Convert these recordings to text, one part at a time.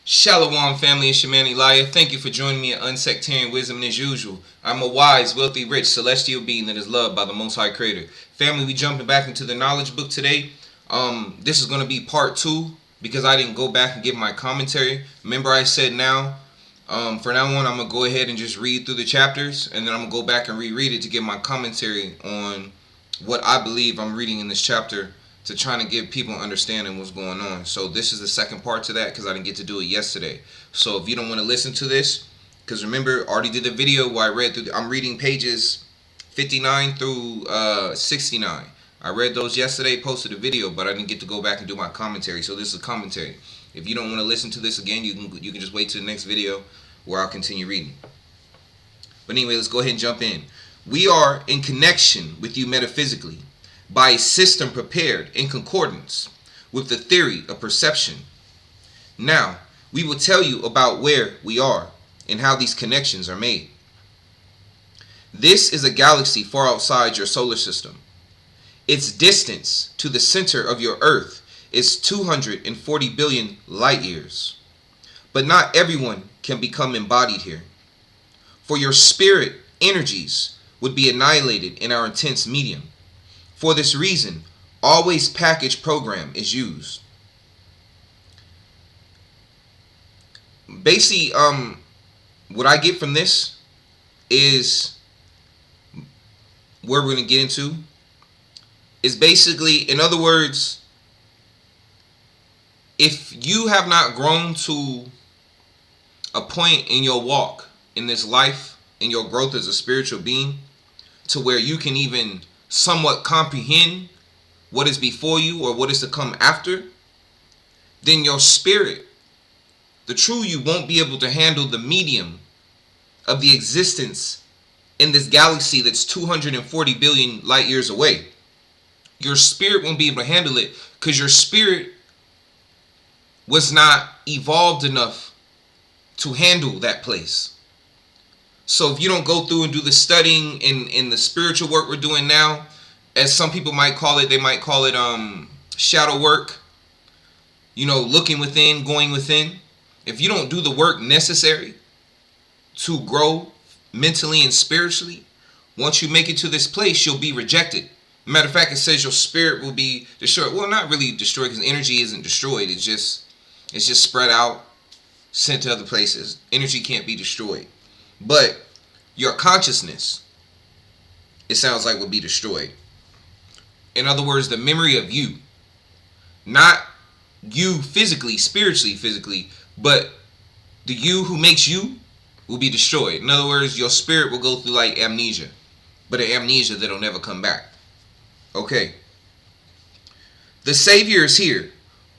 Shalom family, it's your man Elijah. Thank you for joining me at Unsectarian Wisdom. And as usual, I'm a wise, wealthy, rich, celestial being that is loved by the Most High Creator. Family, we jumping back into the knowledge book today. This is going to be part 2 because I didn't go back and give my commentary. Remember I said for now on, I'm going to go ahead and just read through the chapters, and then I'm going to go back and reread it to give my commentary on what I believe I'm reading in this chapter, to trying to give people understanding what's going on. So this is the second part to that because I didn't get to do it yesterday. So if you don't want to listen to this, because remember, I already did a video where I read through, I'm reading pages 59 through 69. I read those yesterday, posted a video, but I didn't get to go back and do my commentary. So this is a commentary. If you don't want to listen to this again, you can just wait to the next video where I'll continue reading. But anyway, let's go ahead and jump in. We are in connection with you metaphysically by a system prepared in concordance with the theory of perception. Now, we will tell you about where we are and how these connections are made. This is a galaxy far outside your solar system. Its distance to the center of your Earth is 240 billion light years. But not everyone can become embodied here, for your spirit energies would be annihilated in our intense medium. For this reason, always package program is used. Basically, what I get from this is where we're going to get into is basically, in other words, if you have not grown to a point in your walk in this life, in your growth as a spiritual being, to where you can even somewhat comprehend what is before you or what is to come after, then your spirit, the true you, won't be able to handle the medium of the existence in this galaxy that's 240 billion light years away. Your spirit won't be able to handle it because your spirit was not evolved enough to handle that place. So if you don't go through and do the studying in the spiritual work we're doing now, as some people might call it, they might call it shadow work, looking within, going within. If you don't do the work necessary to grow mentally and spiritually, once you make it to this place, you'll be rejected. Matter of fact, it says your spirit will be destroyed. Well, not really destroyed, because energy isn't destroyed. It's just spread out, sent to other places. Energy can't be destroyed. But your consciousness, it sounds like, will be destroyed. In other words, the memory of you. Not you physically, spiritually, physically, but the you who makes you will be destroyed. In other words, your spirit will go through like amnesia. But an amnesia that'll never come back. Okay. The Savior is here.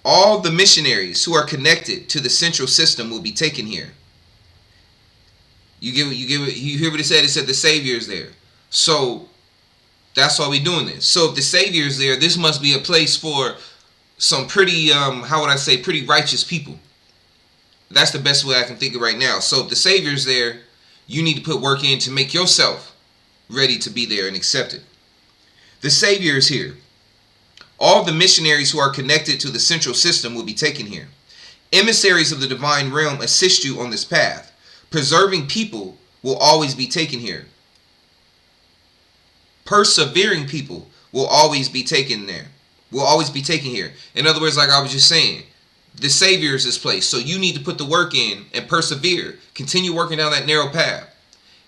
All the missionaries who are connected to the central system will be taken here. You hear what it said? It said the Savior is there. So that's why we're doing this. So if the Savior is there, this must be a place for some pretty, pretty righteous people. That's the best way I can think of right now. So if the Savior is there, you need to put work in to make yourself ready to be there and accepted. The Savior is here. All the missionaries who are connected to the central system will be taken here. Emissaries of the divine realm assist you on this path. Preserving people will always be taken here. Persevering people will always be taken there. Will always be taken here. In other words, like I was just saying, the Savior is this place. So you need to put the work in and persevere. Continue working down that narrow path.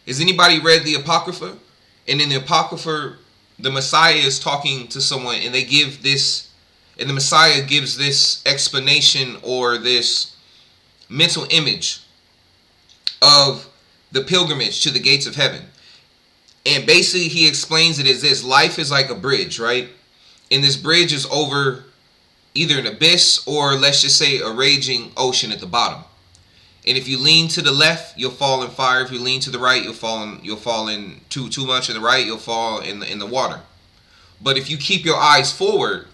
Has anybody read the Apocrypha? And in the Apocrypha, the Messiah is talking to someone, and they give this, and the Messiah gives this explanation or this mental image of the pilgrimage to the gates of heaven. And basically he explains it as this: life is like a bridge, right? And this bridge is over either an abyss or, let's just say, a raging ocean at the bottom. And if you lean to the left, you'll fall in fire. If you lean to the right, you'll fall in too much in the right, you'll fall in the water. But if you keep your eyes forward,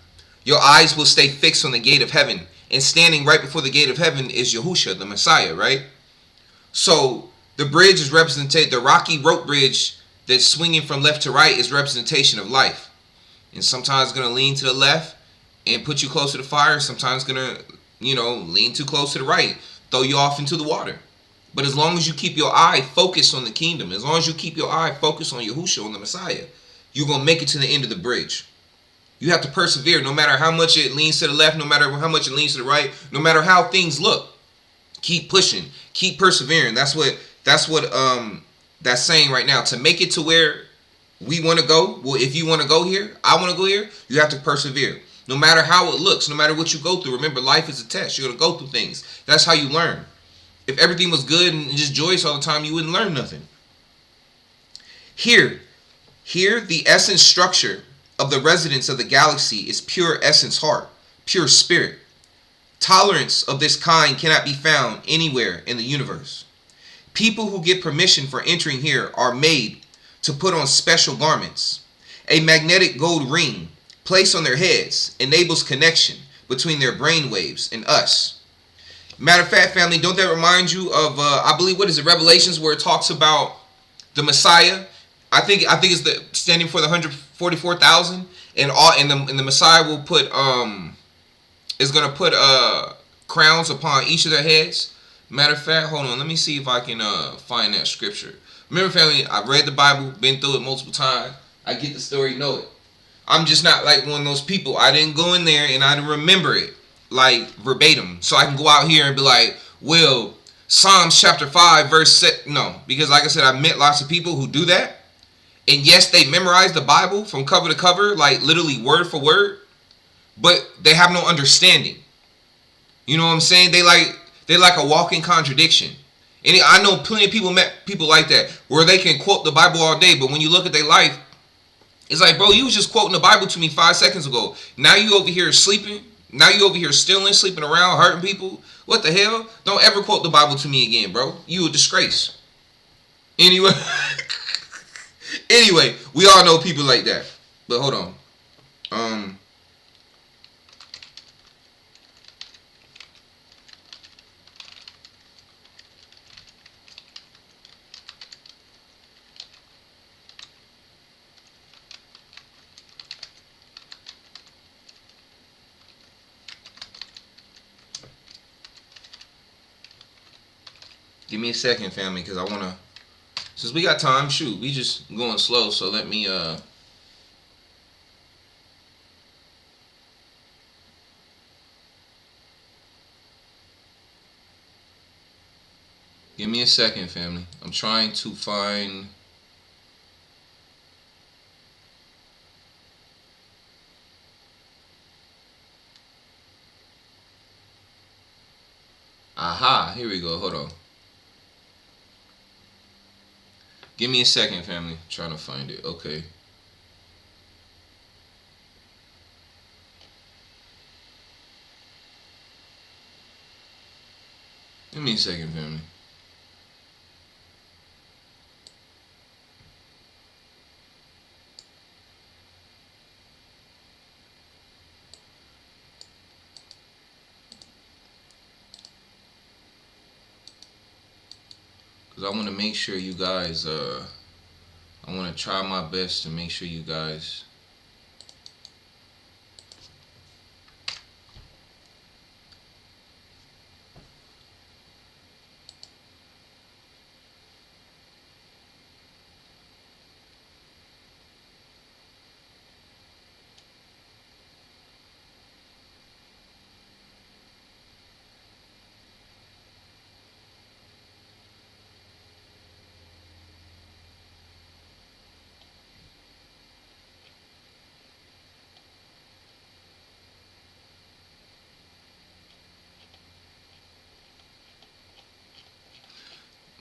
your eyes will stay fixed on the gate of heaven. And standing right before the gate of heaven is Yahusha, the Messiah, right? So the bridge is represented, the rocky rope bridge that's swinging from left to right is representation of life. And sometimes it's going to lean to the left and put you closer to fire. Sometimes it's going to, lean too close to the right. throw you off into the water. But as long as you keep your eye focused on the kingdom, as long as you keep your eye focused on Yahushua, on the Messiah, you're going to make it to the end of the bridge. You have to persevere no matter how much it leans to the left, no matter how much it leans to the right, no matter how things look. Keep pushing, keep persevering. That's what that's saying right now. To make it to where we want to go, well, if you want to go here, I want to go here, you have to persevere. No matter how it looks, no matter what you go through. Remember, life is a test. You're going to go through things. That's how you learn. If everything was good and just joyous all the time, you wouldn't learn nothing. Here, the essence structure of the residents of the galaxy is pure essence heart, pure spirit. Tolerance of this kind cannot be found anywhere in the universe. People who get permission for entering here are made to put on special garments. A magnetic gold ring placed on their heads enables connection between their brain waves and us. Matter of fact, family, don't that remind you of, I believe, what is it, Revelations, where it talks about the Messiah? I think it's the standing for the 144,000, and the Messiah will put is going to put crowns upon each of their heads. Matter of fact, hold on, let me see if I can find that scripture. Remember, family, I've read the Bible, been through it multiple times. I get the story, know it. I'm just not like one of those people. I didn't go in there and I didn't remember it like verbatim, so I can go out here and be like, well, Psalms chapter 5 verse 6. No, because like I said, I met lots of people who do that, and yes, they memorize the Bible from cover to cover, like literally word for word, but they have no understanding. You know what I'm saying? They like a walking contradiction. And I know plenty of people met people like that, where they can quote the Bible all day, but when you look at their life, it's like, bro, you was just quoting the Bible to me 5 seconds ago. Now you over here sleeping. Now you over here stealing, sleeping around, hurting people. What the hell? Don't ever quote the Bible to me again, bro. You a disgrace. Anyway, we all know people like that. But hold on. Give me a second, family, because I want to, since we got time, shoot, we just going slow, so let me, give me a second, family. I'm trying to find, aha, here we go, hold on. Give me a second, family. I'm trying to find it. Okay. Give me a second, family. Because I want to make sure you guys, I want to try my best to make sure you guys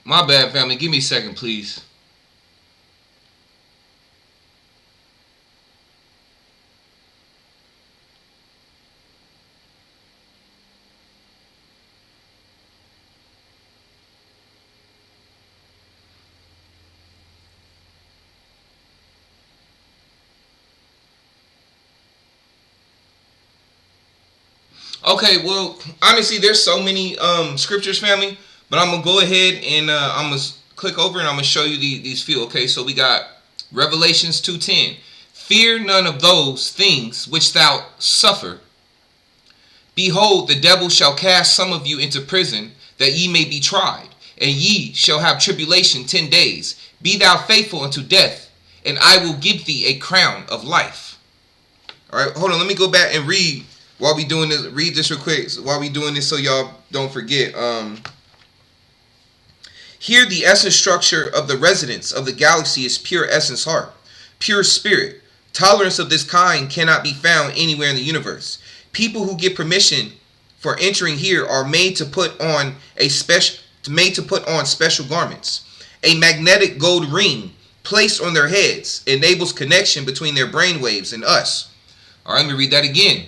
my bad, family. Give me a second, please. Okay, well, honestly, there's so many scriptures, family. But I'm going to go ahead and I'm going to click over and I'm going to show you these few. Okay, so we got Revelations 2:10. Fear none of those things which thou suffer. Behold, the devil shall cast some of you into prison, that ye may be tried, and ye shall have tribulation 10 days. Be thou faithful unto death, and I will give thee a crown of life. All right, hold on. Let me go back and read while we doing this. Read this real quick while we doing this so y'all don't forget. Here the essence structure of the residence of the galaxy is pure essence heart, pure spirit. Tolerance of this kind cannot be found anywhere in the universe. People who get permission for entering here are made to put on special garments. A magnetic gold ring placed on their heads enables connection between their brainwaves and us. All right, let me read that again.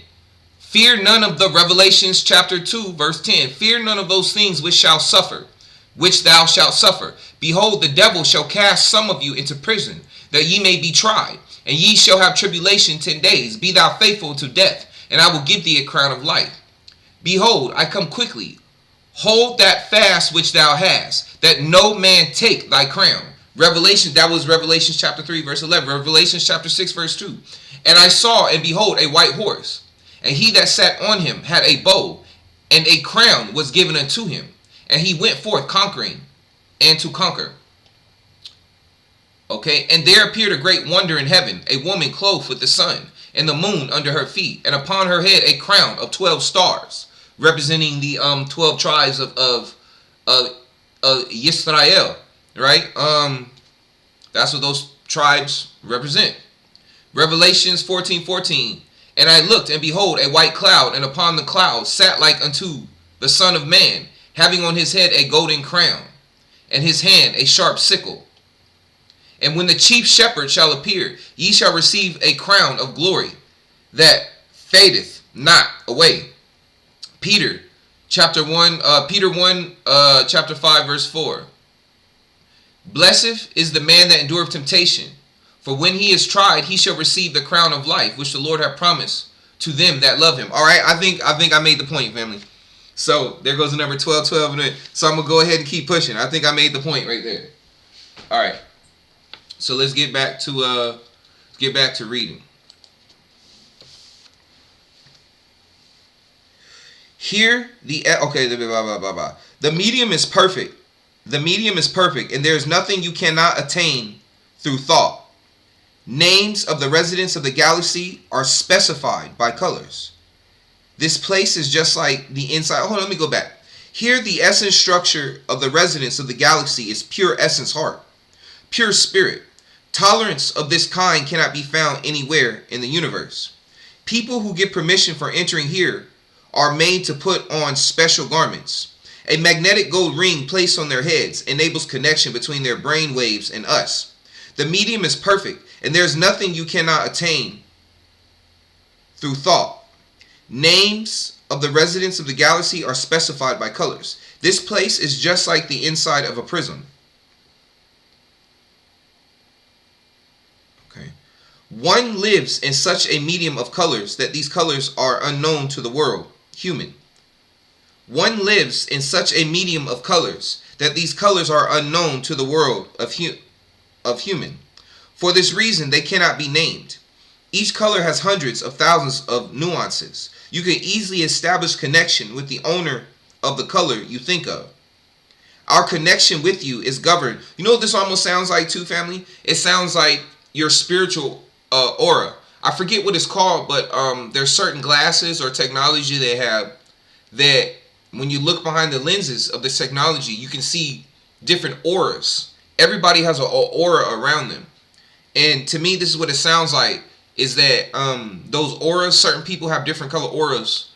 Fear none of the Revelations chapter 2 verse 10. Fear none of those things which thou shalt suffer. Behold, the devil shall cast some of you into prison, that ye may be tried, and ye shall have tribulation 10 days. Be thou faithful to death, and I will give thee a crown of life. Behold, I come quickly. Hold that fast which thou hast, that no man take thy crown. That was Revelation chapter 3 verse 11. Revelation chapter 6 verse 2. And I saw, and behold, a white horse, and he that sat on him had a bow, and a crown was given unto him. And he went forth conquering and to conquer. Okay, and there appeared a great wonder in heaven, a woman clothed with the sun and the moon under her feet, and upon her head a crown of 12 stars, representing the 12 tribes of Yisrael, right? That's what those tribes represent. Revelations 14:14. And I looked, and behold, a white cloud, and upon the cloud sat like unto the Son of Man, having on his head a golden crown, and his hand a sharp sickle. And when the chief shepherd shall appear, ye shall receive a crown of glory that fadeth not away. Peter chapter 1, chapter 5, verse 4. Blessed is the man that endureth temptation, for when he is tried, he shall receive the crown of life, which the Lord hath promised to them that love him. All right, I think I made the point, family. So there goes the number 12. So I'm gonna go ahead and keep pushing. I think I made the point right there. All right. So let's get back to reading. Here the medium is perfect. The medium is perfect, and there is nothing you cannot attain through thought. Names of the residents of the galaxy are specified by colors. This place is just like the inside. Hold on, let me go back. Here the essence structure of the residents of the galaxy is pure essence heart, pure spirit. Tolerance of this kind cannot be found anywhere in the universe. People who get permission for entering here are made to put on special garments. A magnetic gold ring placed on their heads enables connection between their brain waves and us. The medium is perfect, and there is nothing you cannot attain through thought. Names of the residents of the galaxy are specified by colors. This place is just like the inside of a prism. Okay. One lives in such a medium of colors that these colors are unknown to the world, human. One lives in such a medium of colors that these colors are unknown to the world of human. For this reason, they cannot be named. Each color has hundreds of thousands of nuances. You can easily establish connection with the owner of the color you think of. Our connection with you is governed. You know what this almost sounds like too, family? It sounds like your spiritual aura. I forget what it's called, but there's certain glasses or technology they have that when you look behind the lenses of this technology, you can see different auras. Everybody has an aura around them. And to me, this is what it sounds like, is that those auras, certain people have different color auras,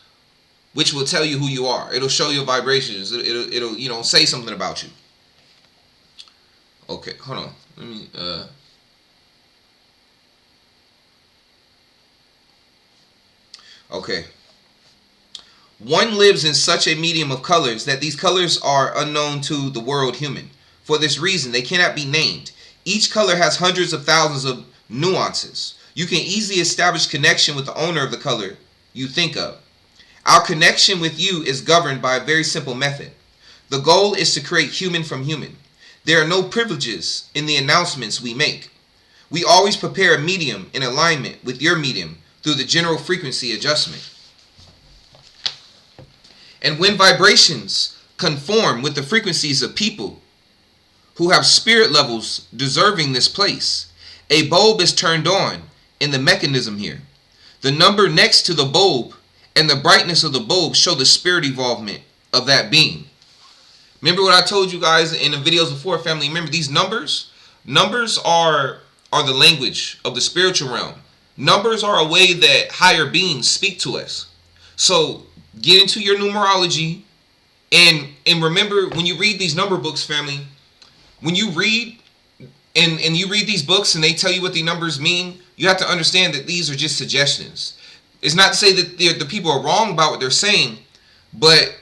which will tell you who you are. It'll show your vibrations. It'll say something about you. Okay, hold on. Let me okay. One lives in such a medium of colors that these colors are unknown to the world human. For this reason, they cannot be named. Each color has hundreds of thousands of nuances. You can easily establish connection with the owner of the color you think of. Our connection with you is governed by a very simple method. The goal is to create human from human. There are no privileges in the announcements we make. We always prepare a medium in alignment with your medium through the general frequency adjustment. And when vibrations conform with the frequencies of people who have spirit levels deserving this place, a bulb is turned on in the mechanism here. The number next to the bulb and the brightness of the bulb show the spirit evolvement of that being. Remember what I told you guys in the videos before, family? Remember these numbers? Numbers are the language of the spiritual realm. Numbers are a way that higher beings speak to us. So get into your numerology and remember, when you read these number books, family, when you read and you read these books and they tell you what the numbers mean, you have to understand that these are just suggestions. It's not to say that the people are wrong about what they're saying, but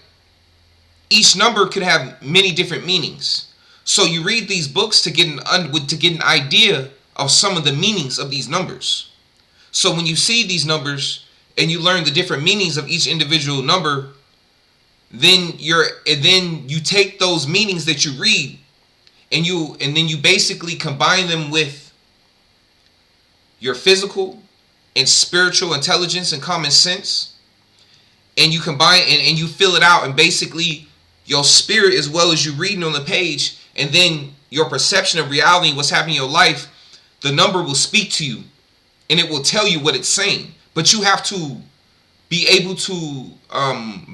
each number could have many different meanings. So you read these books to get an idea of some of the meanings of these numbers. So when you see these numbers and you learn the different meanings of each individual number, then you take those meanings that you read and then you basically combine them with your physical and spiritual intelligence and common sense, and you combine and you fill it out, and basically your spirit, as well as you reading on the page, and then your perception of reality and what's happening in your life, the number will speak to you and it will tell you what it's saying. But you have to be able to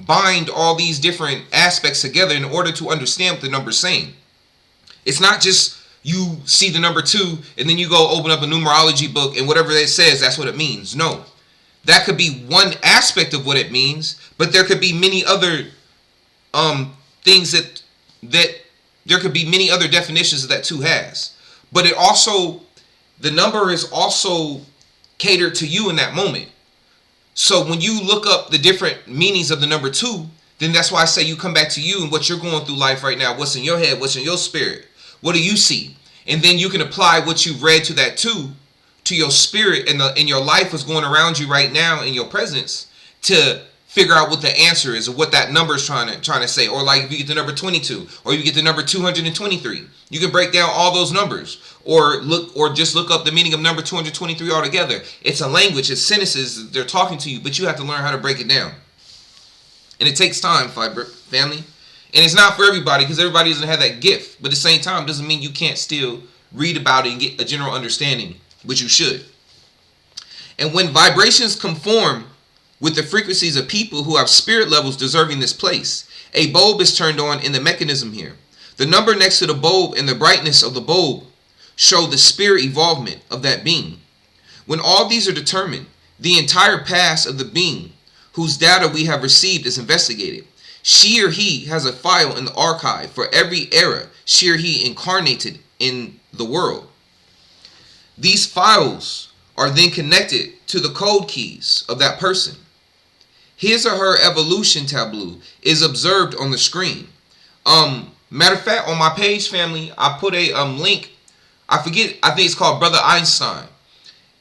bind all these different aspects together in order to understand what the number's saying. It's not just you see the number 2 and then you go open up a numerology book and whatever it says, that's what it means. No. That could be one aspect of what it means, but there could be many other things that there could be many other definitions that 2 has. But the number is also catered to you in that moment. So when you look up the different meanings of the number 2, then that's why I say you come back to you and what you're going through life right now. What's in your head? What's in your spirit? What do you see? And then you can apply what you've read to that 2 to your spirit and in your life, what's going around you right now in your presence, to figure out what the answer is or what that number is trying to say. Or like if you get the number 22 or you get the number 223, you can break down all those numbers or just look up the meaning of number 223 altogether. It's a language, it's sentences, they're talking to you, but you have to learn how to break it down. And it takes time, family. And it's not for everybody because everybody doesn't have that gift. But at the same time, doesn't mean you can't still read about it and get a general understanding, which you should. And when vibrations conform with the frequencies of people who have spirit levels deserving this place, a bulb is turned on in the mechanism here. The number next to the bulb and the brightness of the bulb show the spirit evolvement of that being. When all these are determined, the entire past of the being whose data we have received is investigated. She or he has a file in the archive for every era she or he incarnated in the world. These files are then connected to the code keys of that person. His or her evolution tableau is observed on the screen. Matter of fact, on my page, family, I put a link. I think it's called Brother Einstein.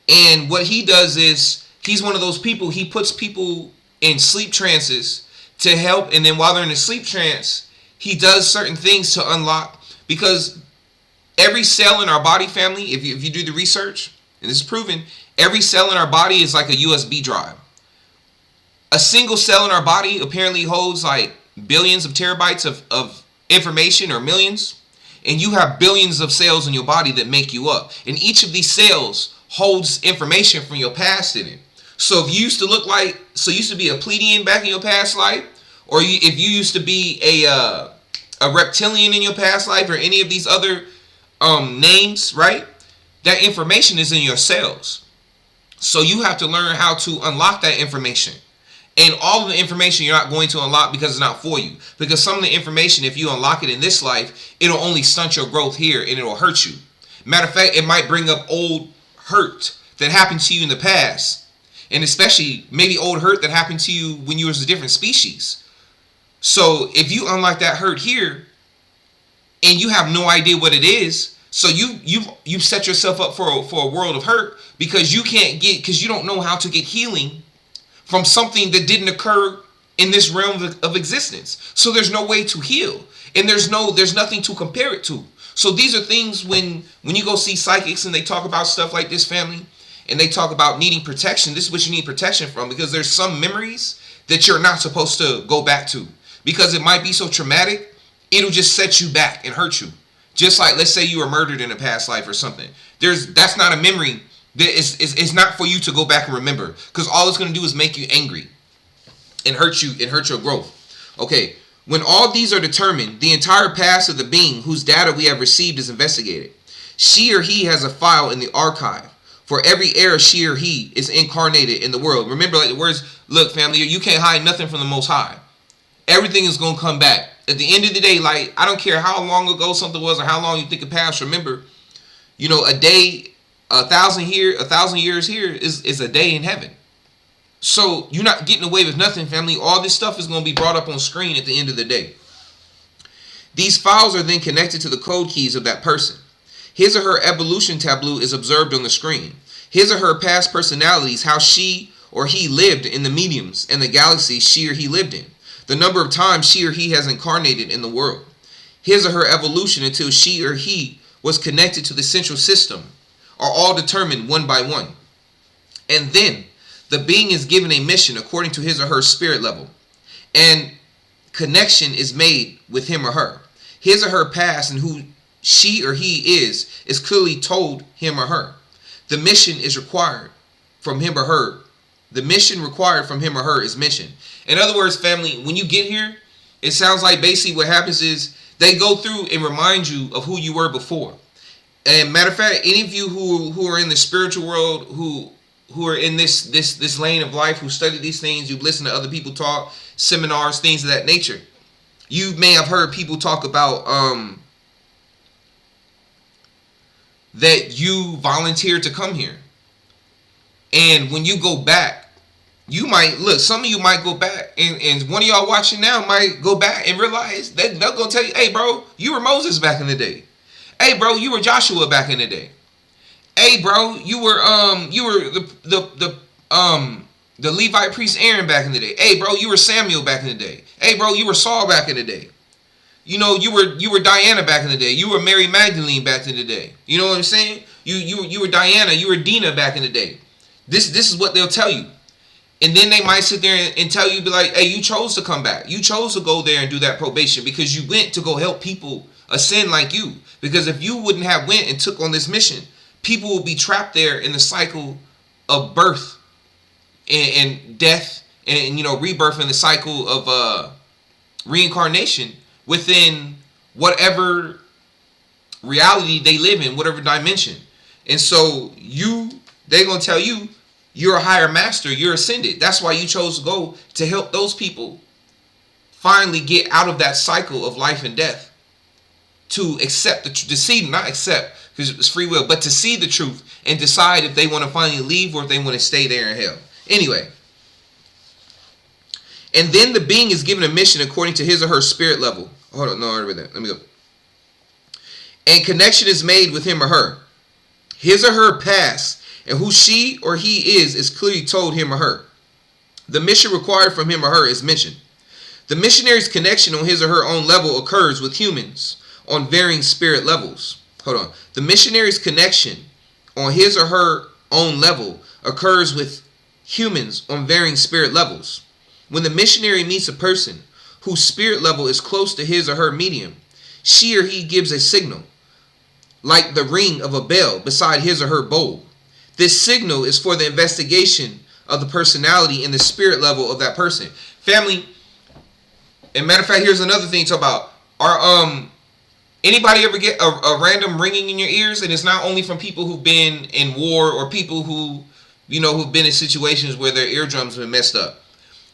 And what he does is, he's one of those people, he puts people in sleep trances to help, and then while they're in a sleep trance, he does certain things to unlock, because every cell in our body, family, if you do the research, and this is proven, every cell in our body is like a USB drive. A single cell in our body apparently holds like billions of terabytes of information, or millions, and you have billions of cells in your body that make you up, and each of these cells holds information from your past in it. So if you used to be a Pleiadian back in your past life, or if you used to be a reptilian in your past life, or any of these other names, right? That information is in your cells. So you have to learn how to unlock that information. And all of the information you're not going to unlock because it's not for you. Because some of the information, if you unlock it in this life, it'll only stunt your growth here and it'll hurt you. Matter of fact, it might bring up old hurt that happened to you in the past. And especially maybe old hurt that happened to you when you was a different species. So if you unlock that hurt here and you have no idea what it is, so you've set yourself up for a world of hurt because you don't know how to get healing from something that didn't occur in this realm of existence. So there's no way to heal, and there's nothing to compare it to. So these are things when you go see psychics and they talk about stuff like this, family, and they talk about needing protection. This is what you need protection from, because there's some memories that you're not supposed to go back to. because it might be so traumatic, it'll just set you back and hurt you. Just like, let's say you were murdered in a past life or something. That's not a memory. It's not for you to go back and remember, because all it's going to do is make you angry and hurt you and hurt your growth. Okay, when all these are determined, the entire past of the being whose data we have received is investigated. She or he has a file in the archive. For every era she or he is incarnated in the world. Remember, like the words, look, family, you can't hide nothing from the Most High. Everything is going to come back. At the end of the day, like, I don't care how long ago something was or how long you think it passed. Remember, you know, a day, 1,000 years here is a day in heaven. So you're not getting away with nothing, family. All this stuff is going to be brought up on screen at the end of the day. These files are then connected to the code keys of that person. His or her evolution tableau is observed on the screen. His or her past personalities, how she or he lived in the mediums and the galaxies she or he lived in. The number of times she or he has incarnated in the world. His or her evolution until she or he was connected to the central system are all determined one by one. And then the being is given a mission according to his or her spirit level. And connection is made with him or her. His or her past and who she or he is clearly told him or her. The mission is required from him or her. The mission required from him or her is mission. In other words, family, when you get here, it sounds like basically what happens is they go through and remind you of who you were before. And matter of fact, any of you who are in the spiritual world, who are in this lane of life, who study these things, you've listened to other people talk, seminars, things of that nature. You may have heard people talk about that you volunteered to come here. And when you go back, you might, look, some of you might go back, and one of y'all watching now might go back and realize that they're going to tell you, hey, bro, you were Moses back in the day. Hey, bro, you were Joshua back in the day. Hey, bro, you were the Levite priest Aaron back in the day. Hey, bro, you were Samuel back in the day. Hey, bro, you were Saul back in the day. You know, you were Diana back in the day. You were Mary Magdalene back in the day. You know what I'm saying? You were Diana. You were Dina back in the day. This is what they'll tell you. And then they might sit there and tell you, be like, hey, you chose to come back. You chose to go there and do that probation because you went to go help people ascend like you. Because if you wouldn't have went and took on this mission, people will be trapped there in the cycle of birth and death and you know, rebirth, in the cycle of reincarnation within whatever reality they live in, whatever dimension. And so they're going to tell you, you're a higher master, you're ascended. That's why you chose to go to help those people finally get out of that cycle of life and death, to accept to see, not accept, because it's free will, but to see the truth and decide if they want to finally leave or if they want to stay there in hell. Anyway. And then the being is given a mission according to his or her spirit level. Hold on, no, I read that. Let me go. And connection is made with him or her. His or her past and who she or he is clearly told him or her. The mission required from him or her is mentioned. The missionary's connection on his or her own level occurs with humans on varying spirit levels. Hold on. The missionary's connection on his or her own level occurs with humans on varying spirit levels. When the missionary meets a person whose spirit level is close to his or her medium, she or he gives a signal, like the ring of a bell beside his or her bowl. This signal is for the investigation of the personality and the spirit level of that person. Family, and matter of fact, here's another thing to talk about. Anybody ever get a random ringing in your ears? And it's not only from people who've been in war or people who, you know, who've been in situations where their eardrums have been messed up.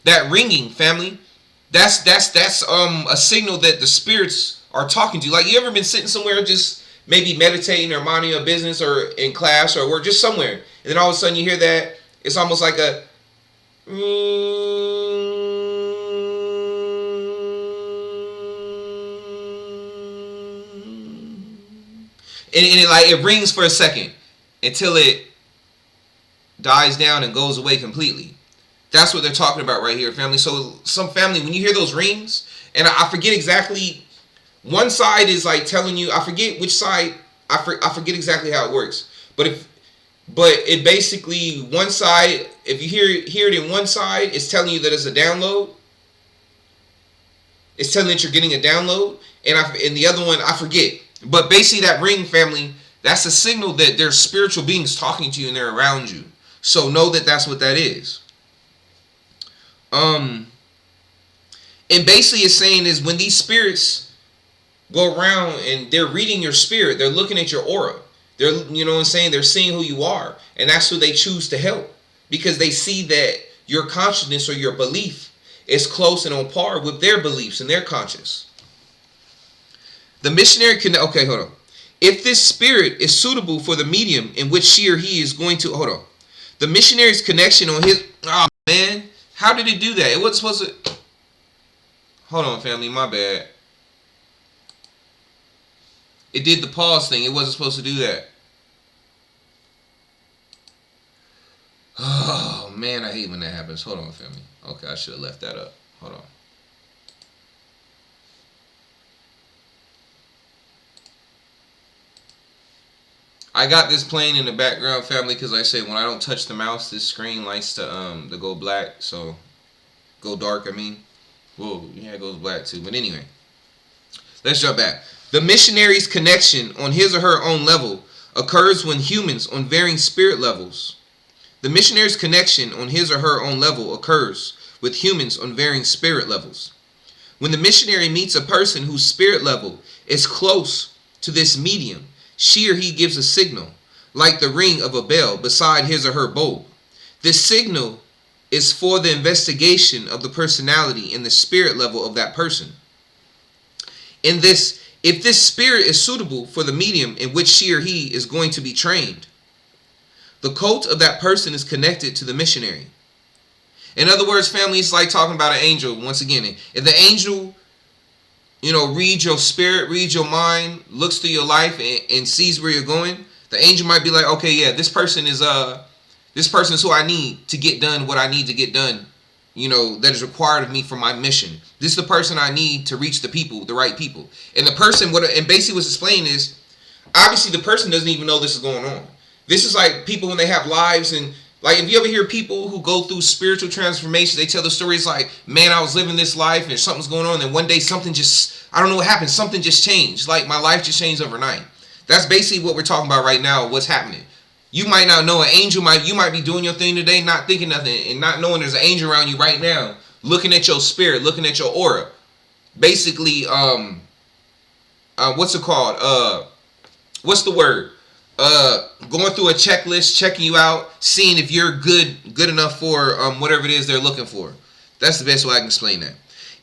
That ringing, family, that's a signal that the spirits are talking to you. Like, you ever been sitting somewhere just maybe meditating or minding your business or in class or work, just somewhere, and then all of a sudden you hear that? It's almost like a and it rings for a second until it dies down and goes away completely. That's what they're talking about right here, family. So some family, when you hear those rings, and I forget exactly, one side is like telling you, I forget which side, I forget exactly how it works. But it basically, one side, if you hear it in one side, it's telling you that it's a download. it's telling that you're getting a download, and the other one I forget. But basically, that ring, family, that's a signal that there's spiritual beings talking to you and they're around you. So know that that's what that is. And basically, it's saying is when these spirits go around and they're reading your spirit, they're looking at your aura. They're, you know what I'm saying, they're seeing who you are, and that's who they choose to help because they see that your consciousness or your belief is close and on par with their beliefs and their conscious. The missionary can, okay, hold on. If this spirit is suitable for the medium in which she or he is going to, hold on. The missionary's connection on his, oh man, how did it do that? It wasn't supposed to, hold on family, my bad. It did the pause thing. It wasn't supposed to do that. Oh man, I hate when that happens. Hold on family. Okay, I should have left that up. Hold on. I got this playing in the background, family, because I say when I don't touch the mouse, this screen likes to go black. So, go dark, I mean. Whoa, yeah, it goes black too. But anyway, let's jump back. The missionary's connection on his or her own level occurs when humans on varying spirit levels. The missionary's connection on his or her own level occurs with humans on varying spirit levels. When the missionary meets a person whose spirit level is close to this medium, she or he gives a signal, like the ring of a bell beside his or her bowl. This signal is for the investigation of the personality and the spirit level of that person. If this spirit is suitable for the medium in which she or he is going to be trained, the cult of that person is connected to the missionary. In other words, family, it's like talking about an angel. Once again, if the angel, reads your spirit, reads your mind, looks through your life and sees where you're going, the angel might be like, okay, yeah, this person is who I need to get done what I need to get done, that is required of me for my mission. This is the person I need to reach the people, the right people. And the person, and basically what's explained is, obviously the person doesn't even know this is going on. This is like people when they have lives, and like if you ever hear people who go through spiritual transformation, they tell the stories like, man, I was living this life and something's going on, and one day something just, I don't know what happened, something just changed. Like my life just changed overnight. That's basically what we're talking about right now, what's happening. You might not know an angel, you might be doing your thing today, not thinking nothing, and not knowing there's an angel around you right now, looking at your spirit, looking at your aura. Basically, what's it called? What's the word? Going through a checklist, checking you out, seeing if you're good enough for whatever it is they're looking for. That's the best way I can explain that.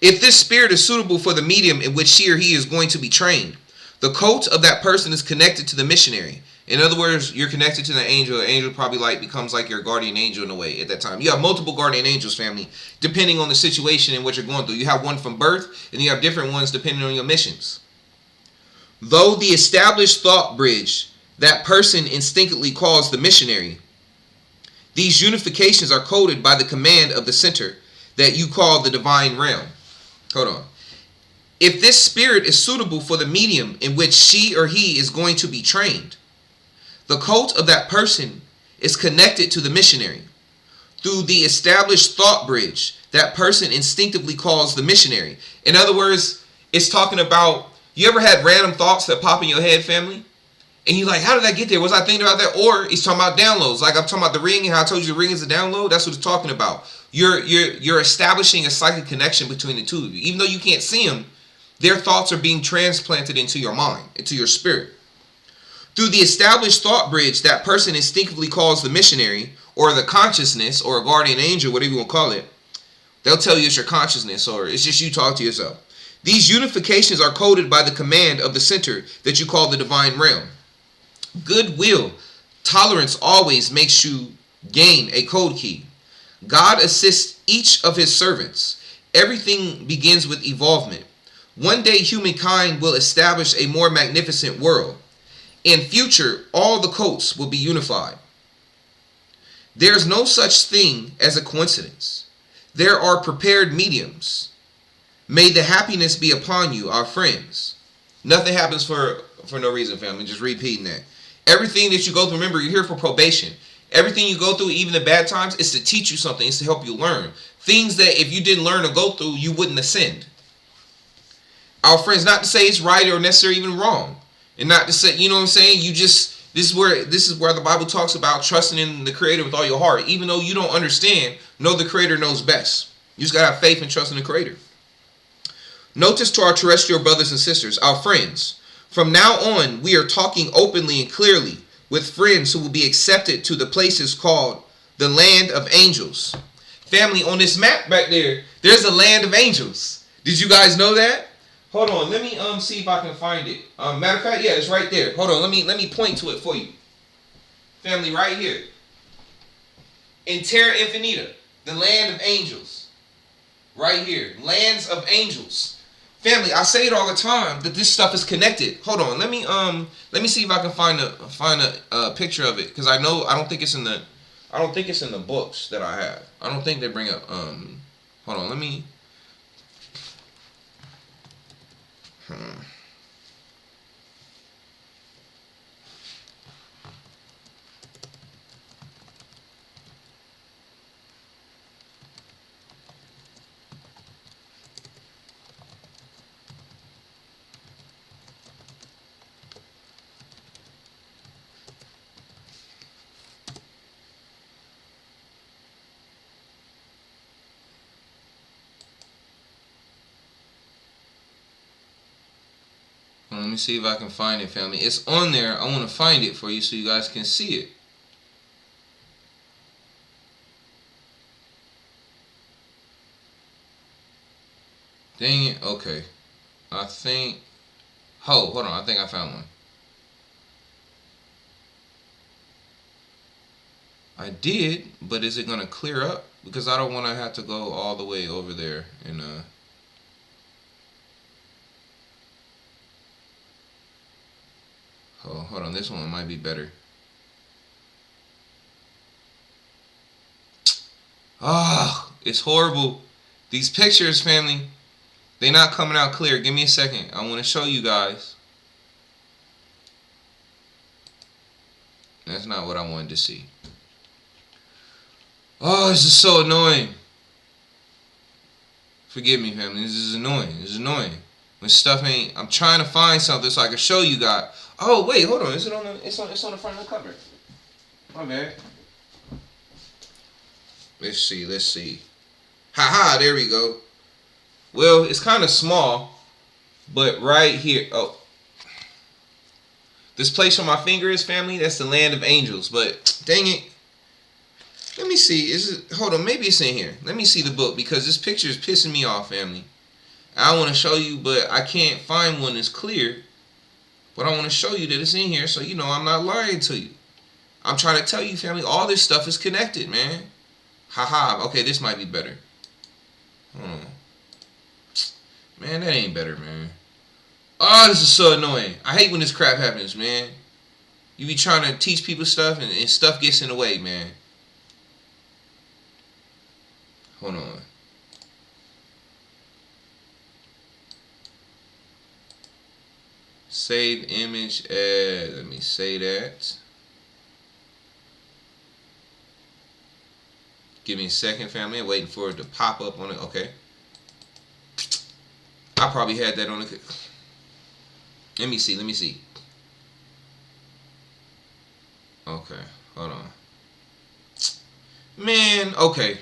If this spirit is suitable for the medium in which she or he is going to be trained, the cult of that person is connected to the missionary. In other words, you're connected to the angel. The angel probably becomes like your guardian angel in a way at that time. You have multiple guardian angels, family, depending on the situation in which you're going through. You have one from birth, and you have different ones depending on your missions. Though the established thought bridge that person instinctively calls the missionary, these unifications are coded by the command of the center that you call the divine realm. Hold on. If this spirit is suitable for the medium in which she or he is going to be trained, the cult of that person is connected to the missionary. Through the established thought bridge, that person instinctively calls the missionary. In other words, it's talking about, you ever had random thoughts that pop in your head, family? And you're like, how did I get there? Was I thinking about that? Or he's talking about downloads. Like I'm talking about the ring and how I told you the ring is a download. That's what it's talking about. You're establishing a psychic connection between the two of you. Even though you can't see them, their thoughts are being transplanted into your mind, into your spirit. Through the established thought bridge, that person instinctively calls the missionary, or the consciousness, or a guardian angel, whatever you want to call it. They'll tell you it's your consciousness, or it's just you talk to yourself. These unifications are coded by the command of the center that you call the divine realm. Goodwill, tolerance always makes you gain a code key. God assists each of his servants. Everything begins with evolvement. One day humankind will establish a more magnificent world. In future, all the cults will be unified. There is no such thing as a coincidence. There are prepared mediums. May the happiness be upon you, our friends. Nothing happens for no reason, family. Just repeating that. Everything that you go through, remember, you're here for probation. Everything you go through, even the bad times, is to teach you something. It's to help you learn. Things that if you didn't learn or go through, you wouldn't ascend. Our friends, not to say it's right or necessarily even wrong. And not to say, you know what I'm saying? This is where the Bible talks about trusting in the Creator with all your heart. Even though you don't understand, know the Creator knows best. You just gotta have faith and trust in the Creator. Notice to our terrestrial brothers and sisters, our friends. From now on, we are talking openly and clearly with friends who will be accepted to the places called the land of angels. Family, on this map back there, there's a land of angels. Did you guys know that? Hold on, let me see if I can find it. Matter of fact, yeah, it's right there. Hold on, let me point to it for you. Family, right here. In Terra Infinita, the land of angels. Right here, lands of angels. Family, I say it all the time that this stuff is connected. Hold on, let me see if I can find a picture of it, because I don't think it's in the books that I have. I don't think they bring up hold on, let me see if I can find it, family. It's on there. I want to find it for you so you guys can see it. Dang it. Okay. I think... hold on. I think I found one. I did, but is it going to clear up? Because I don't want to have to go all the way over there and... oh, hold on. This one might be better. Ah, it's horrible. These pictures, family, they're not coming out clear. Give me a second. I want to show you guys. That's not what I wanted to see. Oh, this is so annoying. Forgive me, family. This is annoying. This is annoying. When stuff ain't... I'm trying to find something so I can show you guys. Oh, wait, hold on. Is it on the... It's on the front of the cover. My bad. Let's see. Haha, there we go. Well, it's kind of small, but right here... oh. This place where my finger is, family, that's the land of angels. But, dang it. Let me see. Hold on, maybe it's in here. Let me see the book, because this picture is pissing me off, family. I want to show you, but I can't find one that's clear. But I want to show you that it's in here, so you know I'm not lying to you. I'm trying to tell you, family, all this stuff is connected, man. Haha. Okay, this might be better. Hold on. Man, that ain't better, man. Oh, this is so annoying. I hate when this crap happens, man. You be trying to teach people stuff, and stuff gets in the way, man. Hold on. Save image as... let me say that. Give me a second, family. I'm waiting for it to pop up on it. Okay. I probably had that on the... let me see. Okay. Hold on. Man, okay.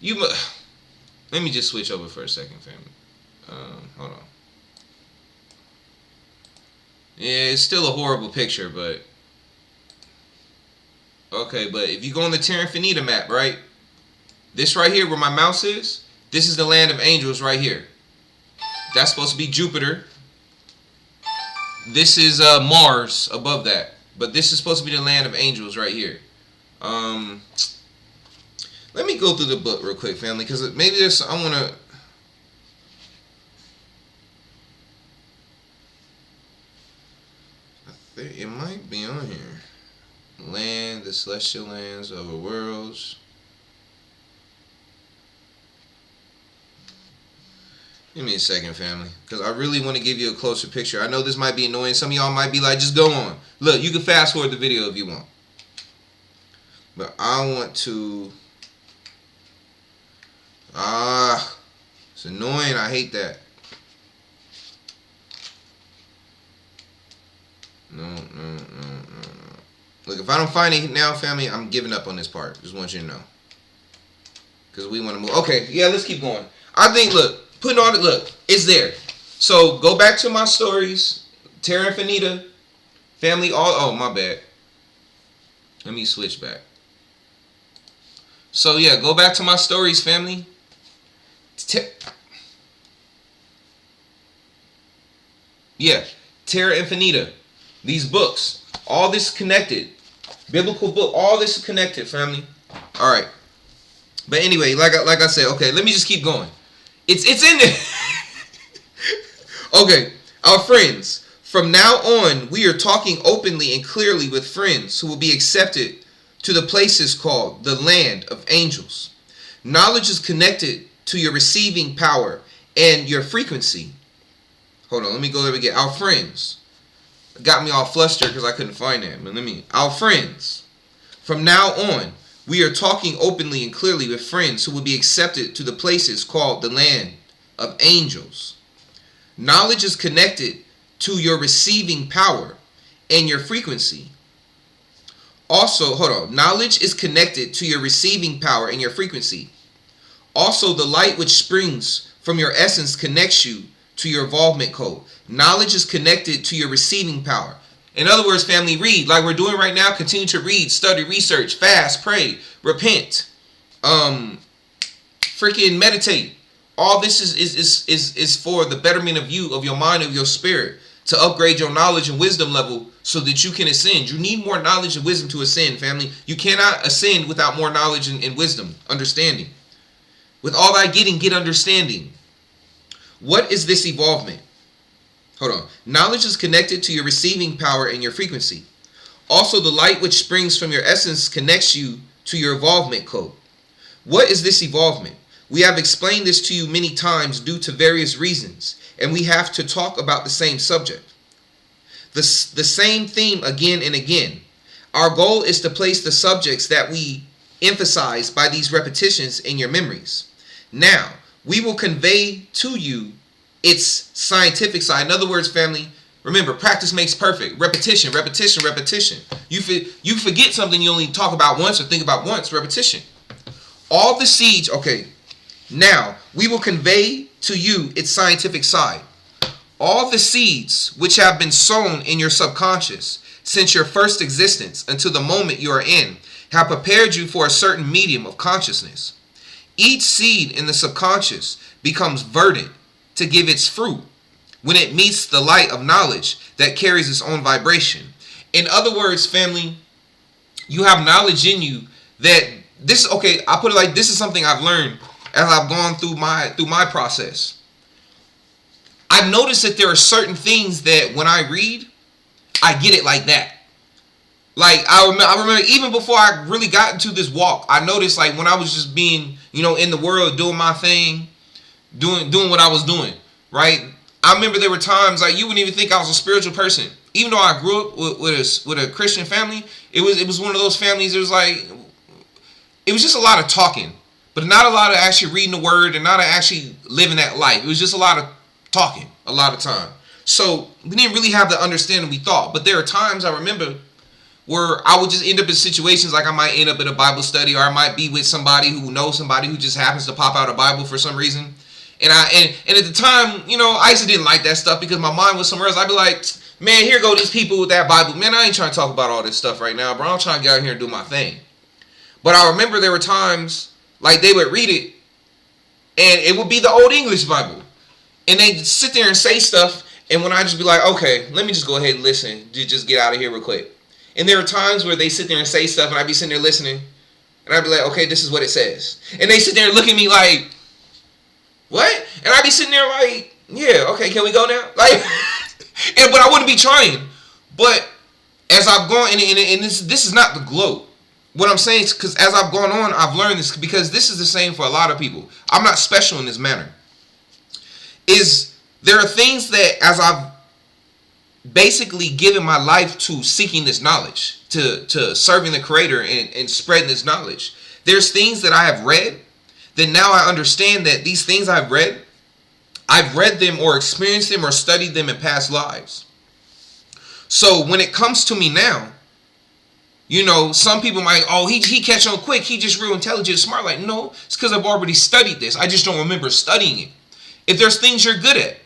Let me just switch over for a second, family. Hold on. Yeah, it's still a horrible picture, but... okay, but if you go on the Terra Infinita map, right? This right here where my mouse is, this is the land of angels right here. That's supposed to be Jupiter. This is Mars above that. But this is supposed to be the land of angels right here. Let me go through the book real quick, family, because maybe there's... I want to... it might be on here. Land, the celestial lands, over worlds. Give me a second, family, because I really want to give you a closer picture. I know this might be annoying. Some of y'all might be like, just go on. Look, you can fast forward the video if you want. But I want to... it's annoying. I hate that. No. Look, if I don't find it now, family, I'm giving up on this part. Just want you to know. Because we want to move. Okay, yeah, let's keep going. I think, look, putting on it, look, it's there. So, go back to my stories. Terra Infinita, family, oh, my bad. Let me switch back. So, yeah, go back to my stories, family. Terra Infinita. These books. All this connected. Biblical book. All this is connected, family. All right. But anyway, like I said, okay, let me just keep going. It's in there. Okay, our friends. From now on, we are talking openly and clearly with friends who will be accepted to the places called the land of angels. Knowledge is connected to your receiving power and your frequency. Hold on, let me go there again. Our friends. Got me all flustered because I couldn't find that. But our friends. From now on, we are talking openly and clearly with friends who will be accepted to the places called the land of angels. Knowledge is connected to your receiving power and your frequency. Also, hold on. Knowledge is connected to your receiving power and your frequency. Also, the light which springs from your essence connects you to your involvement code. Knowledge is connected to your receiving power. In other words, family, read like we're doing right now. Continue to read, study, research, fast, pray, repent, freaking meditate. All this is for the betterment of you, of your mind, of your spirit, to upgrade your knowledge and wisdom level so that you can ascend. You need more knowledge and wisdom to ascend, family. You cannot ascend without more knowledge and wisdom, understanding. With all thy getting, get understanding. What is this evolvement? Hold on. Knowledge is connected to your receiving power and your frequency. Also, the light which springs from your essence connects you to your involvement code. What is this evolvement? We have explained this to you many times due to various reasons, and we have to talk about the same subject. The same theme again and again. Our goal is to place the subjects that we emphasize by these repetitions in your memories. Now, we will convey to you its scientific side. In other words, family, remember, practice makes perfect. Repetition, repetition, repetition. You forget something you only talk about once or think about once. Repetition. All the seeds, okay. Now, we will convey to you its scientific side. All the seeds which have been sown in your subconscious since your first existence until the moment you are in have prepared you for a certain medium of consciousness. Each seed in the subconscious becomes verdant to give its fruit when it meets the light of knowledge that carries its own vibration. In other words, family, you have knowledge in you that this, okay, I put it like this is something I've learned as I've gone through my process. I've noticed that there are certain things that when I read, I get it like that. Like I remember even before I really got into this walk, I noticed like when I was just being, in the world, doing my thing, doing what I was doing, right? I remember there were times like you wouldn't even think I was a spiritual person. Even though I grew up with a Christian family, it was one of those families. It was just a lot of talking, but not a lot of actually reading the word and not actually living that life. It was just a lot of talking a lot of time. So we didn't really have the understanding we thought. But there are times I remember where I would just end up in situations like I might end up in a Bible study, or I might be with somebody who knows somebody who just happens to pop out a Bible for some reason. And at the time, I used to didn't like that stuff because my mind was somewhere else. I'd be like, man, here go these people with that Bible. Man, I ain't trying to talk about all this stuff right now, bro. I'm trying to get out here and do my thing. But I remember there were times like they would read it and it would be the Old English Bible. And they'd sit there and say stuff. And when I just be like, okay, let me just go ahead and listen. Just get out of here real quick. And there are times where they sit there and say stuff and I'd be sitting there listening. And I'd be like, okay, this is what it says. And they sit there and look at me like, what? And I'd be sitting there like, yeah, okay, can we go now? Like, but I wouldn't be trying. But as I've gone, and this is not the gloat. What I'm saying is because as I've gone on, I've learned this because this is the same for a lot of people. I'm not special in this manner. There are things that as I've basically given my life to seeking this knowledge, to serving the Creator and spreading this knowledge. There's things that I have read that now I understand that these things I've read them or experienced them or studied them in past lives. So when it comes to me now, you know, some people might, oh, he catch on quick. He just real intelligent, smart. Like, no, it's because I've already studied this. I just don't remember studying it. If there's things you're good at,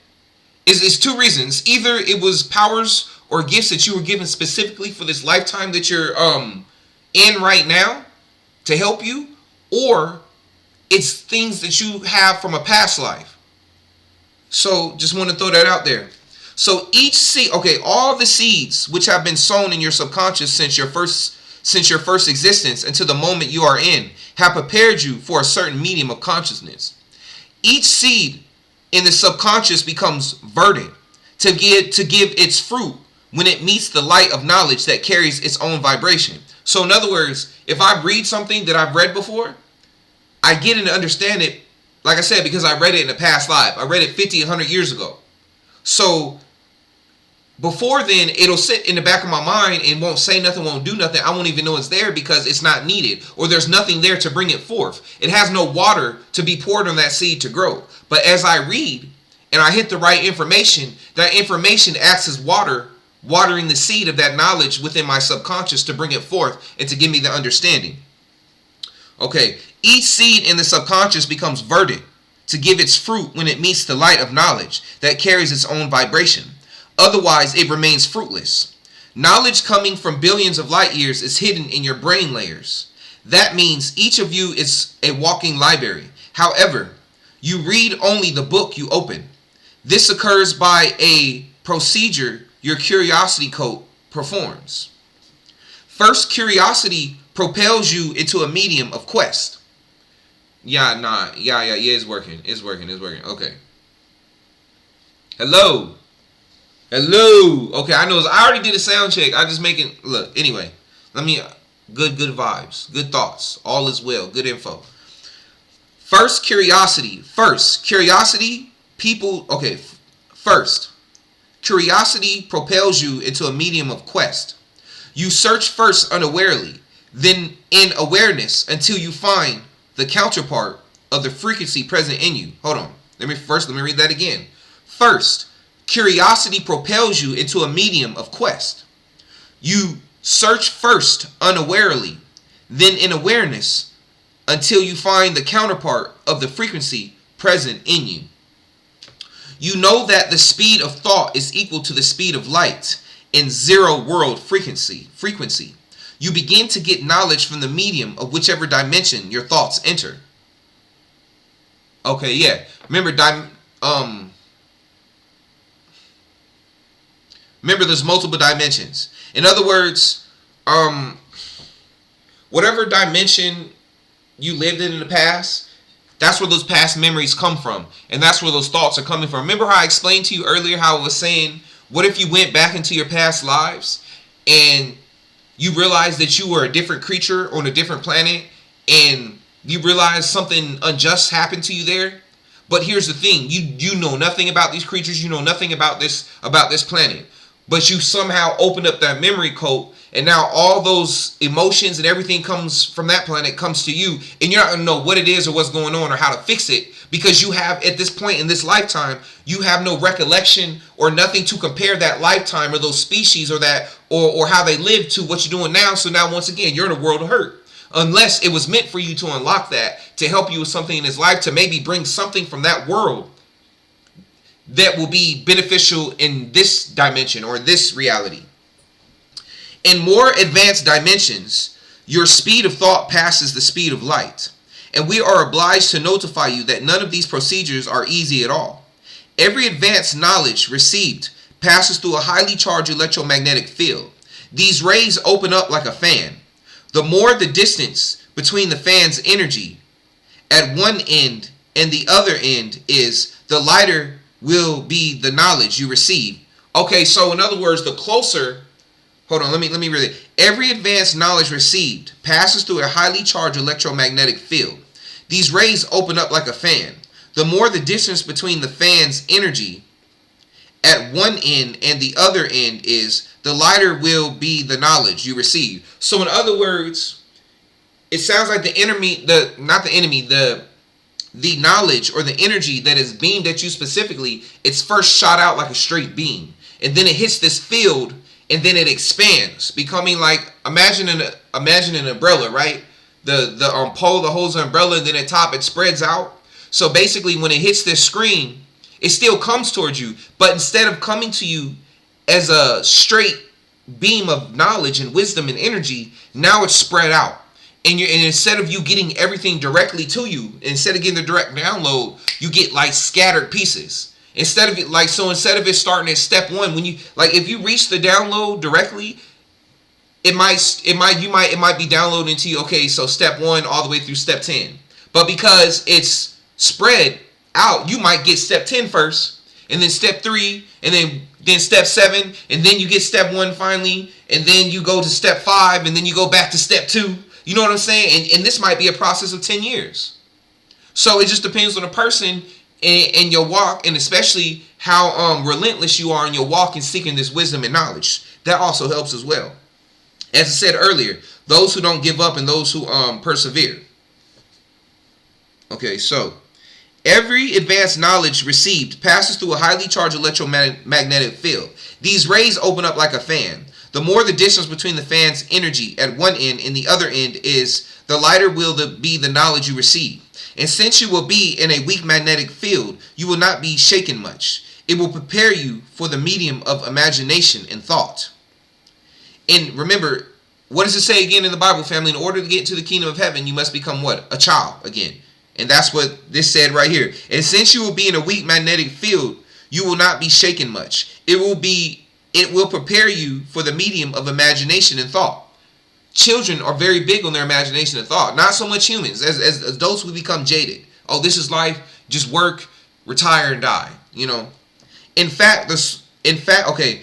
it's two reasons. Either it was powers or gifts that you were given specifically for this lifetime that you're in right now to help you, or it's things that you have from a past life. So just want to throw that out there. So each seed, okay, all the seeds which have been sown in your subconscious since your first existence until the moment you are in, have prepared you for a certain medium of consciousness. Each seed in the subconscious becomes verdant to give its fruit when it meets the light of knowledge that carries its own vibration. So in other words, if I read something that I've read before, I get it and understand it, like I said, because I read it in a past life. I read it 50, 100 years ago. So before then, it'll sit in the back of my mind and won't say nothing, won't do nothing. I won't even know it's there because it's not needed, or there's nothing there to bring it forth. It has no water to be poured on that seed to grow. But as I read and I hit the right information, that information acts as water, watering the seed of that knowledge within my subconscious to bring it forth and to give me the understanding. Okay, each seed in the subconscious becomes verdant to give its fruit when it meets the light of knowledge that carries its own vibration. Otherwise, it remains fruitless. Knowledge coming from billions of light years is hidden in your brain layers. That means each of you is a walking library. However, you read only the book you open. This occurs by a procedure your curiosity code performs. First, curiosity propels you into a medium of quest. Yeah, it's working. It's working. Okay. Hello. Okay, I know. I already did a sound check. I just making, look, anyway. Good vibes. Good thoughts. All is well. Good info. First, curiosity. Curiosity propels you into a medium of quest. You search first unawarely, then in awareness until you find the counterpart of the frequency present in you. Hold on. Let me read that again. First, curiosity propels you into a medium of quest. You search first unawarely, then in awareness until you find the counterpart of the frequency present in you. You know that the speed of thought is equal to the speed of light in zero world frequency. You begin to get knowledge from the medium of whichever dimension your thoughts enter. Okay, yeah. Remember, there's multiple dimensions. In other words, whatever dimension you lived in the past, that's where those past memories come from. And that's where those thoughts are coming from. Remember how I explained to you earlier how I was saying, what if you went back into your past lives and you realized that you were a different creature on a different planet and you realized something unjust happened to you there? But here's the thing, you know nothing about these creatures, you know nothing about this planet. But you somehow opened up that memory code, and now all those emotions and everything comes from that planet comes to you, and you're not going to know what it is or what's going on or how to fix it, because you have, at this point in this lifetime, you have no recollection or nothing to compare that lifetime or those species or that or how they lived to what you're doing now. So now once again, you're in a world of hurt. Unless it was meant for you to unlock that, to help you with something in this life, to maybe bring something from that world that will be beneficial in this dimension or this reality. In more advanced dimensions, your speed of thought passes the speed of light, and we are obliged to notify you that none of these procedures are easy at all. Every advanced knowledge received passes through a highly charged electromagnetic field. These rays open up like a fan. The more the distance between the fan's energy at one end and the other end is, the lighter will be the knowledge you receive. Okay, so in other words, the closer, hold on, let me read it. Every advanced knowledge received passes through a highly charged electromagnetic field. These rays open up like a fan. The more the distance between the fan's energy at one end and the other end is, the lighter will be the knowledge you receive. So in other words, it sounds like the knowledge or the energy that is beamed at you specifically, it's first shot out like a straight beam. And then it hits this field and then it expands, becoming like, imagine an umbrella, right? The pole that holds the umbrella, and then at top it spreads out. So basically, when it hits this screen, it still comes towards you, but instead of coming to you as a straight beam of knowledge and wisdom and energy, now it's spread out. And instead of you getting everything directly to you, instead of getting the direct download, you get like scattered pieces. Instead of it starting at step 1, when you like, if you reach the download directly, it might be downloading to you. Okay, so step 1 all the way through step 10. But because it's spread out, you might get step 10 first, and then step 3, and then step 7, and then you get step 1 finally, and then you go to step 5, and then you go back to step 2. You know what I'm saying? And this might be a process of 10 years. So it just depends on the person and your walk, and especially how relentless you are in your walk in seeking this wisdom and knowledge. That also helps as well. As I said earlier, those who don't give up and those who persevere. Okay, so every advanced knowledge received passes through a highly charged electromagnetic field. These rays open up like a fan. The more the distance between the fan's energy at one end and the other end is, the lighter will be the knowledge you receive. And since you will be in a weak magnetic field, you will not be shaken much. It will prepare you for the medium of imagination and thought. And remember, what does it say again in the Bible, family? In order to get into the kingdom of heaven, you must become what? A child again. And that's what this said right here. And since you will be in a weak magnetic field, you will not be shaken much. It will prepare you for the medium of imagination and thought. Children are very big on their imagination and thought. Not so much humans. As adults, we become jaded. Oh, this is life. Just work, retire, and die. You know. In fact, okay.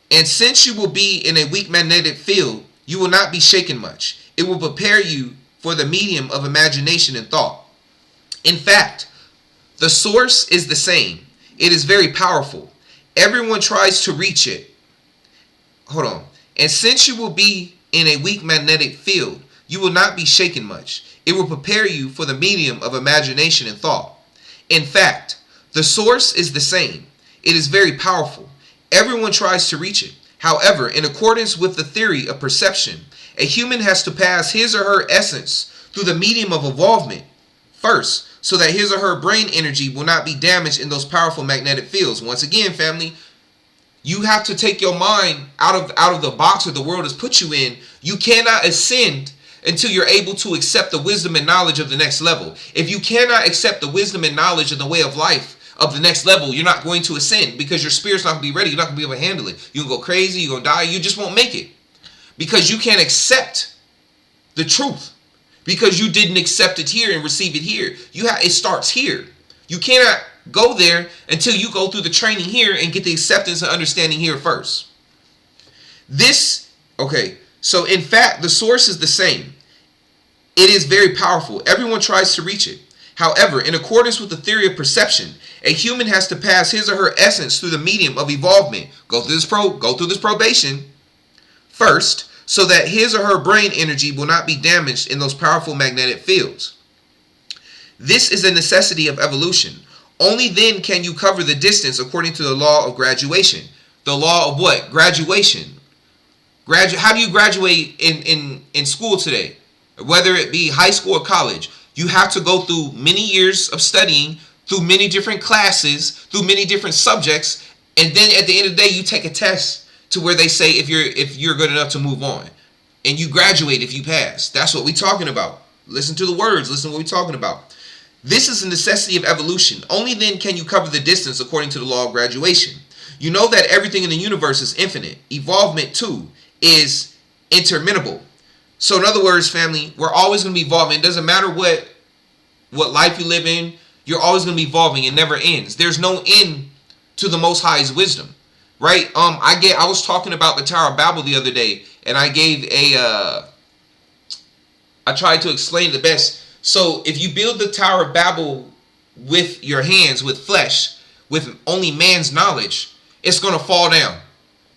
And since you will be in a weak magnetic field, you will not be shaken much. It will prepare you for the medium of imagination and thought. In fact, the source is the same. It is very powerful. Everyone tries to reach it. Hold on. And since you will be in a weak magnetic field, you will not be shaken much. It will prepare you for the medium of imagination and thought. In fact, the source is the same. It is very powerful. Everyone tries to reach it. However, in accordance with the theory of perception, a human has to pass his or her essence through the medium of evolvement first, so that his or her brain energy will not be damaged in those powerful magnetic fields. Once again, family, you have to take your mind out of the box that the world has put you in. You cannot ascend until you're able to accept the wisdom and knowledge of the next level. If you cannot accept the wisdom and knowledge of the way of life of the next level, you're not going to ascend, because your spirit's not going to be ready. You're not going to be able to handle it. You're going to go crazy. You're going to die. You just won't make it, because you can't accept the truth, because you didn't accept it here and receive it here. It starts here. You cannot go there until you go through the training here and get the acceptance and understanding here first. So in fact, the source is the same. It is very powerful. Everyone tries to reach it. However, in accordance with the theory of perception, a human has to pass his or her essence through the medium of evolvement. Go through this probation first, so that his or her brain energy will not be damaged in those powerful magnetic fields. This is a necessity of evolution. Only then can you cover the distance according to the law of graduation. The law of what? Graduation. How do you graduate in school today? Whether it be high school or college, you have to go through many years of studying, through many different classes, through many different subjects, and then at the end of the day, you take a test to where they say if you're good enough to move on, and you graduate if you pass. That's what we're talking about. Listen to the words. Listen to what we're talking about. This is a necessity of evolution. Only then can you cover the distance according to the law of graduation. You know that everything in the universe is infinite. Evolvement too is interminable. So in other words, family, we're always going to be evolving. It doesn't matter what life you live in. You're always going to be evolving. It never ends. There's no end to the Most High's wisdom. Right? I was talking about the Tower of Babel the other day, and I tried to explain the best. So if you build the Tower of Babel with your hands, with flesh, with only man's knowledge, it's going to fall down,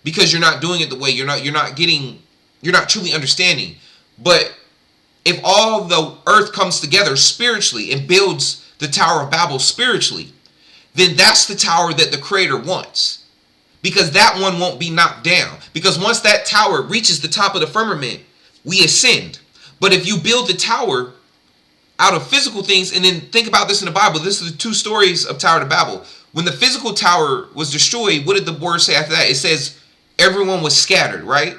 because you're not doing it the way you're not truly understanding. But if all the earth comes together spiritually and builds the Tower of Babel spiritually, then that's the tower that the Creator wants. because that one won't be knocked down. Because once that tower reaches the top of the firmament, we ascend. But if you build the tower out of physical things, and then think about this in the Bible, this is the two stories of Tower of Babel. When the physical tower was destroyed, what did the word say after that? It says everyone was scattered, right?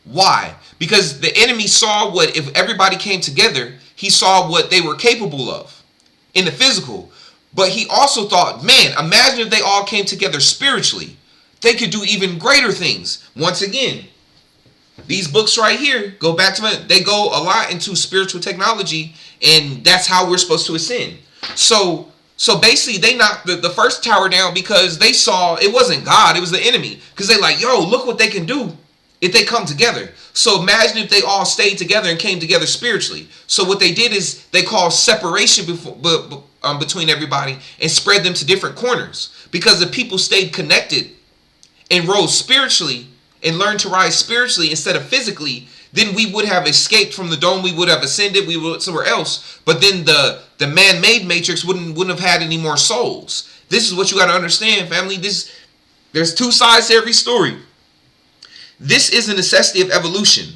Why? Because the enemy saw what, if everybody came together, he saw what they were capable of in the physical. But he also thought, man, imagine if they all came together spiritually. They could do even greater things. Once again, these books right here go back to it. They go a lot into spiritual technology, and that's how we're supposed to ascend. So basically, they knocked the first tower down because they saw it wasn't God, it was the enemy. Because they like, yo, look what they can do if they come together. So imagine if they all stayed together and came together spiritually. So what they did is they caused separation between everybody and spread them to different corners. Because if people stayed connected and rose spiritually and learned to rise spiritually instead of physically, then we would have escaped from the dome. We would have ascended. We would somewhere else. But then the man-made matrix wouldn't have had any more souls. This is what you got to understand, family. There's two sides to every story. This is a necessity of evolution.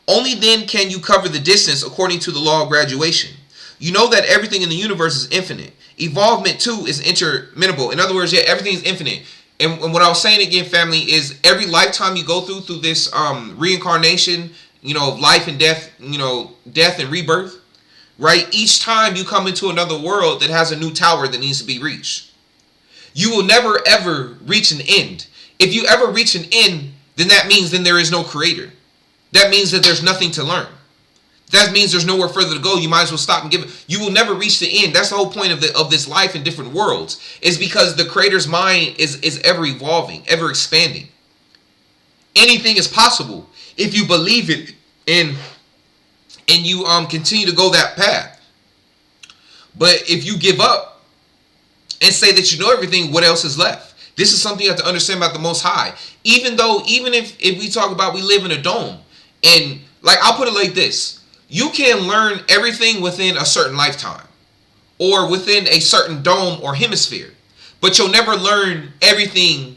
Only then can you cover the distance according to the law of graduation. You know that everything in the universe is infinite. Evolvement too is interminable. In other words, yeah, everything is infinite. And what I was saying again, family, is every lifetime you go through this reincarnation, life and death, death and rebirth, right? Each time you come into another world that has a new tower that needs to be reached. You will never ever reach an end. If you ever reach an end, then that means there is no creator. That means that there's nothing to learn. That means there's nowhere further to go. You might as well stop and give it. You will never reach the end. That's the whole point of this life in different worlds, is because the creator's mind is ever evolving, ever expanding. Anything is possible if you believe it and you continue to go that path. But if you give up and say that you know everything, what else is left? This is something you have to understand about the Most High. Even if we talk about we live in a dome, and like I'll put it like this. You can learn everything within a certain lifetime or within a certain dome or hemisphere, but you'll never learn everything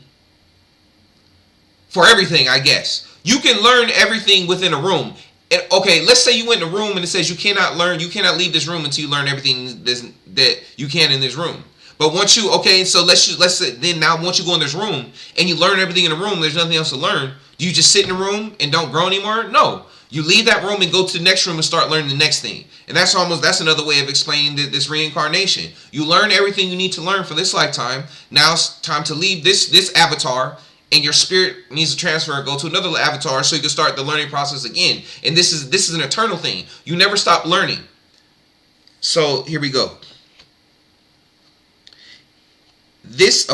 for everything, I guess. You can learn everything within a room. And, okay, let's say you went in a room and it says you cannot leave this room until you learn everything that you can in this room. But once you, so let's say then now once you go in this room and you learn everything in the room, there's nothing else to learn. Do you just sit in the room and don't grow anymore? No. You leave that room and go to the next room and start learning the next thing. And that's another way of explaining this reincarnation. You learn everything you need to learn for this lifetime. Now it's time to leave this avatar, and your spirit needs to transfer and go to another avatar so you can start the learning process again. And this is an eternal thing. You never stop learning. So here we go. This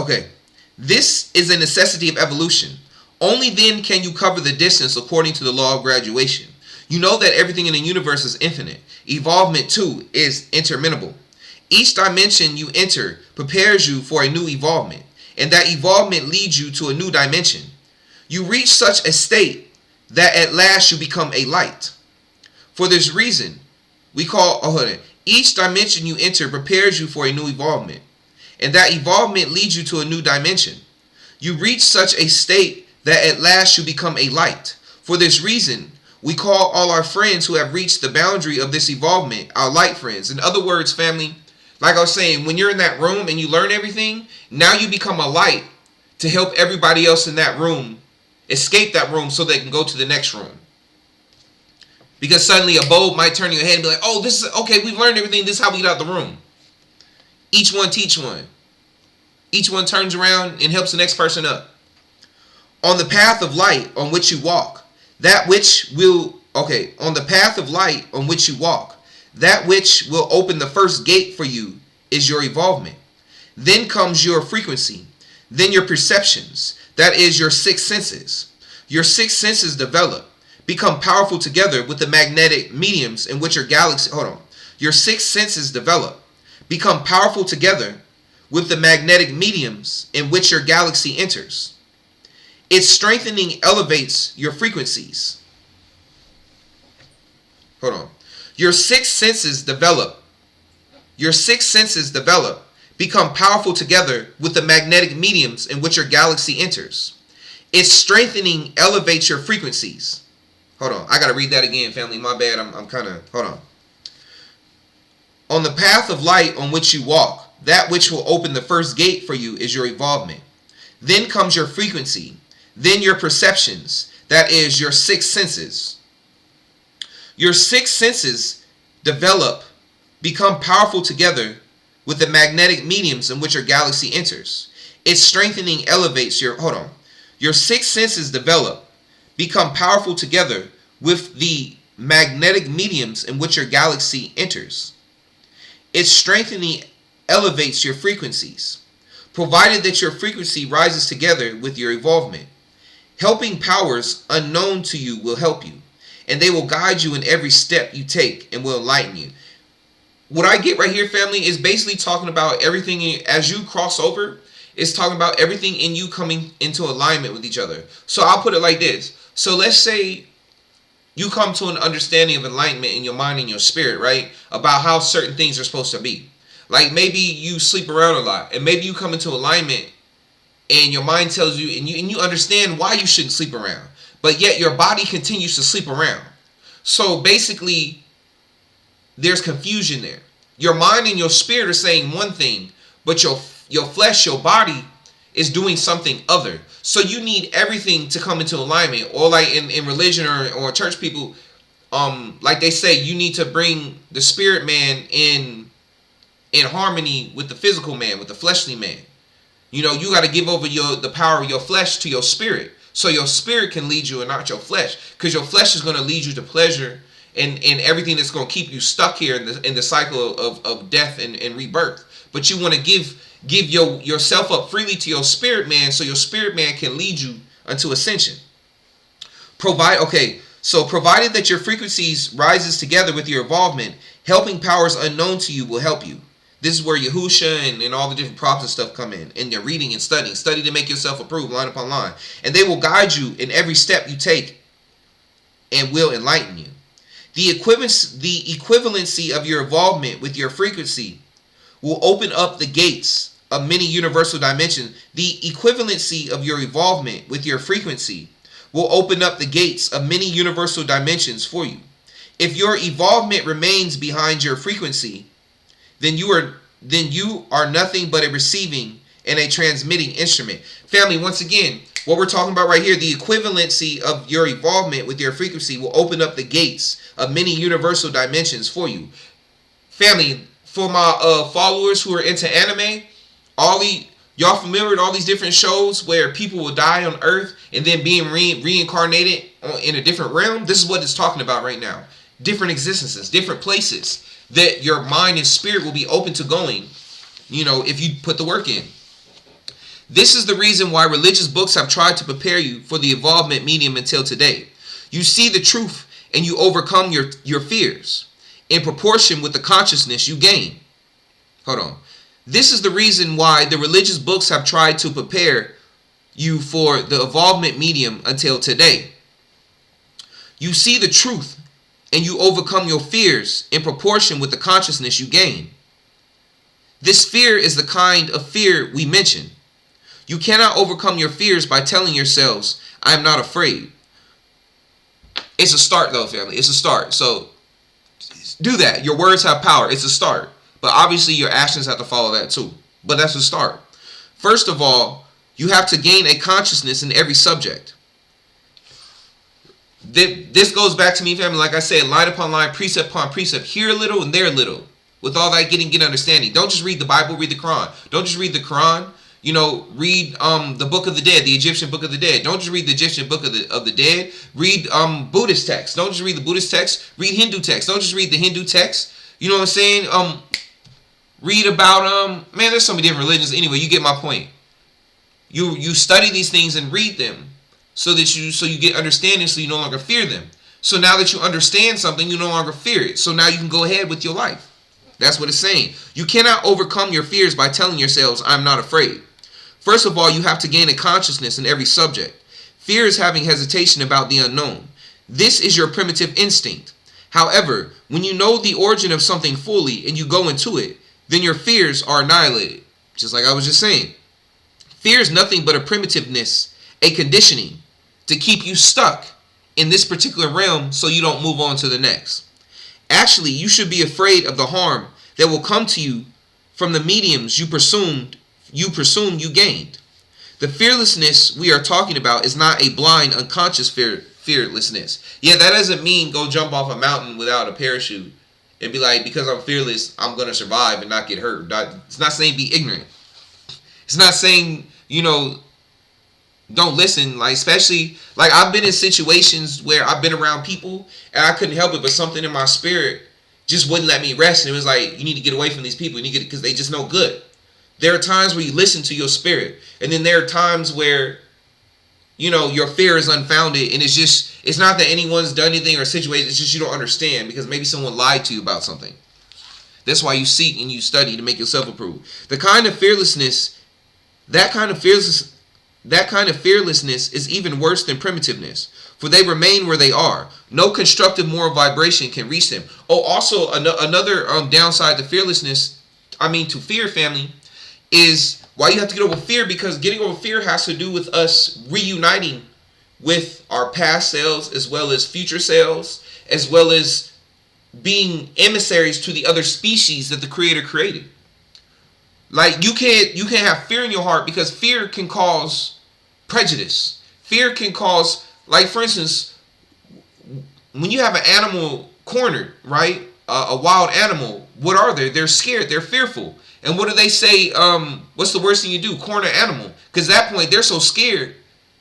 is a necessity of evolution. Only then can you cover the distance according to the law of graduation. You know that everything in the universe is infinite. Evolvement too is interminable. Each dimension you enter prepares you for a new evolvement, and that evolvement leads you to a new dimension. You reach such a state that at last you become a light. For this reason, each dimension you enter prepares you for a new evolvement, and that evolvement leads you to a new dimension. You reach such a state that at last you become a light. For this reason, we call all our friends who have reached the boundary of this evolvement our light friends. In other words, family, like I was saying, when you're in that room and you learn everything, now you become a light to help everybody else in that room escape that room so they can go to the next room. Because suddenly a bulb might turn in your head and be like, oh, this is okay, we've learned everything, this is how we get out the room. Each one teach one. Each one turns around and helps the next person up. On the path of light on which you walk, that which will open the first gate for you is your evolvement. Then comes your frequency, then your perceptions, that is your six senses. Your six senses develop, become powerful together with the magnetic mediums in which your galaxy, your six senses develop, become powerful together with the magnetic mediums in which your galaxy enters. Its strengthening elevates your frequencies. Your six senses develop, become powerful together with the magnetic mediums in which your galaxy enters. Its strengthening elevates your frequencies. Hold on, I gotta read that again, family. My bad. I'm kind of, hold on. On the path of light on which you walk, that which will open the first gate for you is your evolvement. Then comes your frequency. Then your perceptions. That is your six senses. Your six senses develop, become powerful together with the magnetic mediums in which your galaxy enters. Its strengthening elevates your, hold on. Your six senses develop, become powerful together with the magnetic mediums in which your galaxy enters. Its strengthening elevates your frequencies, provided that your frequency rises together with your evolvement. Helping powers unknown to you will help you, and they will guide you in every step you take and will enlighten you. What I get right here, family, is basically talking about everything as you cross over. It's talking about everything in you coming into alignment with each other. So I'll put it like this. So let's say you come to an understanding of enlightenment in your mind and your spirit, right? About how certain things are supposed to be. Like maybe you sleep around a lot, and maybe you come into alignment and your mind tells you, and you understand why you shouldn't sleep around, but yet your body continues to sleep around. So basically, there's confusion there. Your mind and your spirit are saying one thing, but your flesh, your body, is doing something other. So you need everything to come into alignment. Or like in religion or church people, like they say, you need to bring the spirit man in harmony with the physical man, with the fleshly man. You know, you got to give over the power of your flesh to your spirit, so your spirit can lead you and not your flesh, because your flesh is going to lead you to pleasure and everything that's going to keep you stuck here in the cycle of death and rebirth. But you want to give yourself up freely to your spirit man, so your spirit man can lead you unto ascension. Provided that your frequencies rises together with your involvement, helping powers unknown to you will help you. This is where Yahusha and all the different prophets and stuff come in their reading and studying. Study to make yourself approved, line upon line. And they will guide you in every step you take and will enlighten you. The equivalency of your involvement with your frequency will open up the gates of many universal dimensions. The equivalency of your involvement with your frequency will open up the gates of many universal dimensions for you. If your involvement remains behind your frequency, then you are nothing but a receiving and a transmitting instrument. Family, once again, what we're talking about right here, the equivalency of your involvement with your frequency will open up the gates of many universal dimensions for you. Family, for my followers who are into anime, y'all familiar with all these different shows where people will die on Earth and then being reincarnated in a different realm? This is what it's talking about right now. Different existences, different places that your mind and spirit will be open to going, if you put the work in. This is the reason why religious books have tried to prepare you for the involvement medium until today. You see the truth and you overcome your fears in proportion with the consciousness you gain. Hold on. This is the reason why the religious books have tried to prepare you for the involvement medium until today. You see the truth and you overcome your fears in proportion with the consciousness you gain. This fear is the kind of fear we mentioned. You cannot overcome your fears by telling yourselves, I am not afraid. It's a start though, family. It's a start. So do that. Your words have power. It's a start. But obviously your actions have to follow that too. But that's a start. First of all, you have to gain a consciousness in every subject. This goes back to me, family, like I said, line upon line, precept upon precept, here a little and there a little. With all that get understanding. Don't just read the Bible, read the Quran. Don't just read the Quran. Read the Book of the Dead, the Egyptian Book of the Dead. Don't just read the Egyptian Book of the Dead. Read Buddhist texts. Don't just read the Buddhist text. Read Hindu text. Don't just read the Hindu text. You know what I'm saying? Read about there's so many different religions. Anyway, you get my point. You study these things and read them so you get understanding, so you no longer fear them. So now that you understand something, you no longer fear it. So now you can go ahead with your life. That's what it's saying. You cannot overcome your fears by telling yourselves, I'm not afraid. First of all, you have to gain a consciousness in every subject. Fear is having hesitation about the unknown. This is your primitive instinct. However, when you know the origin of something fully and you go into it, then your fears are annihilated. Just like I was just saying. Fear is nothing but a primitiveness, a conditioning to keep you stuck in this particular realm so you don't move on to the next. Actually, you should be afraid of the harm that will come to you from the mediums you presumed you gained. The fearlessness we are talking about is not a blind, unconscious fearlessness. Yeah, that doesn't mean go jump off a mountain without a parachute and be like, because I'm fearless, I'm going to survive and not get hurt. It's not saying be ignorant. It's not saying, don't listen. Like, especially, like, I've been in situations where I've been around people and I couldn't help it, but something in my spirit just wouldn't let me rest. And it was like, you need to get away from these people. You need to get, because they just no good. There are times where you listen to your spirit. And then there are times where, your fear is unfounded. And it's not that anyone's done anything or situated. It's just you don't understand because maybe someone lied to you about something. That's why you seek and you study to make yourself improve. That kind of fearlessness is even worse than primitiveness, for they remain where they are. No constructive moral vibration can reach them. Oh, also another downside to to fear, family, is why you have to get over fear, because getting over fear has to do with us reuniting with our past selves as well as future selves, as well as being emissaries to the other species that the Creator created. Like, you can't have fear in your heart, because fear can cause prejudice. Fear can cause, like, for instance, when you have an animal cornered, right? A wild animal, what are they? They're scared. They're fearful. And what do they say? What's the worst thing you do? Corner an animal. Because at that point, they're so scared.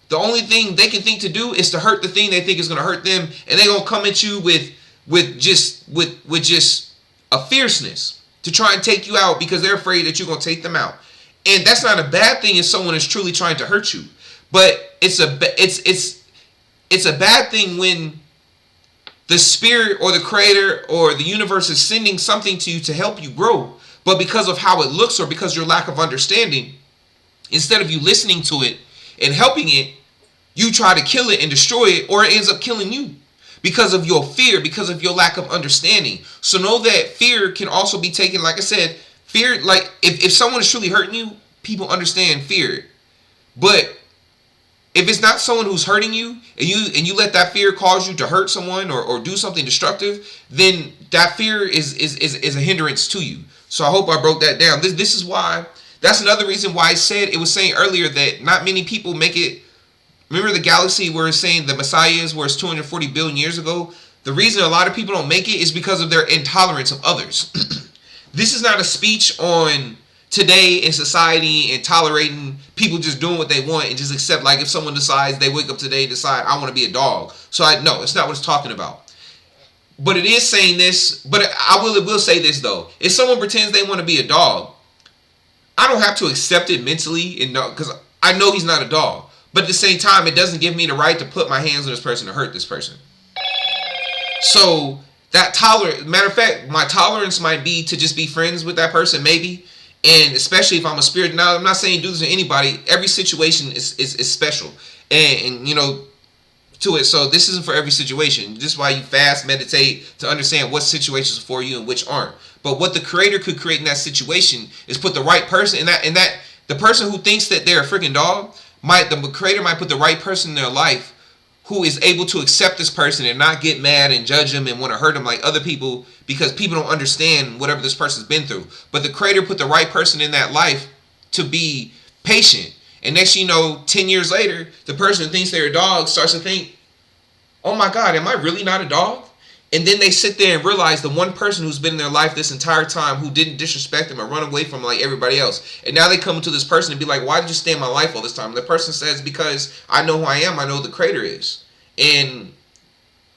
The only thing they can think to do is to hurt the thing they think is going to hurt them. And they're going to come at you with just a fierceness to try and take you out, because they're afraid that you're going to take them out. And that's not a bad thing if someone is truly trying to hurt you. But it's a bad thing when the spirit or the Creator or the universe is sending something to you to help you grow. But because of how it looks or because of your lack of understanding, instead of you listening to it and helping it, you try to kill it and destroy it, or it ends up killing you because of your fear, because of your lack of understanding. So know that fear can also be taken, like I said, fear, like if someone is truly hurting you, people understand fear. But if it's not someone who's hurting you and you let that fear cause you to hurt someone or do something destructive, then that fear is a hindrance to you. So I hope I broke that down. This is why, that's another reason why it was saying earlier that not many people make it. Remember the galaxy where it's saying the Messiah is, where it's 240 billion years ago? The reason a lot of people don't make it is because of their intolerance of others. This is not a speech on today in society and tolerating people just doing what they want and just accept, like, if someone decides they wake up today and decide, I want to be a dog. No, it's not what it's talking about. But it is saying this, but I will say this though. If someone pretends they want to be a dog, I don't have to accept it mentally, and because I know he's not a dog. But at the same time, it doesn't give me the right to put my hands on this person to hurt this person. So that matter of fact, my tolerance might be to just be friends with that person, maybe. And especially if I'm a spirit. Now, I'm not saying do this to anybody. Every situation is special. And to it. So this isn't for every situation. This is why you fast, meditate, to understand what situations are for you and which aren't. But what the Creator could create in that situation is put the right person in that the person who thinks that they're a freaking dog, the Creator might put the right person in their life who is able to accept this person and not get mad and judge them and want to hurt them like other people, because people don't understand whatever this person's been through. But the Creator put the right person in that life to be patient. And next 10 years later, the person who thinks they're a dog starts to think, oh my God, am I really not a dog? And then they sit there and realize the one person who's been in their life this entire time who didn't disrespect them or run away from like everybody else. And now they come to this person and be like, why did you stay in my life all this time? And the person says, because I know who I am. I know who the Creator is. And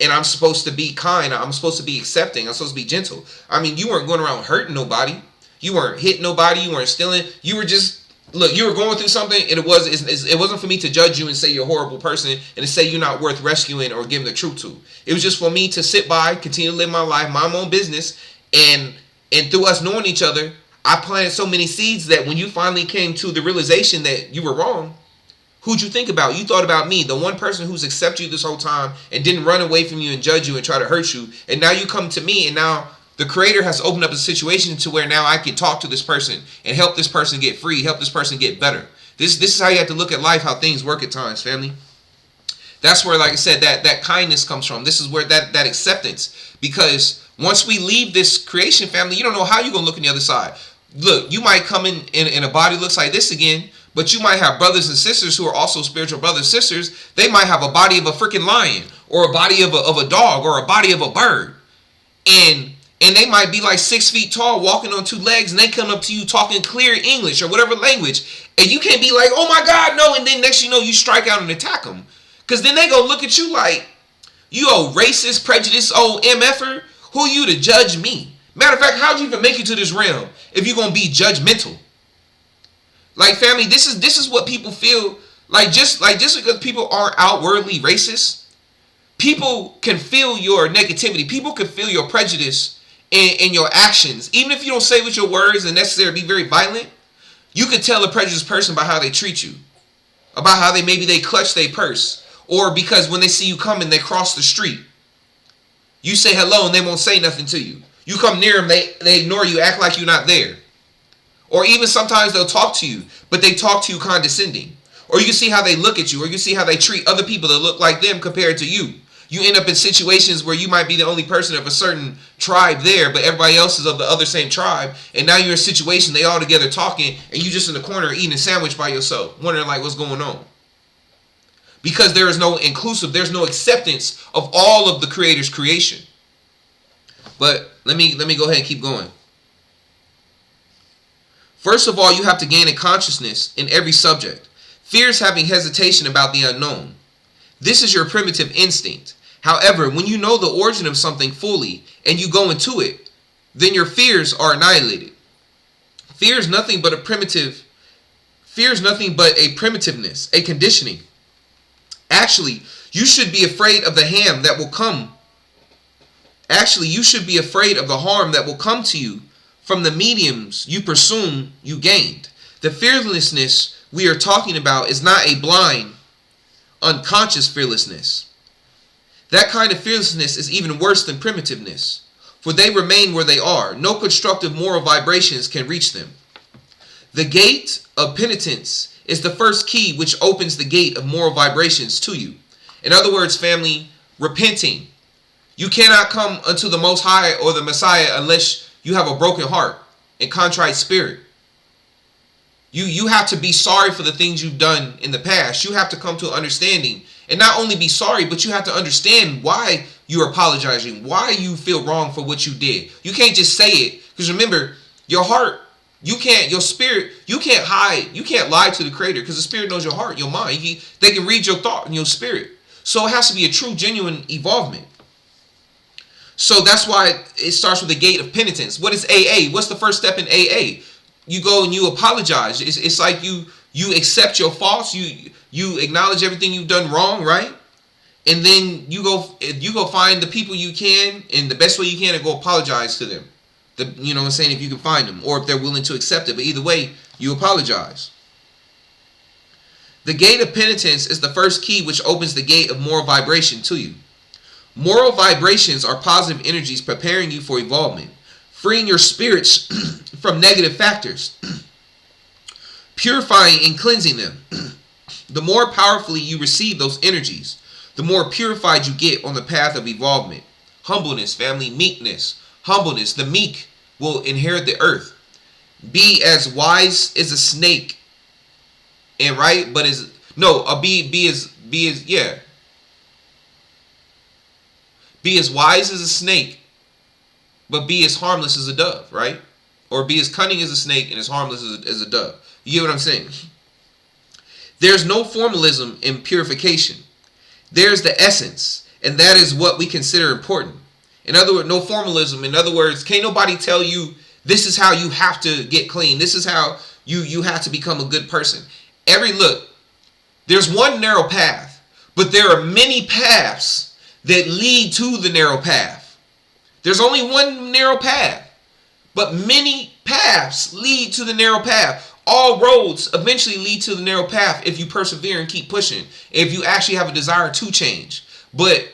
I'm supposed to be kind. I'm supposed to be accepting. I'm supposed to be gentle. I mean, you weren't going around hurting nobody. You weren't hitting nobody. You weren't stealing. You were just, look, you were going through something, and it wasn't for me to judge you and say you're a horrible person and to say you're not worth rescuing or giving the truth to. It was just for me to sit by, continue to live my life, mind my own business, and through us knowing each other, I planted so many seeds that when you finally came to the realization that you were wrong, who'd you think about? You thought about me, the one person who's accepted you this whole time and didn't run away from you and judge you and try to hurt you. And now you come to me, and now The Creator has opened up a situation to where now I can talk to this person and help this person get free, help this person get better. This is how you have to look at life, how things work at times, family. That's where, like I said, that kindness comes from. This is where that acceptance. Because once we leave this creation, family, you don't know how you're going to look on the other side. Look, you might come in a body that looks like this again, but you might have brothers and sisters who are also spiritual brothers and sisters. They might have a body of a freaking lion, or a body of a dog, or a body of a bird. And they might be like 6 feet tall, walking on 2 legs, and they come up to you talking clear English or whatever language. And you can't be like, oh my God, no. And then next you know, you strike out and attack them. Because then they go look at you like, you old racist, prejudiced, old MFer. Who you to judge me? Matter of fact, how'd you even make it to this realm if you're going to be judgmental? Like, family, this is what people feel. Like, just because people aren't outwardly racist, people can feel your negativity. People can feel your prejudice in your actions. Even if you don't say with your words and necessarily be very violent, you can tell a prejudiced person by how they treat you. About how maybe they clutch their purse. Or because when they see you coming, they cross the street. You say hello and they won't say nothing to you. You come near them, they ignore you, act like you're not there. Or even sometimes they'll talk to you, but they talk to you condescending. Or you can see how they look at you, or you see how they treat other people that look like them compared to you. You end up in situations where you might be the only person of a certain tribe there, but everybody else is of the other same tribe. And now you're in a situation, they all together talking, and you just in the corner eating a sandwich by yourself, wondering like what's going on. Because there is no there's no acceptance of all of the Creator's creation. But let me go ahead and keep going. First of all, you have to gain a consciousness in every subject. Fear is having hesitation about the unknown. This is your primitive instinct. However, when you know the origin of something fully and you go into it, then your fears are annihilated. Fear is nothing but a primitiveness, a conditioning. Actually, you should be afraid of the harm that will come. Actually, you should be afraid of the harm that will come to you from the mediums you presume you gained. The fearlessness we are talking about is not a blind, unconscious fearlessness. That kind of fearlessness is even worse than primitiveness, for they remain where they are. No constructive moral vibrations can reach them. The gate of penitence is the first key which opens the gate of moral vibrations to you. In other words, family, repenting. You cannot come unto the Most High or the Messiah unless you have a broken heart and contrite spirit. You have to be sorry for the things you've done in the past. You have to come to an understanding. And not only be sorry, but you have to understand why you're apologizing, why you feel wrong for what you did. You can't just say it. Because remember, your heart, your spirit, you can't hide, you can't lie to the Creator because the Spirit knows your heart, your mind. They can read your thought and your spirit. So it has to be a true, genuine evolvement. So that's why it starts with the gate of penitence. What is AA? What's the first step in AA? You go and you apologize. It's like you accept your faults. You acknowledge everything you've done wrong, right? And then you go find the people you can, and the best way you can, and go apologize to them. You know what I'm saying? If you can find them, or if they're willing to accept it. But either way, you apologize. The gate of penitence is the first key which opens the gate of moral vibration to you. Moral vibrations are positive energies preparing you for evolvement, freeing your spirits from negative factors, purifying and cleansing them. The more powerfully you receive those energies, the more purified you get on the path of evolvement. Humbleness, family, meekness. Humbleness, the meek will inherit the earth. Be as wise as a snake, and right, but be as wise as a snake, but be as harmless as a dove, right? Or be as cunning as a snake and as harmless as a dove. You get what I'm saying? There's no formalism in purification. There's the essence, and that is what we consider important. In other words, no formalism. In other words, can't nobody tell you this is how you have to get clean. This is how you have to become a good person. There's one narrow path, but there are many paths that lead to the narrow path. There's only one narrow path, but many paths lead to the narrow path. All roads eventually lead to the narrow path if you persevere and keep pushing, if you actually have a desire to change. But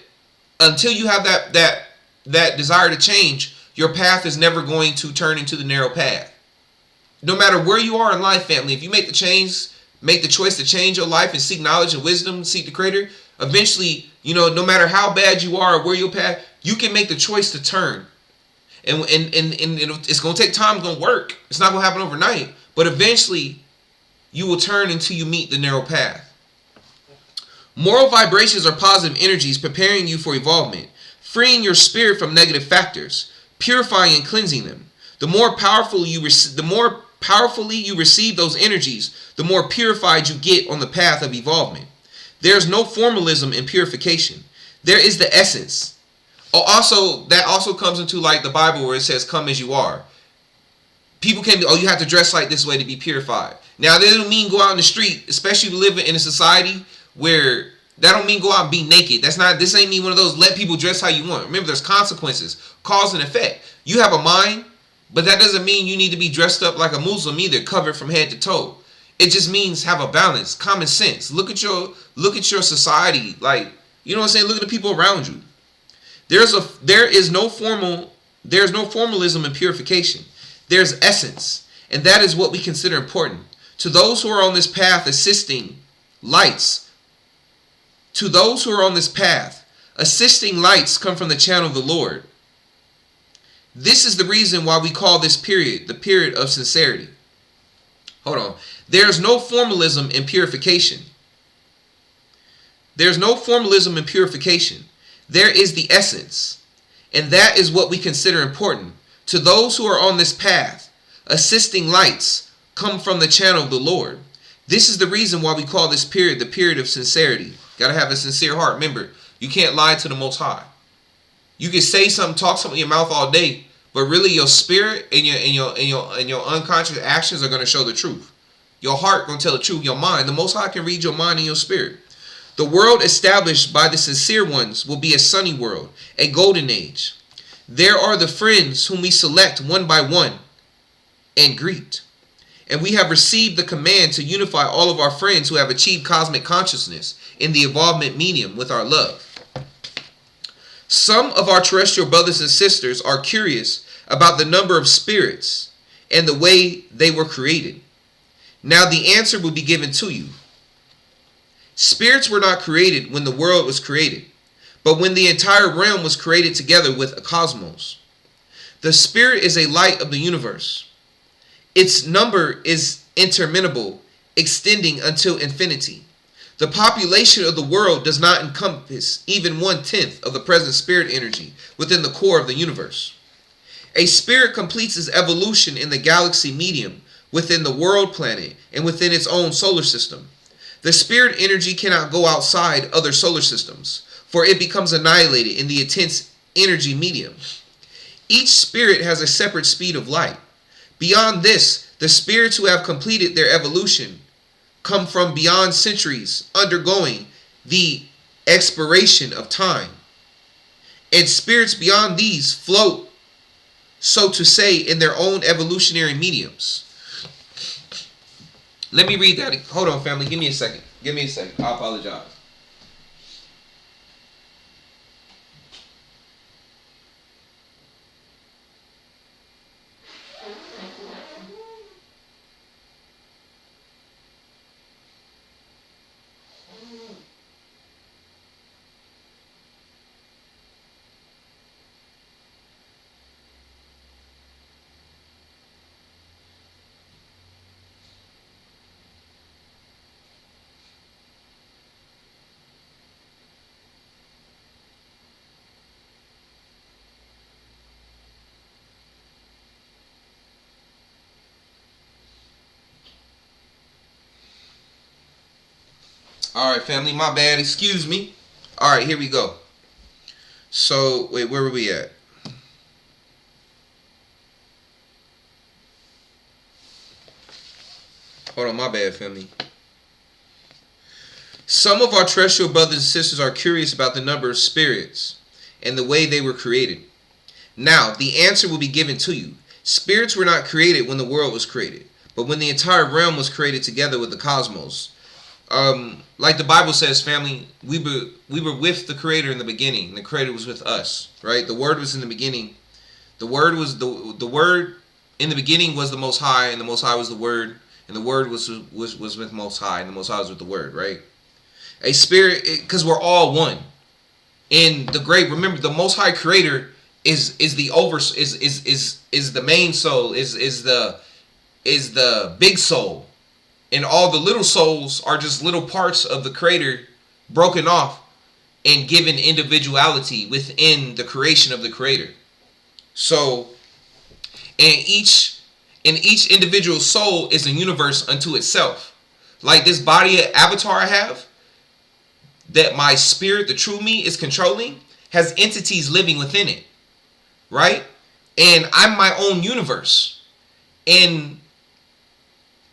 until you have that desire to change, your path is never going to turn into the narrow path. No matter where you are in life, family, if you make the choice to change your life and seek knowledge and wisdom, seek the Creator, eventually, no matter how bad you are or where your path, you can make the choice to turn. And it's going to take time, it's going to work. It's not going to happen overnight. But eventually, you will turn until you meet the narrow path. Moral vibrations are positive energies preparing you for evolvement, freeing your spirit from negative factors, purifying and cleansing them. The more powerfully you receive those energies, the more purified you get on the path of evolvement. There is no formalism in purification. There is the essence. That also comes into like the Bible where it says, "Come as you are." People can be, you have to dress like this way to be purified. Now, that doesn't mean go out in the street, especially living in a society where that don't mean go out and be naked. This ain't mean one of those let people dress how you want. Remember, there's consequences, cause and effect. You have a mind, but that doesn't mean you need to be dressed up like a Muslim either, covered from head to toe. It just means have a balance, common sense. Look at your society, like, you know what I'm saying? Look at the people around you. There's no formalism in purification. There's essence, and that is what we consider important. To those who are on this path assisting lights come from the channel of the Lord. This is the reason why we call this period the period of sincerity. Hold on. There's no formalism in purification. There's no formalism in purification. There is the essence, and that is what we consider important. To those who are on this path, assisting lights come from the channel of the Lord. This is the reason why we call this period the period of sincerity. Got to have a sincere heart. Remember, you can't lie to the Most High. You can say something, talk something in your mouth all day, but really your spirit and your unconscious actions are going to show the truth. Your heart going to tell the truth. Your mind, the Most High can read your mind and your spirit. The world established by the sincere ones will be a sunny world, a golden age. There are the friends whom we select one by one and greet. And we have received the command to unify all of our friends who have achieved cosmic consciousness in the evolvement medium with our love. Some of our terrestrial brothers and sisters are curious about the number of spirits and the way they were created. Now the answer will be given to you. Spirits were not created when the world was created, but when the entire realm was created together with a cosmos. The spirit is a light of the universe. Its number is interminable, extending until infinity. The population of the world does not encompass even 1/10 of the present spirit energy within the core of the universe. A spirit completes its evolution in the galaxy medium, within the world planet, and within its own solar system. The spirit energy cannot go outside other solar systems, for it becomes annihilated in the intense energy medium. Each spirit has a separate speed of light. Beyond this, the spirits who have completed their evolution come from beyond centuries, undergoing the expiration of time. And spirits beyond these float, so to say, in their own evolutionary mediums. Let me read that. Hold on, family. Give me a second. I apologize. All right, family, my bad. Excuse me. All right, here we go. So, wait, where were we at? Hold on, my bad, family. Some of our terrestrial brothers and sisters are curious about the number of spirits and the way they were created. Now, the answer will be given to you. Spirits were not created when the world was created, but when the entire realm was created together with the cosmos. Like the Bible says, family, we were with the Creator in the beginning. The Creator was with us, right? The Word was in the beginning. The Word was the Word in the beginning was the Most High, and the Most High was the Word, and the Word was with Most High, and the Most High was with the Word, right? A spirit, because we're all one. And the great, remember, the Most High Creator is the main soul, is the big soul, and all the little souls are just little parts of the Creator broken off and given individuality within the creation of the Creator. So, and each individual soul is a universe unto itself. Like this body avatar I have, that my spirit, the true me, is controlling, has entities living within it, right? And I'm my own universe. And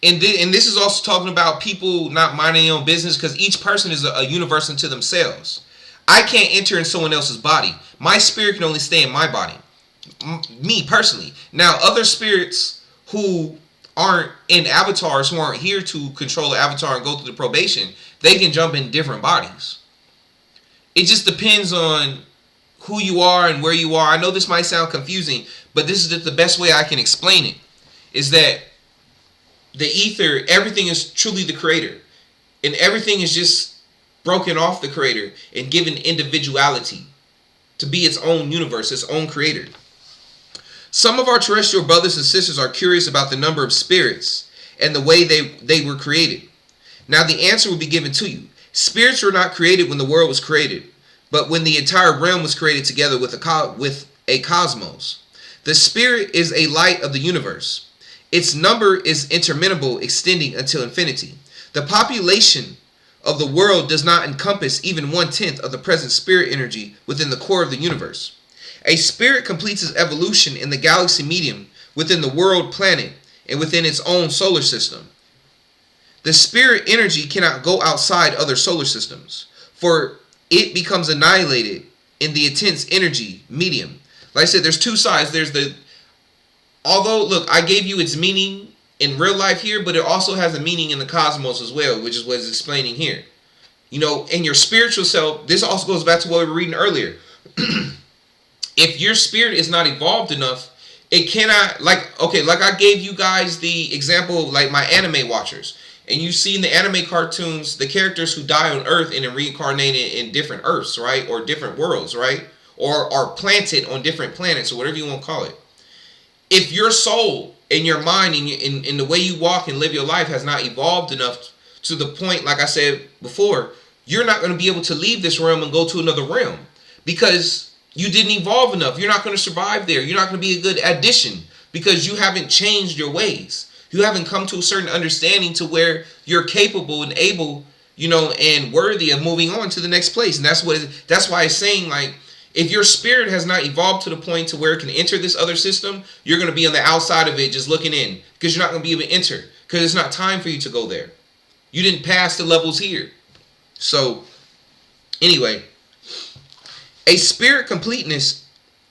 this is also talking about people not minding their own business, because each person is a universe unto themselves. I can't enter in someone else's body. My spirit can only stay in my body. Me personally. Now, other spirits who aren't in avatars, who aren't here to control the avatar and go through the probation, they can jump in different bodies. It just depends on who you are and where you are. I know this might sound confusing, but this is the best way I can explain it. Is that the ether, everything is truly the Creator. And everything is just broken off the Creator and given individuality to be its own universe, its own Creator. Some of our terrestrial brothers and sisters are curious about the number of spirits and the way they were created. Now the answer will be given to you. Spirits were not created when the world was created, but when the entire realm was created together with a cosmos. The spirit is a light of the universe. Its number is interminable, extending until infinity. The population of the world does not encompass even 1/10 of the present spirit energy within the core of the universe. A spirit completes its evolution in the galaxy medium, within the world planet, and within its own solar system. The spirit energy cannot go outside other solar systems, for it becomes annihilated in the intense energy medium. Like I said, there's two sides. Although, look, I gave you its meaning in real life here, but it also has a meaning in the cosmos as well, which is what it's explaining here. You know, in your spiritual self, this also goes back to what we were reading earlier. If your spirit is not evolved enough, it cannot, like I gave you guys the example of like my anime watchers. And you see in the anime cartoons, the characters who die on Earth and are reincarnated in different Earths, right? Or different worlds, right? Or are planted on different planets, or whatever you want to call it. If your soul and your mind and the way you walk and live your life has not evolved enough to the point, like I said before, you're not going to be able to leave this realm and go to another realm. Because you didn't evolve enough. You're not going to survive there. You're not going to be a good addition because you haven't changed your ways. You haven't come to a certain understanding to where you're capable and able, you know, and worthy of moving on to the next place. And that's why it's saying, like, if your spirit has not evolved to the point to where it can enter this other system, you're going to be on the outside of it just looking in, because you're not going to be able to enter, because it's not time for you to go there. You didn't pass the levels here. So, anyway, a spirit completes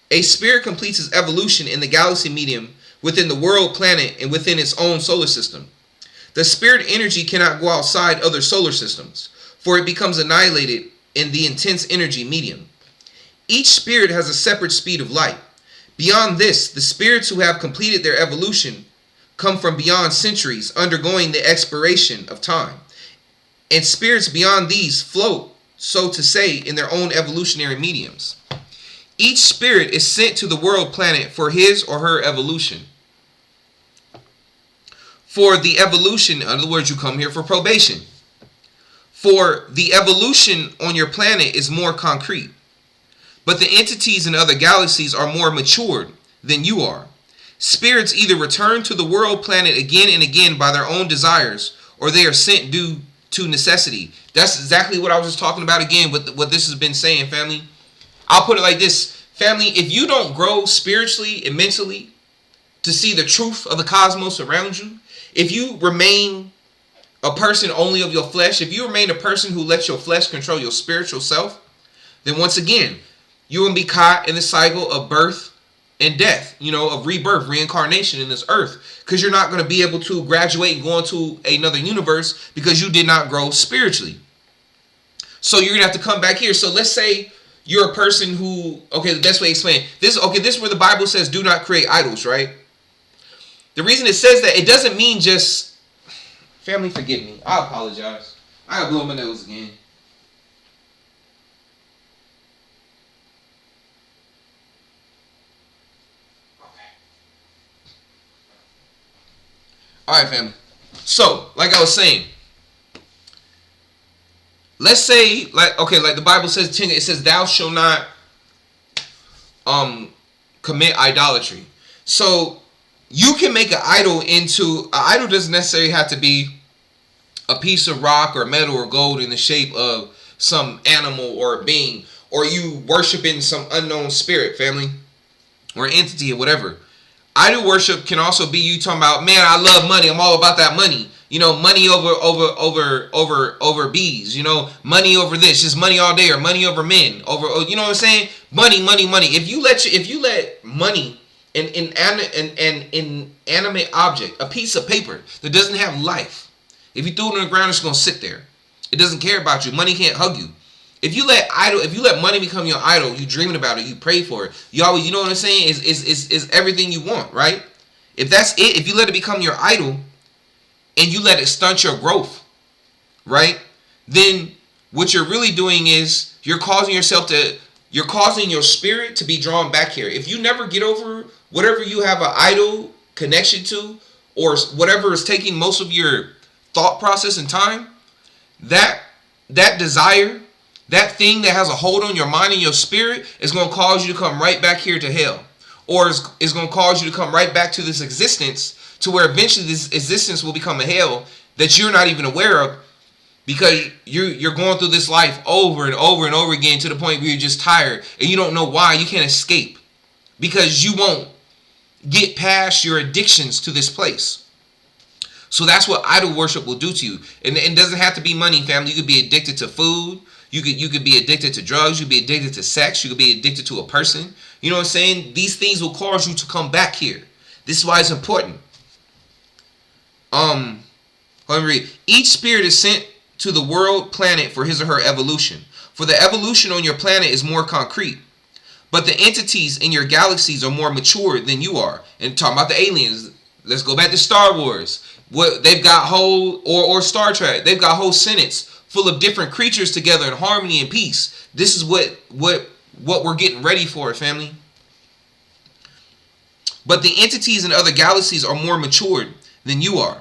its evolution in the galaxy medium, within the world planet, and within its own solar system. The spirit energy cannot go outside other solar systems, for it becomes annihilated in the intense energy medium. Each spirit has a separate speed of light. Beyond this, the spirits who have completed their evolution come from beyond centuries, undergoing the expiration of time. And spirits beyond these float, so to say, in their own evolutionary mediums. Each spirit is sent to the world planet for his or her evolution. For the evolution, in other words, you come here for probation. For the evolution on your planet is more concrete. But the entities in other galaxies are more matured than you are. Spirits either return to the world planet again and again by their own desires, or they are sent due to necessity. That's exactly what I was just talking about again, what this has been saying, family. I'll put it like this, family. If you don't grow spiritually and mentally to see the truth of the cosmos around you, if you remain a person only of your flesh, if you remain a person who lets your flesh control your spiritual self, then once again, you're going to be caught in the cycle of birth and death, you know, of rebirth, reincarnation in this earth, because you're not going to be able to graduate and go into another universe because you did not grow spiritually. So you're going to have to come back here. So let's say you're a person who, okay, the best way to explain this, okay, this is where the Bible says do not create idols, right? The reason it says that, it doesn't mean just, family, forgive me. I apologize. I gotta blow my nose again. Okay. Alright, family. So, like I was saying, let's say, like the Bible says, it says, thou shalt not commit idolatry. So, you can make an idol into, an idol doesn't necessarily have to be a piece of rock or metal or gold in the shape of some animal or a being, or you worshiping some unknown spirit, family, or entity or whatever. Idol worship can also be you talking about, man, I love money, I'm all about that money. You know, money over bees, you know, money over this, just money all day, or money over men, over, you know what I'm saying? Money. If you let money, an inanimate object, a piece of paper that doesn't have life, if you threw it on the ground, it's gonna sit there. It doesn't care about you. Money can't hug you. If you let money become your idol, you dreaming about it, you pray for it. You always, you know what I'm saying? Is everything you want, right? If that's it, if you let it become your idol, and you let it stunt your growth, right? Then what you're really doing is you're causing your spirit to be drawn back here. If you never get over whatever you have an idol connection to, or whatever is taking most of your thought process and time, that desire, that thing that has a hold on your mind and your spirit, is going to cause you to come right back here to hell, or is going to cause you to come right back to this existence, to where eventually this existence will become a hell that you're not even aware of, because you're going through this life over and over and over again to the point where you're just tired and you don't know why. You can't escape because you won't get past your addictions to this place. So that's what idol worship will do to you. And it doesn't have to be money, family. You could be addicted to food. You could be addicted to drugs. You could be addicted to sex. You could be addicted to a person. You know what I'm saying? These things will cause you to come back here. This is why it's important. Let me read. Each spirit is sent to the world planet for his or her evolution. For the evolution on your planet is more concrete. But the entities in your galaxies are more mature than you are. And talking about the aliens, let's go back to Star Wars. What they've got whole, or Star Trek, they've got whole senates full of different creatures together in harmony and peace. This is what we're getting ready for, family. But the entities in other galaxies are more matured than you are.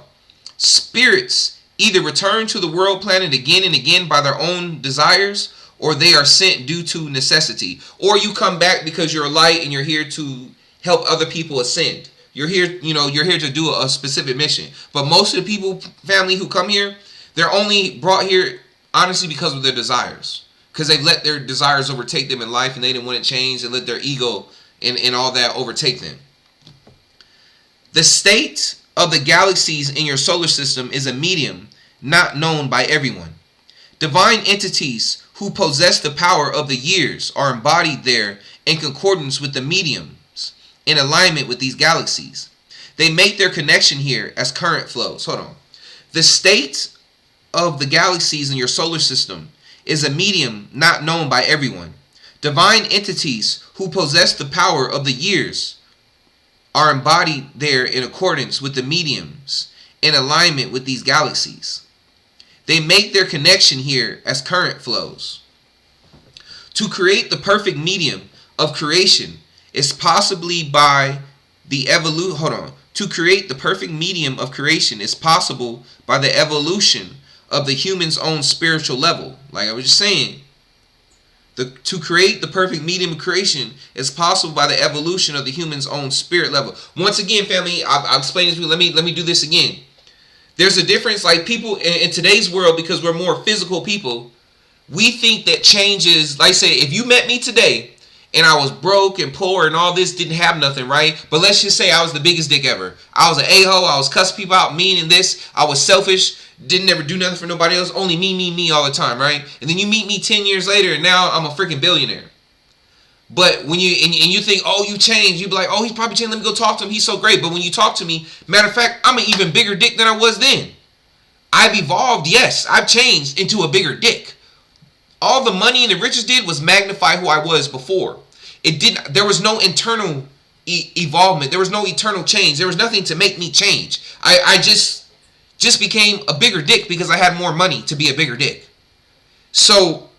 Spirits either return to the world planet again and again by their own desires, or they are sent due to necessity. Or you come back because you're a light and you're here to help other people ascend. You're here, you're here to do a specific mission. But most of the people, family, who come here, they're only brought here, honestly, because of their desires. Because they've let their desires overtake them in life and they didn't want to change, and let their ego and all that overtake them. The state of the galaxies in your solar system is a medium not known by everyone. Divine entities who possess the power of the years are embodied there in concordance with the mediums, in alignment with these galaxies. They make their connection here as current flows. Hold on. The state of the galaxies in your solar system is a medium not known by everyone. Divine entities who possess the power of the years are embodied there in accordance with the mediums, in alignment with these galaxies. They make their connection here as current flows. To create the perfect medium of creation is possibly by the evolution. Hold on. To create the perfect medium of creation is possible by the evolution of the human's own spiritual level. Like I was just saying, to create the perfect medium of creation is possible by the evolution of the human's own spirit level. Once again, family, I'll explain this to you. Let me do this again. There's a difference, like people in today's world, because we're more physical people, we think that change is, like say, if you met me today and I was broke and poor and all this, didn't have nothing, right? But let's just say I was the biggest dick ever. I was an a-hole, I was cussing people out, mean and this, I was selfish, didn't ever do nothing for nobody else, only me all the time, right? And then you meet me 10 years later and now I'm a freaking billionaire. But when you, and you think, oh, you changed, you be like, oh, he's probably changed, let me go talk to him, he's so great. But when you talk to me, matter of fact, I'm an even bigger dick than I was then. I've evolved, yes, I've changed into a bigger dick. All the money and the riches did was magnify who I was before. It didn't. There was no internal evolvement. There was no eternal change. There was nothing to make me change. I just became a bigger dick because I had more money to be a bigger dick. So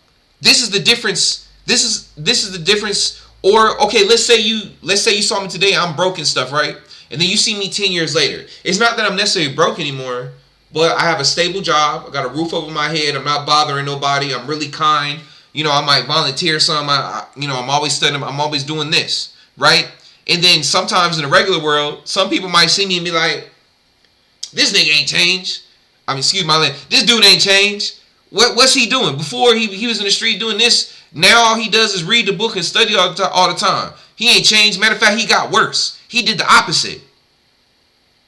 this is the difference. This is the difference. Or okay, let's say you saw me today. I'm broke and stuff, right? And then you see me 10 years later. It's not that I'm necessarily broke anymore, but I have a stable job. I got a roof over my head. I'm not bothering nobody. I'm really kind. I might volunteer some. I'm always studying. I'm always doing this, right? And then sometimes in the regular world, some people might see me and be like, this nigga ain't changed. Excuse my language. This dude ain't changed. What's he doing? Before he was in the street doing this. Now all he does is read the book and study all the time. He ain't changed. Matter of fact, he got worse. He did the opposite.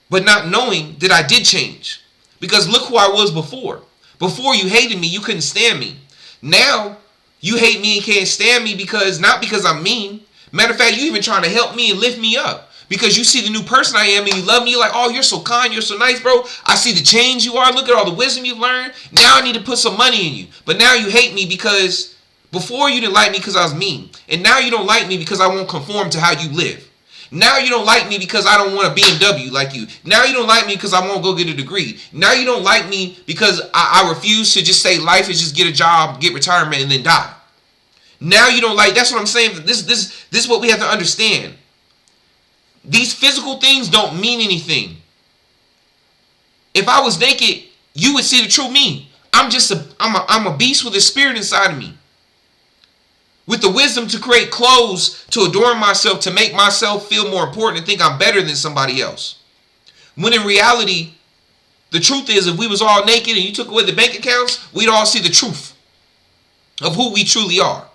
But not knowing that I did change. Because look who I was before. Before you hated me, you couldn't stand me. Now you hate me and can't stand me not because I'm mean. Matter of fact, you even trying to help me and lift me up. Because you see the new person I am and you love me. You're like, oh, you're so kind. You're so nice, bro. I see the change you are. Look at all the wisdom you've learned. Now I need to put some money in you. But now you hate me because before you didn't like me because I was mean. And now you don't like me because I won't conform to how you live. Now you don't like me because I don't want a BMW like you. Now you don't like me because I won't go get a degree. Now you don't like me because I refuse to just say life is just get a job, get retirement, and then die. Now you don't like. That's what I'm saying. This is what we have to understand. These physical things don't mean anything. If I was naked, you would see the true me. I'm a beast with a spirit inside of me. With the wisdom to create clothes, to adorn myself, to make myself feel more important and think I'm better than somebody else. When in reality, the truth is if we was all naked and you took away the bank accounts, we'd all see the truth of who we truly are.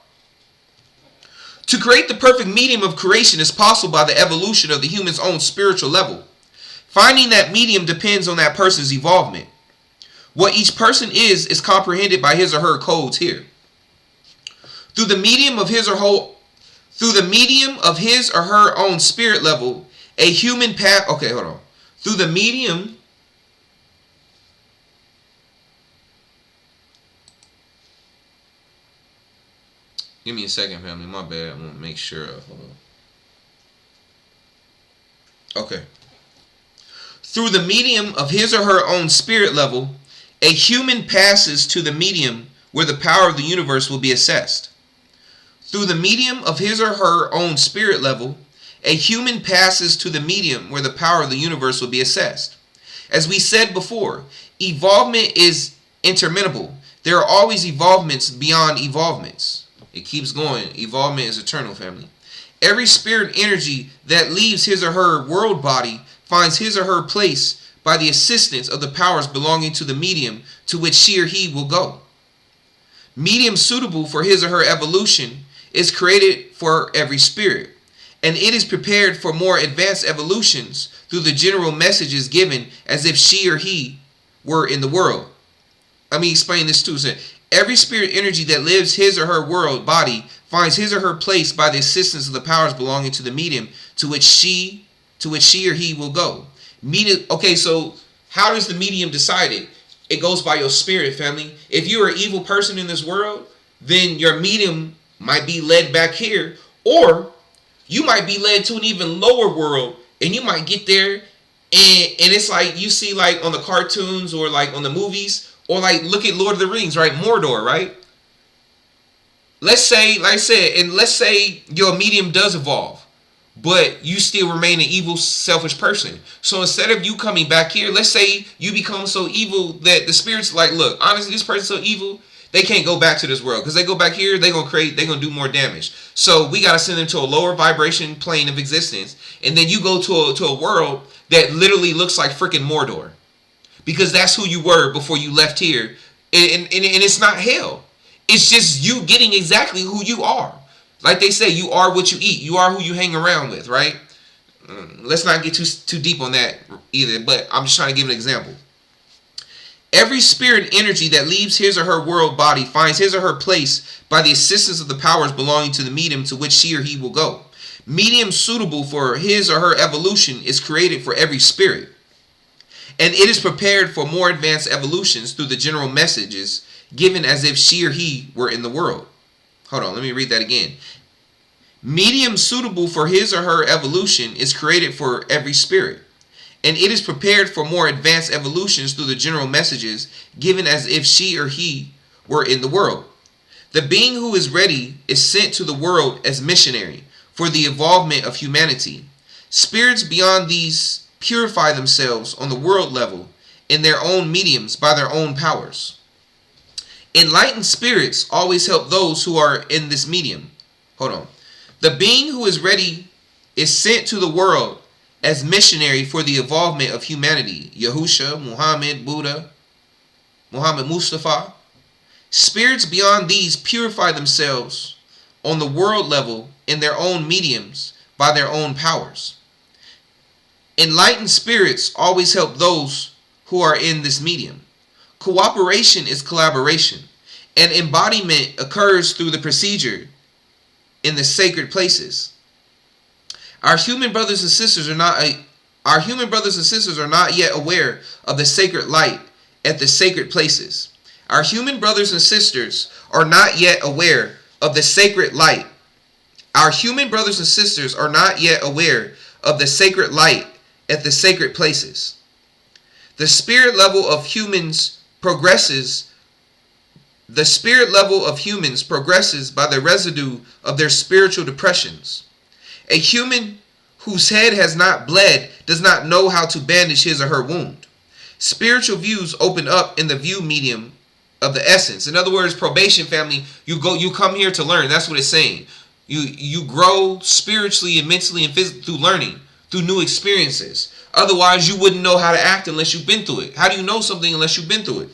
To create the perfect medium of creation is possible by the evolution of the human's own spiritual level. Finding that medium depends on that person's involvement. What each person is comprehended by his or her codes here. Through the medium of his or her own spirit level, a human path. Okay, hold on. Through the medium. Give me a second, family. My bad. I want to make sure. Hold on. Okay. Through the medium of his or her own spirit level, a human passes to the medium where the power of the universe will be assessed. Through the medium of his or her own spirit level, a human passes to the medium where the power of the universe will be assessed. As we said before, evolvement is interminable. There are always evolvements beyond evolvements. It keeps going. Evolvement is eternal, family. Every spirit energy that leaves his or her world body finds his or her place by the assistance of the powers belonging to the medium to which she or he will go. Medium suitable for his or her evolution is created for every spirit, and it is prepared for more advanced evolutions through the general messages given as if she or he were in the world. Let me explain this too. So every spirit energy that lives his or her world body finds his or her place by the assistance of the powers belonging to the medium to which she or he will go. Okay, so how does the medium decide it? It goes by your spirit, family. If you're an evil person in this world, then your medium might be led back here, or you might be led to an even lower world, and you might get there, and it's like you see like on the cartoons or like on the movies, or like look at Lord of the Rings, right? Mordor, right? Let's say, like I said, and let's say your medium does evolve, but you still remain an evil, selfish person. So instead of you coming back here, let's say you become so evil that the spirit's like, look, honestly, this person's so evil, they can't go back to this world. Because they go back here, they're going to do more damage. So we got to send them to a lower vibration plane of existence. And then you go to a world that literally looks like freaking Mordor. Because that's who you were before you left here. And it's not hell. It's just you getting exactly who you are. Like they say, you are what you eat. You are who you hang around with, right? Let's not get too deep on that either. But I'm just trying to give an example. Every spirit energy that leaves his or her world body finds his or her place by the assistance of the powers belonging to the medium to which she or he will go. Medium suitable for his or her evolution is created for every spirit, and it is prepared for more advanced evolutions through the general messages given as if she or he were in the world. Hold on, let me read that again. Medium suitable for his or her evolution is created for every spirit, and it is prepared for more advanced evolutions through the general messages given as if she or he were in the world. The being who is ready is sent to the world as missionary for the evolvement of humanity. Spirits beyond these purify themselves on the world level in their own mediums by their own powers. Enlightened spirits always help those who are in this medium. Hold on. The being who is ready is sent to the world as missionary for the evolvement of humanity. Yahusha, Muhammad, Buddha, Muhammad Mustafa. Spirits beyond these purify themselves on the world level in their own mediums by their own powers. Enlightened spirits always help those who are in this medium. Cooperation is collaboration, and embodiment occurs through the procedure in the sacred places. Our human brothers and sisters are not yet aware of the sacred light at the sacred places. Our human brothers and sisters are not yet aware of the sacred light. Our human brothers and sisters are not yet aware of the sacred light at the sacred places. The spirit level of humans progresses. The spirit level of humans progresses by the residue of their spiritual depressions. A human whose head has not bled does not know how to bandage his or her wound. Spiritual views open up in the view medium of the essence. In other words, probation, family, you come here to learn. That's what it's saying. You grow spiritually and mentally and physically through learning, through new experiences. Otherwise, you wouldn't know how to act unless you've been through it. How do you know something unless you've been through it?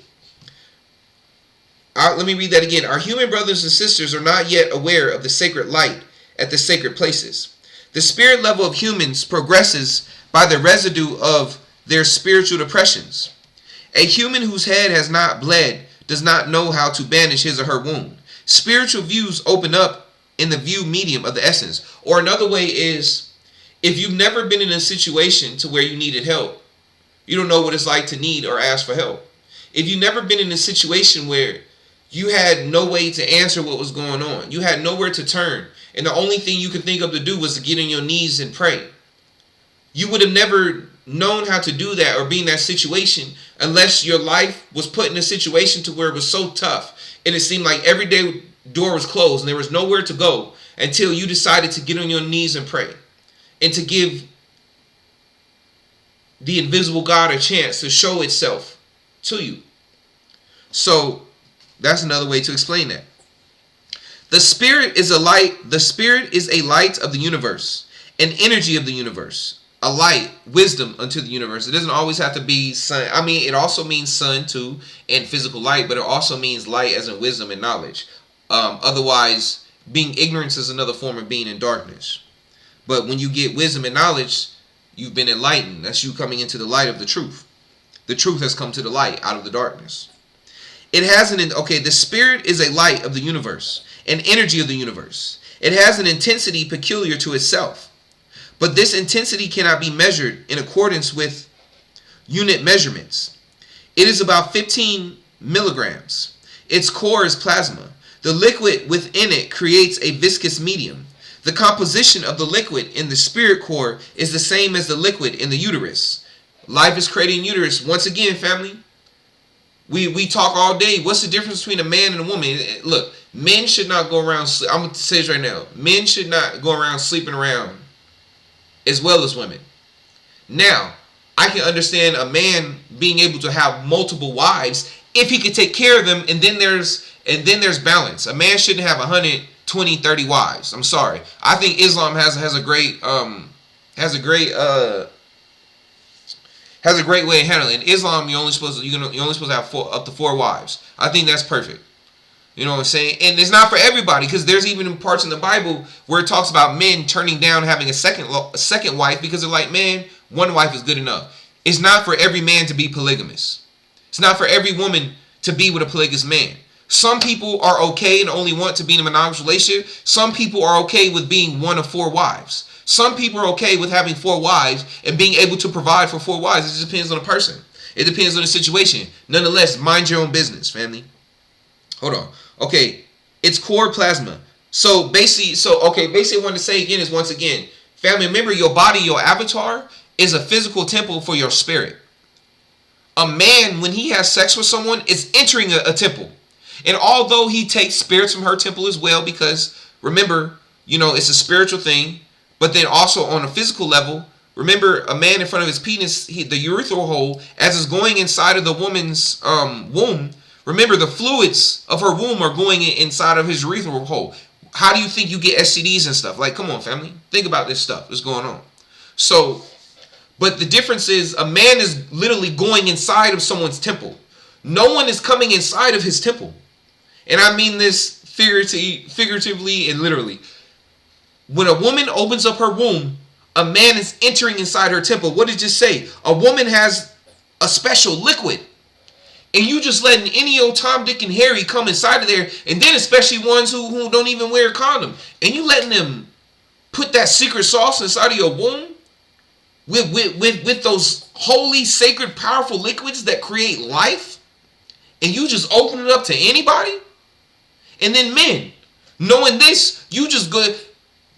Let me read that again. Our human brothers and sisters are not yet aware of the sacred light at the sacred places. The spirit level of humans progresses by the residue of their spiritual depressions. A human whose head has not bled does not know how to bandage his or her wound. Spiritual views open up in the view medium of the essence. Or another way is, if you've never been in a situation to where you needed help, you don't know what it's like to need or ask for help. If you've never been in a situation where you had no way to answer what was going on, you had nowhere to turn, and the only thing you could think of to do was to get on your knees and pray, you would have never known how to do that or be in that situation unless your life was put in a situation to where it was so tough and it seemed like every day door was closed and there was nowhere to go until you decided to get on your knees and pray and to give the invisible God a chance to show itself to you. So that's another way to explain that. The spirit is a light. The spirit is a light of the universe, an energy of the universe. A light, wisdom unto the universe. It doesn't always have to be sun. I mean, it also means sun too, and physical light, but it also means light as in wisdom and knowledge. Otherwise, being ignorance is another form of being in darkness. But when you get wisdom and knowledge, you've been enlightened. That's you coming into the light of the truth. The truth has come to the light out of the darkness. It has the spirit is a light of the universe, an energy of the universe. It has an intensity peculiar to itself. But this intensity cannot be measured in accordance with unit measurements. It is about 15 milligrams. Its core is plasma. The liquid within it creates a viscous medium. The composition of the liquid in the spirit core is the same as the liquid in the uterus. Life is created in uterus. Once again, family, we talk all day. What's the difference between a man and a woman? Look, men should not go around, I'm going to say this right now. Men should not go around sleeping around as well as women. Now, I can understand a man being able to have multiple wives if he could take care of them, and then there's balance. A man shouldn't have 120, 30 wives. I'm sorry. I think Islam has a great way of handling it. In Islam, you're only supposed to have up to 4 wives. I think that's perfect. You know what I'm saying? And it's not for everybody, because there's even parts in the Bible where it talks about men turning down having a second wife because they're like, man, one wife is good enough. It's not for every man to be polygamous. It's not for every woman to be with a polygamous man. Some people are okay and only want to be in a monogamous relationship. Some people are okay with being one of 4 wives. Some people are okay with having 4 wives and being able to provide for 4 wives. It just depends on the person. It depends on the situation. Nonetheless, mind your own business, family. Hold on. Okay, it's core plasma. Basically what I want to say again is, once again, family, remember, your body, your avatar, is a physical temple for your spirit. A man, when he has sex with someone, is entering a temple. And although he takes spirits from her temple as well, because remember, it's a spiritual thing, but then also on a physical level, remember, a man in front of his penis, the urethral hole, as it's going inside of the woman's womb, remember, the fluids of her womb are going inside of his urethral hole. How do you think you get STDs and stuff? Like, come on, family. Think about this stuff that's going on. So, but the difference is, a man is literally going inside of someone's temple. No one is coming inside of his temple. And I mean this figuratively and literally. When a woman opens up her womb, a man is entering inside her temple. What did it say? A woman has a special liquid. And you just letting any old Tom, Dick, and Harry come inside of there. And then especially ones who don't even wear a condom. And you letting them put that secret sauce inside of your womb with those holy, sacred, powerful liquids that create life. And you just open it up to anybody. And then men, knowing this, you just go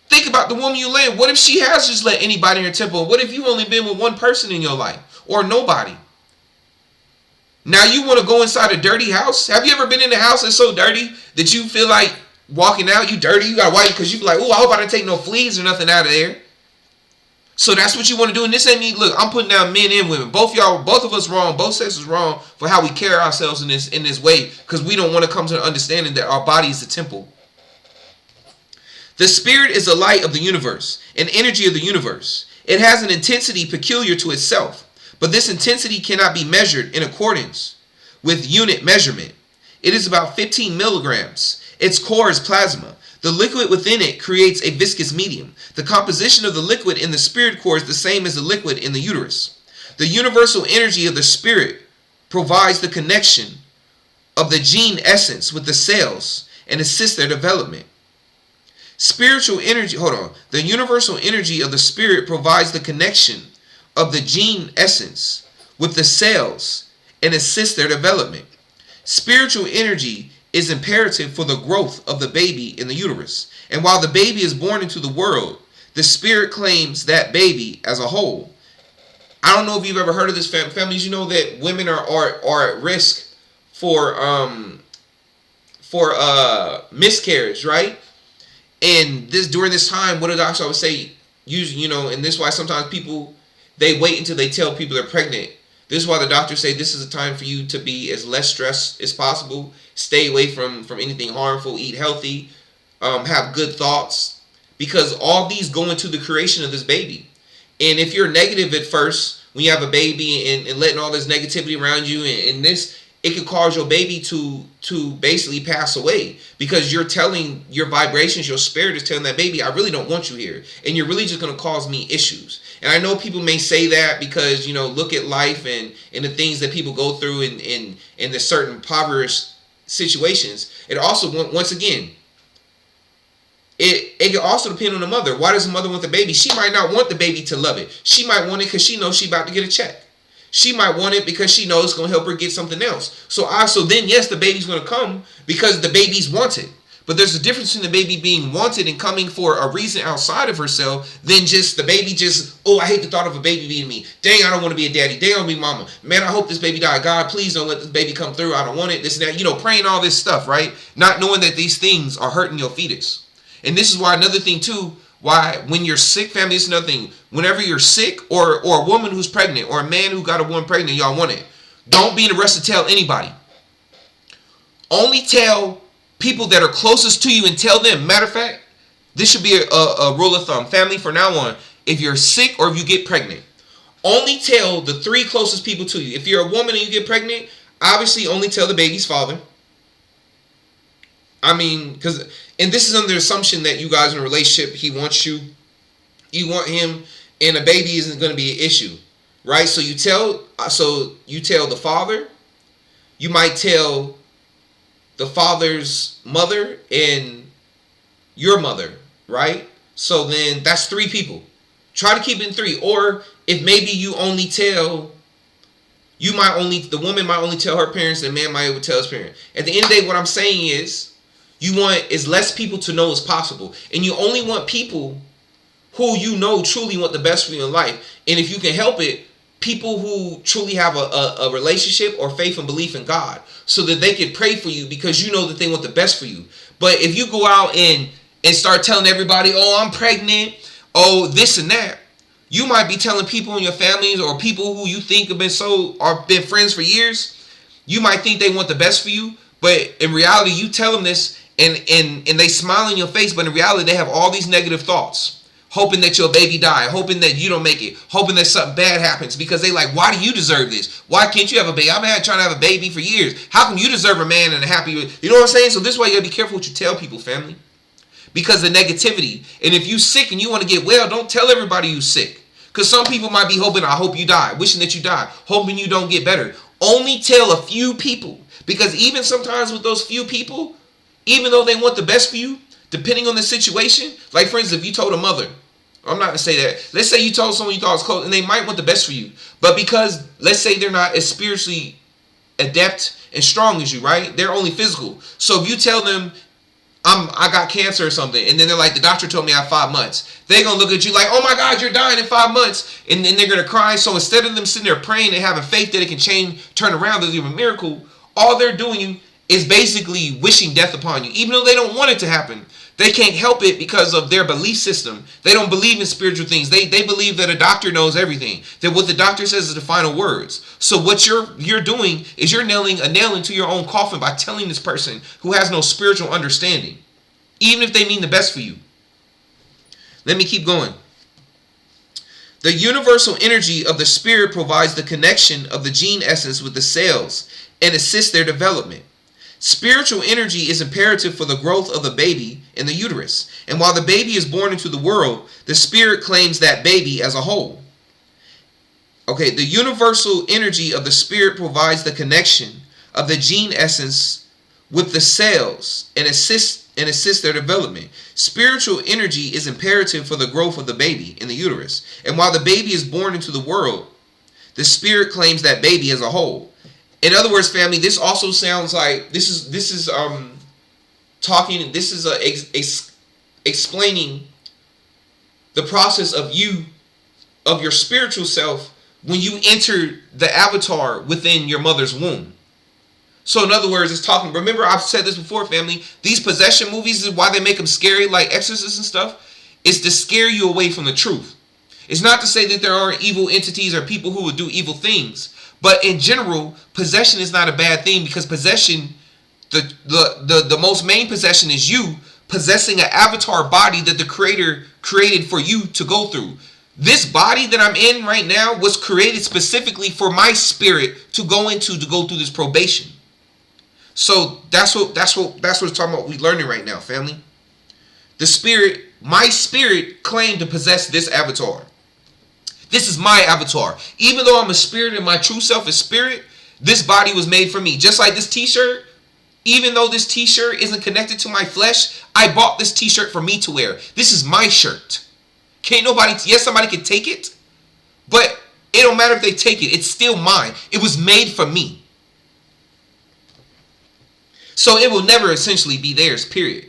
think about the woman you lay. What if she has just let anybody in her temple? What if you've only been with one person in your life? Or nobody? Now you want to go inside a dirty house? Have you ever been in a house that's so dirty that you feel like walking out, you dirty, you got to wipe, because you be like, oh, I hope I didn't take no fleas or nothing out of there. So that's what you want to do. And this ain't me. Look, I'm putting down men and women. Both of us wrong. Both sexes wrong for how we carry ourselves in this way, because we don't want to come to the understanding that our body is a temple. The spirit is the light of the universe, an energy of the universe. It has an intensity peculiar to itself. But this intensity cannot be measured in accordance with unit measurement. It is about 15 milligrams. Its core is plasma. The liquid within it creates a viscous medium. The composition of the liquid in the spirit core is the same as the liquid in the uterus. The universal energy of the spirit provides the connection of the gene essence with the cells and assists their development. Spiritual energy, the universal energy of the spirit provides the connection of the gene essence with the cells and assist their development. Spiritual energy is imperative for the growth of the baby in the uterus. And while the baby is born into the world, the spirit claims that baby as a whole. I don't know if you've ever heard of this, families. You know that women are at risk for miscarriage, right? And during this time, what the doctor always say, and this is why sometimes people, they wait until they tell people they're pregnant. This is why the doctors say this is a time for you to be as less stressed as possible. Stay away from anything harmful. Eat healthy. Have good thoughts. Because all these go into the creation of this baby. And if you're negative at first, when you have a baby and letting all this negativity around you and this, it could cause your baby to basically pass away. Because you're telling your vibrations, your spirit is telling that baby, I really don't want you here. And you're really just going to cause me issues. And I know people may say that because, look at life and the things that people go through in the certain impoverished situations. It also, once again, it can also depend on the mother. Why does the mother want the baby? She might not want the baby to love it. She might want it because she knows she's about to get a check. She might want it because she knows it's going to help her get something else. So then, yes, the baby's going to come because the baby's wanted. But there's a difference in the baby being wanted and coming for a reason outside of herself than just the baby I hate the thought of a baby being me. Dang, I don't want to be a daddy. Dang, I want to be mama. Man, I hope this baby die. God, please don't let this baby come through. I don't want it. This and that. Praying all this stuff, right? Not knowing that these things are hurting your fetus. And this is why another thing too, why when you're sick, family, it's another thing. Whenever you're sick or a woman who's pregnant or a man who got a woman pregnant, y'all want it. Don't be in a rush to tell anybody. Only tell people that are closest to you and tell them. Matter of fact, this should be a rule of thumb. Family, from now on, if you're sick or if you get pregnant, only tell the 3 closest people to you. If you're a woman and you get pregnant, obviously only tell the baby's father. And this is under the assumption that you guys are in a relationship. He wants you want him, and a baby isn't going to be an issue, right? So you tell the father. You might tell the father's mother and your mother, right? So then that's 3 people. Try to keep it in 3. Or if maybe you only tell The woman might only tell her parents, and the man might tell his parents. At the end of the day, what I'm saying is, you want as less people to know as possible. And you only want people who you know truly want the best for you in life. And if you can help it, people who truly have a relationship or faith and belief in God, so that they can pray for you because you know that they want the best for you. But if you go out and start telling everybody, oh, I'm pregnant, oh, this and that, you might be telling people in your families or people who you think have been friends for years, you might think they want the best for you, but in reality, you tell them this and they smile in your face, but in reality, they have all these negative thoughts, hoping that your baby die, hoping that you don't make it, hoping that something bad happens, because they like, why do you deserve this? Why can't you have a baby? I've been trying to have a baby for years. How come you deserve a man and a happy, you know what I'm saying? So this is why you gotta be careful what you tell people, family, because of negativity. And if you sick and you want to get well, don't tell everybody you sick. Because some people might be hoping, I hope you die, wishing that you die, hoping you don't get better. Only tell a few people. Because even sometimes with those few people, even though they want the best for you, depending on the situation, like for instance, if you told a mother, I'm not going to say that. Let's say you told someone you thought was close, and they might want the best for you. But because, let's say they're not as spiritually adept and strong as you, right? They're only physical. So if you tell them, I got cancer or something, and then they're like, the doctor told me I have 5 months. They're going to look at you like, oh my God, you're dying in 5 months. And then they're going to cry. So instead of them sitting there praying and having faith that it can turn around, there's even a miracle, all they're doing is basically wishing death upon you. Even though they don't want it to happen, they can't help it because of their belief system. They don't believe in spiritual things. They believe that a doctor knows everything, that what the doctor says is the final words. So what you're doing is you're nailing a nail into your own coffin by telling this person who has no spiritual understanding, even if they mean the best for you. Let me keep going. The universal energy of the spirit provides the connection of the gene essence with the cells and assists their development. Spiritual energy is imperative for the growth of the baby in the uterus. And while the baby is born into the world, the spirit claims that baby as a whole. Okay, the universal energy of the spirit provides the connection of the gene essence with the cells and assists their development. Spiritual energy is imperative for the growth of the baby in the uterus. And while the baby is born into the world, the spirit claims that baby as a whole. In other words, family, this also sounds like explaining the process of your spiritual self when you enter the avatar within your mother's womb. So in other words, it's talking, remember I've said this before, family, these possession movies is why they make them scary, like Exorcist and stuff. It's to scare you away from the truth. It's not to say that there aren't evil entities or people who would do evil things. But in general, possession is not a bad thing, because possession, the most main possession is you possessing an avatar body that the Creator created for you to go through. This body that I'm in right now was created specifically for my spirit to go through this probation. So that's what it's talking about. We're learning right now, family. My spirit claimed to possess this avatar. This is my avatar. Even though I'm a spirit and my true self is spirit, this body was made for me. Just like this t-shirt, even though this t-shirt isn't connected to my flesh, I bought this t-shirt for me to wear. This is my shirt. Somebody can take it, but it don't matter if they take it. It's still mine. It was made for me. So it will never essentially be theirs, period.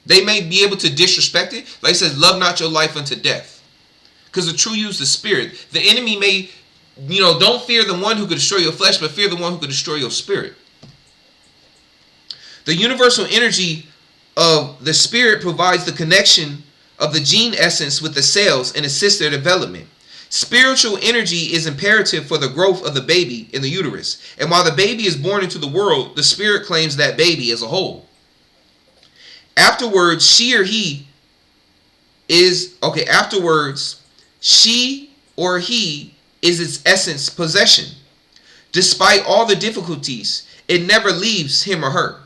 They may be able to disrespect it. Like it says, love not your life unto death. Because the true use is the spirit. The enemy may, don't fear the one who could destroy your flesh, but fear the one who could destroy your spirit. The universal energy of the spirit provides the connection of the gene essence with the cells and assists their development. Spiritual energy is imperative for the growth of the baby in the uterus. And while the baby is born into the world, the spirit claims that baby as a whole. Afterwards, she or he is its essence possession. Despite all the difficulties, it never leaves him or her.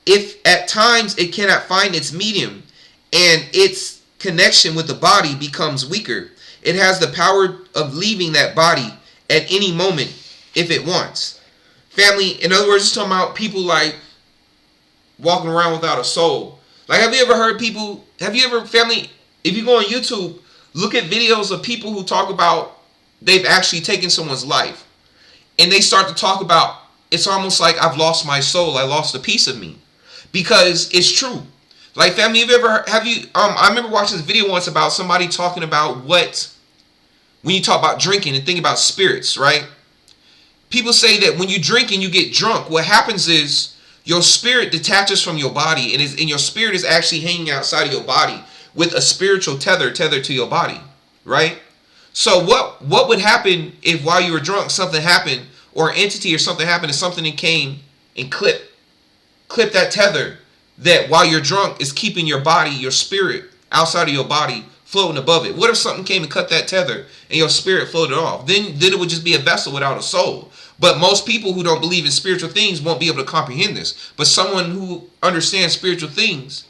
If at times it cannot find its medium and its connection with the body becomes weaker, it has the power of leaving that body at any moment if it wants. Family, in other words, it's talking about people like walking around without a soul. Like, family, if you go on YouTube, look at videos of people who talk about they've actually taken someone's life. and they start to talk about, it's almost like I've lost my soul. I lost a piece of me. Because it's true. Like, family, I remember watching this video once about somebody talking about when you talk about drinking and think about spirits, right? People say that when you drink and you get drunk, what happens is your spirit detaches from your body, and your spirit is actually hanging outside of your body with a spiritual tether to your body, right? So what would happen if while you were drunk something happened, or an entity or something happened, and something came and clipped that tether that while you're drunk is keeping your body, your spirit outside of your body, floating above it? What if something came and cut that tether and your spirit floated off? Then it would just be a vessel without a soul. But most people who don't believe in spiritual things won't be able to comprehend this. But someone who understands spiritual things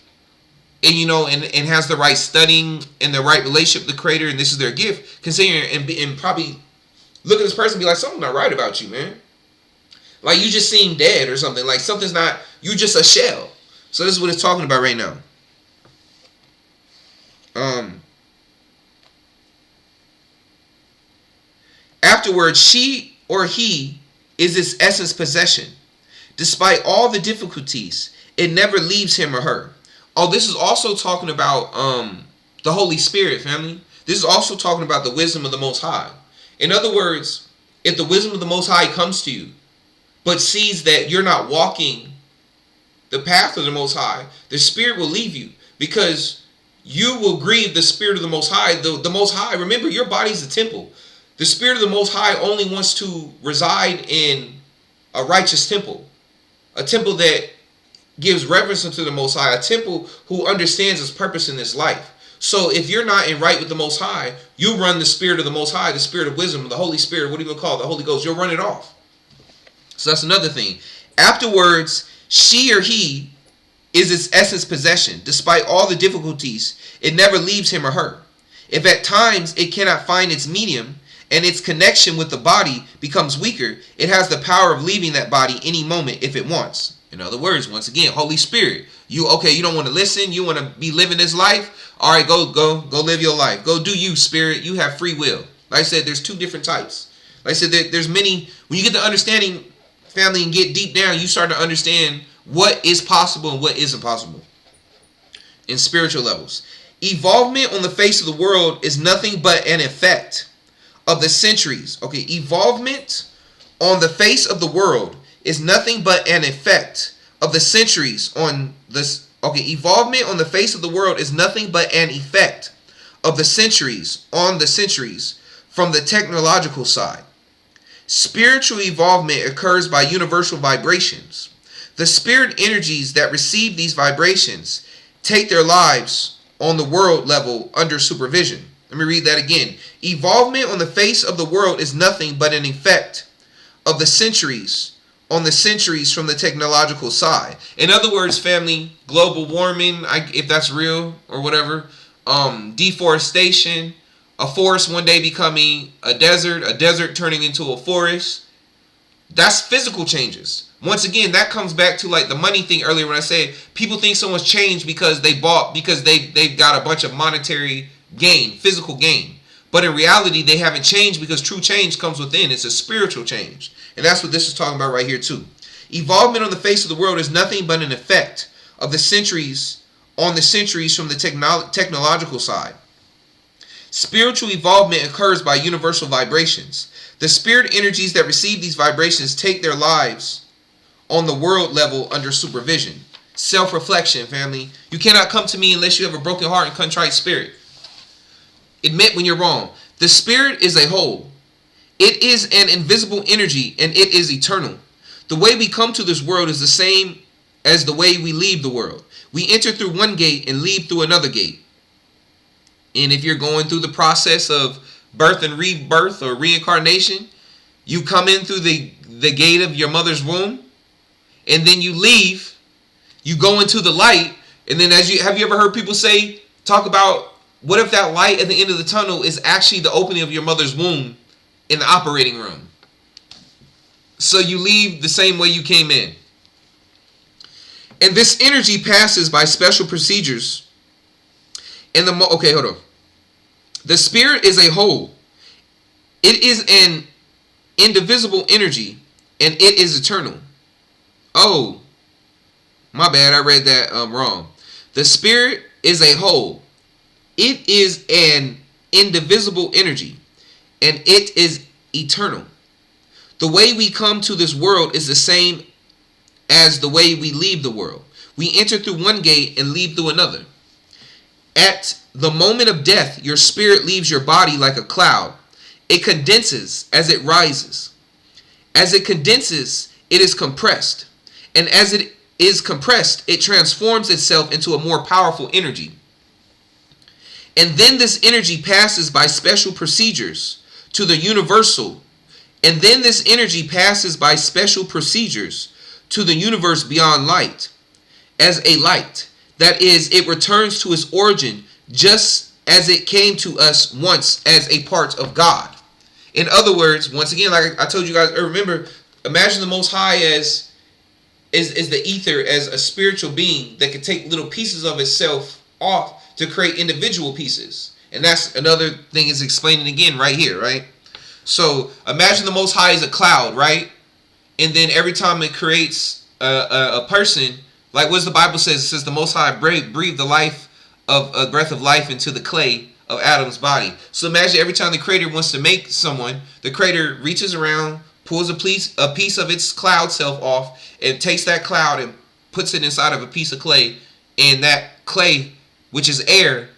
and and has the right studying and the right relationship with the Creator, and this is their gift, can sit here and probably look at this person and be like, something's not right about you, man. Like, you just seem dead or something. Like, something's not, you're just a shell. So this is what it's talking about right now. Afterwards, she or he is its essence possession. Despite all the difficulties, it never leaves him or her. Oh, this is also talking about the Holy Spirit, family. This is also talking about the wisdom of the Most High. In other words, if the wisdom of the Most High comes to you, but sees that you're not walking the path of the Most High, the Spirit will leave you, because you will grieve the Spirit of the Most High. The Most High, remember, your body's a temple. The Spirit of the Most High only wants to reside in a righteous temple, a temple that gives reverence unto the Most High, a temple who understands its purpose in this life. So if you're not in right with the Most High, you run the Spirit of the Most High, the Spirit of wisdom, the Holy Spirit, what do you want to call it? The Holy Ghost, you'll run it off. So that's another thing. Afterwards, she or he is its essence possession. Despite all the difficulties, it never leaves him or her. If at times it cannot find its medium and its connection with the body becomes weaker, it has the power of leaving that body any moment if it wants. In other words, once again, Holy Spirit, you don't want to listen, you want to be living this life? All right, go live your life. Go do you, Spirit. You have free will. Like I said, there's two different types. Like I said, there's many. When you get the understanding, family, and get deep down, you start to understand what is possible and what isn't possible in spiritual levels. Evolvement on the face of the world is nothing but an effect of the centuries. Okay, evolvement on the face of the world is nothing but an effect of the centuries on this. Okay, evolvement on the face of the world is nothing but an effect of the centuries on the centuries from the technological side. Spiritual evolvement occurs by universal vibrations. The spirit energies that receive these vibrations take their lives on the world level under supervision. Let me read that again. Evolvement on the face of the world is nothing but an effect of the centuries on the centuries from the technological side. In other words, family, global warming, if that's real or whatever, deforestation, a forest one day becoming a desert turning into a forest. That's physical changes. Once again, that comes back to like the money thing earlier when I said people think someone's changed because they've got a bunch of monetary gain, physical gain. But in reality, they haven't changed, because true change comes within. It's a spiritual change. And that's what this is talking about right here too. Evolvement on the face of the world is nothing but an effect of the centuries on the centuries from the technological side. Spiritual evolvement occurs by universal vibrations. The spirit energies that receive these vibrations take their lives on the world level under supervision. Self-reflection, family. You cannot come to me unless you have a broken heart and contrite spirit. Admit when you're wrong. The spirit is a whole. It is an invisible energy, and it is eternal. The way we come to this world is the same as the way we leave the world. We enter through one gate and leave through another gate. And if you're going through the process of birth and rebirth or reincarnation, you come in through the gate of your mother's womb, and then you leave. You go into the light, and then have you ever heard people talk about, what if that light at the end of the tunnel is actually the opening of your mother's womb in the operating room? So you leave the same way you came in. And this energy passes by special procedures. Okay, hold on. The spirit is a whole. It is an indivisible energy, and it is eternal. Oh, my bad, I read that wrong. The spirit is a whole. It is an indivisible energy, and it is eternal. The way we come to this world is the same as the way we leave the world. We enter through one gate and leave through another. At the moment of death, your spirit leaves your body like a cloud. It condenses as it rises. As it condenses, it is compressed. And as it is compressed, it transforms itself into a more powerful energy. And then this energy passes by special procedures to the universal. And then this energy passes by special procedures to the universe beyond light as a light. That is, it returns to its origin just as it came to us once as a part of God. In other words, once again, like I told you guys, remember, imagine the Most High as is the ether, as a spiritual being that can take little pieces of itself off to create individual pieces. And that's another thing is explaining again right here, right? So imagine the Most High is a cloud, right? And then every time it creates a person, like what the Bible says, it says the Most High breathed the life of a breath of life into the clay of Adam's body. So imagine every time the Creator wants to make someone, the Creator reaches around, pulls a piece of its cloud self off, and takes that cloud and puts it inside of a piece of clay, and that clay, which is air,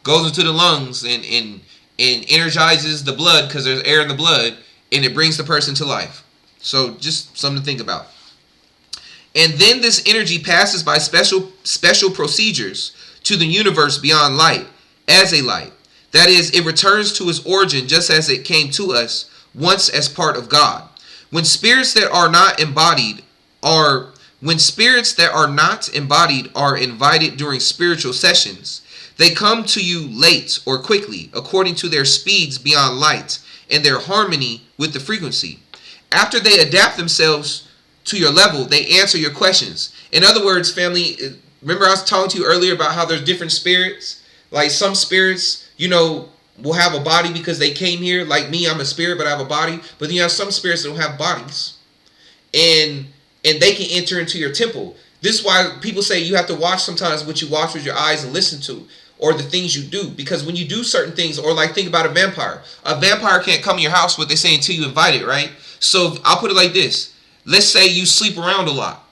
goes into the lungs and energizes the blood because there's air in the blood, and it brings the person to life. So just something to think about. And then this energy passes by special procedures to the universe beyond light as a light. That is, it returns to its origin just as it came to us once as part of God. When spirits that are not embodied are invited during spiritual sessions, they come to you late or quickly according to their speeds beyond light and their harmony with the frequency. After they adapt themselves to your level, they answer your questions. In other words, family, remember I was talking to you earlier about how there's different spirits? Like some spirits, will have a body because they came here. Like me, I'm a spirit, but I have a body. But then you have some spirits that don't have bodies. And they can enter into your temple. This is why people say you have to watch sometimes what you watch with your eyes and listen to, or the things you do. Because when you do certain things, or like think about a vampire. A vampire can't come in your house, what they say, until you invite it, right? So I'll put it like this. Let's say you sleep around a lot.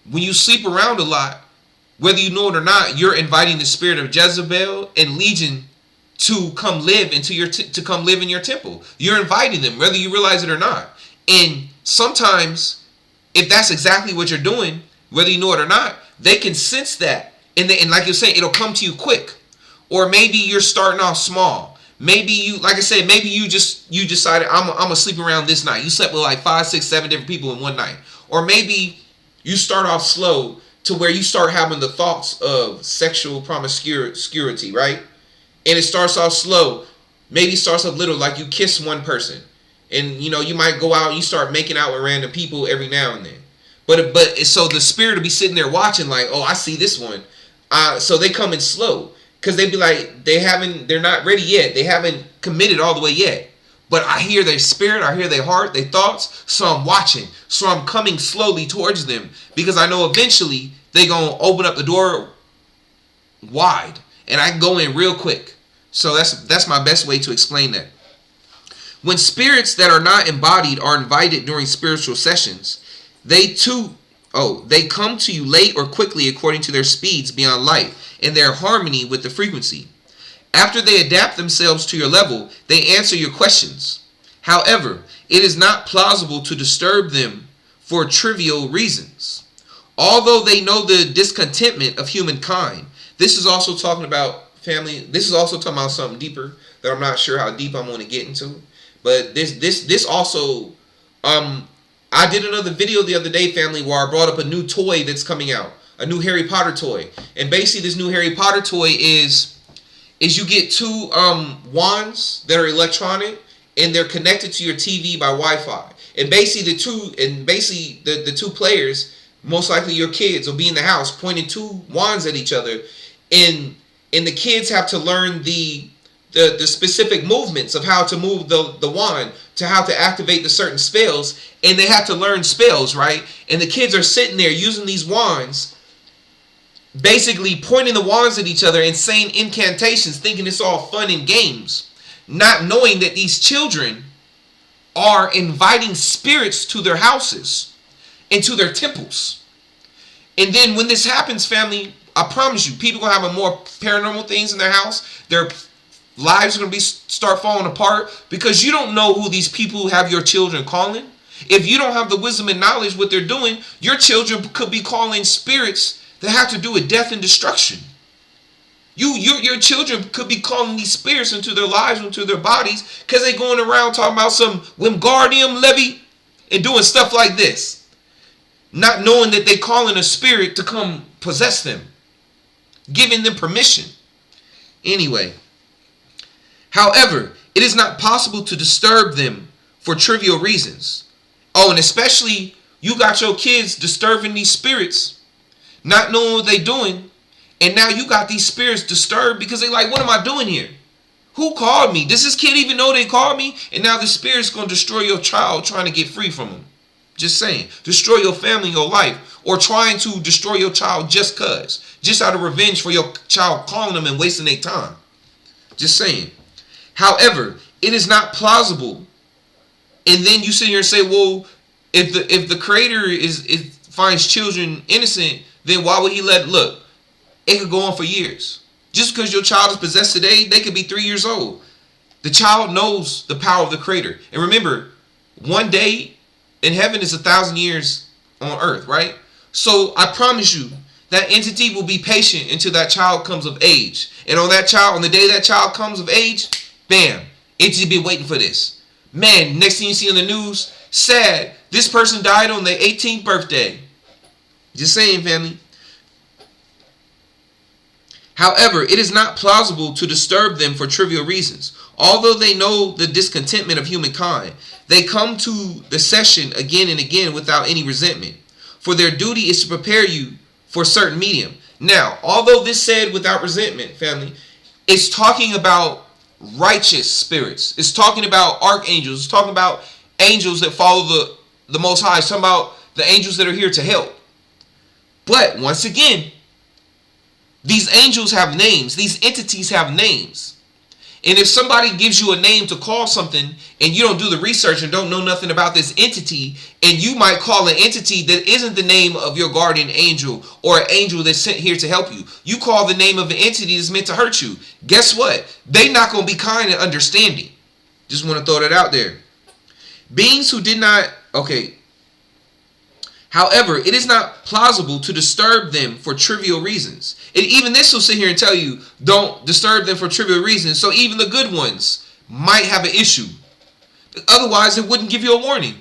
When you sleep around a lot, whether you know it or not, you're inviting the spirit of Jezebel and Legion to come live into to come live in your temple. You're inviting them, whether you realize it or not. And sometimes, if that's exactly what you're doing, whether you know it or not, they can sense that. And like you're saying, it'll come to you quick. Or maybe you're starting off small. Maybe you, like I said, maybe you decided I'm gonna sleep around this night. You slept with like 5, 6, 7 different people in one night. Or maybe you start off slow to where you start having the thoughts of sexual promiscuity, right? And it starts off slow. Maybe it starts off little, like you kiss one person. And, you might go out and you start making out with random people every now and then. But so the spirit will be sitting there watching like, oh, I see this one. So they come in slow. Because they be like, they're not ready yet. They haven't committed all the way yet. But I hear their spirit, I hear their heart, their thoughts. So I'm watching. So I'm coming slowly towards them. Because I know eventually they're going to open up the door wide. And I can go in real quick. So that's my best way to explain that. When spirits that are not embodied are invited during spiritual sessions, they come to you late or quickly according to their speeds beyond light and their harmony with the frequency. After they adapt themselves to your level, they answer your questions. However, it is not plausible to disturb them for trivial reasons. Although they know the discontentment of humankind, this is also talking about family. This is also talking about something deeper that I'm not sure how deep I'm going to get into. But this also, I did another video the other day, family, where I brought up a new toy that's coming out, a new Harry Potter toy. And basically, this new Harry Potter toy is you get two wands that are electronic, and they're connected to your TV by Wi-Fi. And basically, the two players, most likely your kids, will be in the house pointing two wands at each other, and the kids have to learn the the specific movements of how to move the wand, to how to activate the certain spells, and they have to learn spells, right? And the kids are sitting there using these wands, basically pointing the wands at each other and saying incantations, thinking it's all fun and games, not knowing that these children are inviting spirits to their houses and to their temples. And then when this happens, family, I promise you, people are going to have more paranormal things in their house. Their lives are going to start falling apart, because you don't know who these people have your children calling. If you don't have the wisdom and knowledge what they're doing, your children could be calling spirits that have to do with death and destruction. Your children could be calling these spirits into their lives, into their bodies, because they're going around talking about some Wingardium Levy and doing stuff like this, not knowing that they're calling a spirit to come possess them, giving them permission. Anyway, however, it is not possible to disturb them for trivial reasons. Oh, and especially you got your kids disturbing these spirits, not knowing what they're doing. And now you got these spirits disturbed because they like, what am I doing here? Who called me? Does this kid even know they called me? And now the spirit's going to destroy your child trying to get free from them. Just saying. Destroy your family, your life. Or trying to destroy your child just cause. Just out of revenge for your child calling them and wasting their time. Just saying. However, it is not plausible. And then you sit here and say, well, if the creator finds children innocent, then why would he look, it could go on for years. Just because your child is possessed today, they could be 3 years old. The child knows the power of the creator. And remember, one day in heaven is 1,000 years on earth, right? So I promise you, that entity will be patient until that child comes of age. And on the day that child comes of age, bam, entity been waiting for this. Man, next thing you see on the news, sad, this person died on their 18th birthday. Just saying, family. However, it is not plausible to disturb them for trivial reasons. Although they know the discontentment of humankind, they come to the session again and again without any resentment. For their duty is to prepare you for a certain medium. Now, although this said without resentment, family, it's talking about righteous spirits. It's talking about archangels. It's talking about angels that follow the Most High. It's talking about the angels that are here to help. But once again, these angels have names. These entities have names. And if somebody gives you a name to call something and you don't do the research and don't know nothing about this entity, and you might call an entity that isn't the name of your guardian angel or an angel that's sent here to help you. You call the name of an entity that's meant to hurt you. Guess what? They're not going to be kind and understanding. Just want to throw that out there. Beings who did not... Okay. However, it is not plausible to disturb them for trivial reasons. And even this will sit here and tell you, don't disturb them for trivial reasons. So even the good ones might have an issue. Otherwise, it wouldn't give you a warning.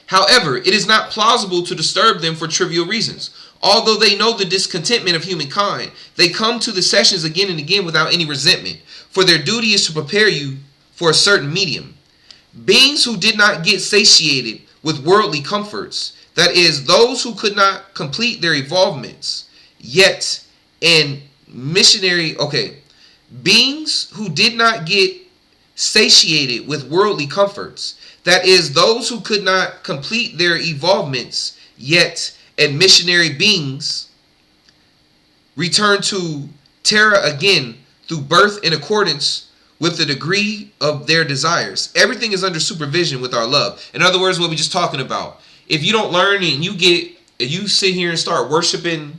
However, it is not plausible to disturb them for trivial reasons. Although they know the discontentment of humankind, they come to the sessions again and again without any resentment. For their duty is to prepare you for a certain medium. Beings who did not get satiated with worldly comforts, that is, those who could not complete their evolvements, yet in missionary, beings who did not get satiated with worldly comforts, that is, those who could not complete their evolvements, yet and missionary beings, return to Terra again through birth in accordance with the degree of their desires. Everything is under supervision with our love. In other words, what we're just talking about. If you don't learn and you sit here and start worshiping,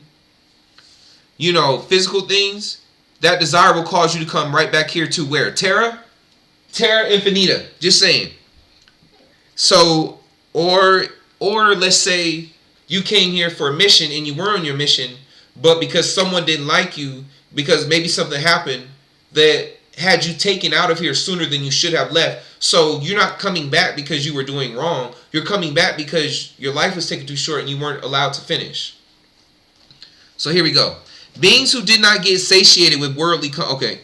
physical things, that desire will cause you to come right back here to where? Terra Infinita. Just saying. So, or let's say you came here for a mission and you were on your mission, but because someone didn't like you, because maybe something happened that had you taken out of here sooner than you should have left. So you're not coming back because you were doing wrong. You're coming back because your life was taken too short and you weren't allowed to finish. So here we go. Beings who did not get satiated with worldly... Okay,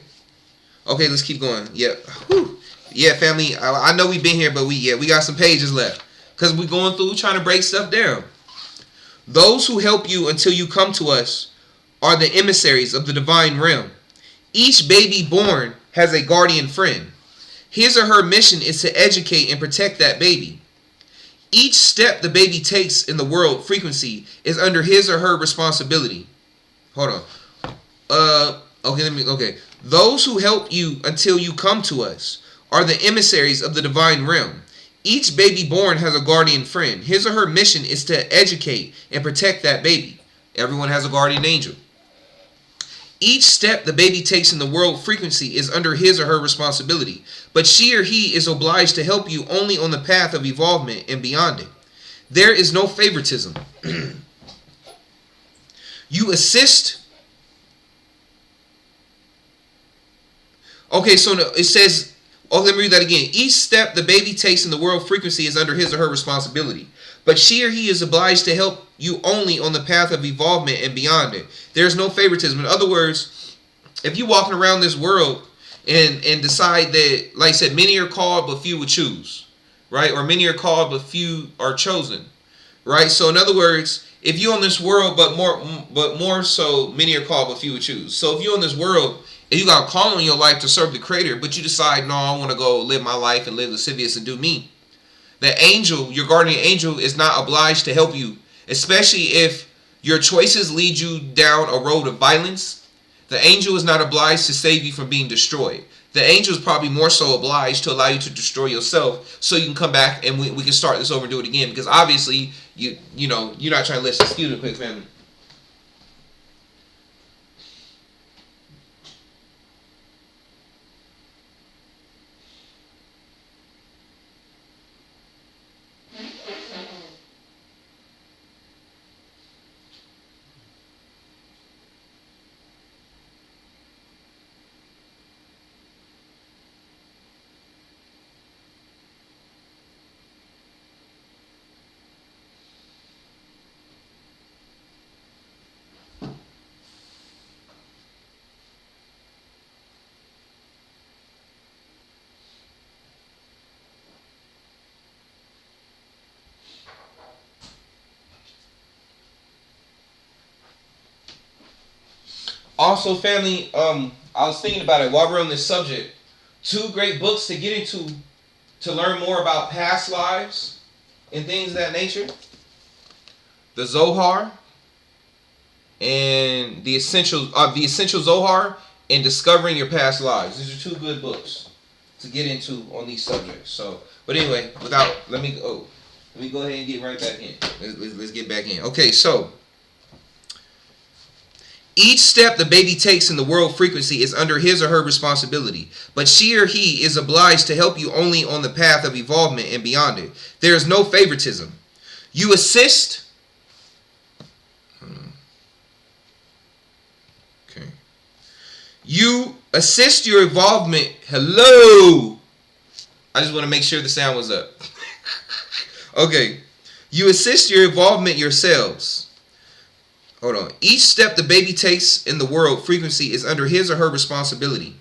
let's keep going. Yeah. Whew. Yeah, family. I know we've been here, but we got some pages left. Because we're going through trying to break stuff down. Those who help you until you come to us are the emissaries of the divine realm. Each baby born has a guardian friend. His or her mission is to educate and protect that baby. Each step the baby takes in the world frequency is under his or her responsibility. Hold on. Okay. Those who help you until you come to us are the emissaries of the divine realm. Each baby born has a guardian friend. His or her mission is to educate and protect that baby. Everyone has a guardian angel. Each step the baby takes in the world frequency is under his or her responsibility, but she or he is obliged to help you only on the path of evolvement and beyond it. There is no favoritism. You assist. Okay, so it says, let me read that again. Each step the baby takes in the world frequency is under his or her responsibility, but she or he is obliged to help you only on the path of evolvement and beyond it. There's no favoritism. In other words, if you're walking around this world and decide that, like I said, many are called but few will choose, right? Or many are called but few are chosen, right? So in other words, if you're on this world but more so many are called but few will choose. So if you're on this world and you got a call in your life to serve the Creator, but you decide, no, I want to go live my life and live lascivious and do me, the angel, your guardian angel, is not obliged to help you, especially if your choices lead you down a road of violence. The angel is not obliged to save you from being destroyed. The angel is probably more so obliged to allow you to destroy yourself so you can come back and we can start this over and do it again. Because obviously, you're not trying to listen. Excuse me, quick, family. Also, family, I was thinking about it while we're on this subject. 2 great books to get into to learn more about past lives and things of that nature. The Zohar and the Essential Zohar and Discovering Your Past Lives. These are 2 good books to get into on these subjects. So, but anyway, let me go ahead and get right back in. Let's get back in. Okay, so each step the baby takes in the world frequency is under his or her responsibility, but she or he is obliged to help you only on the path of evolvement and beyond it. There is no favoritism. You assist. Okay. You assist your evolvement. Hello. I just want to make sure the sound was up. Okay. You assist your evolvement yourselves. Hold on. Each step the baby takes in the world frequency is under his or her responsibility,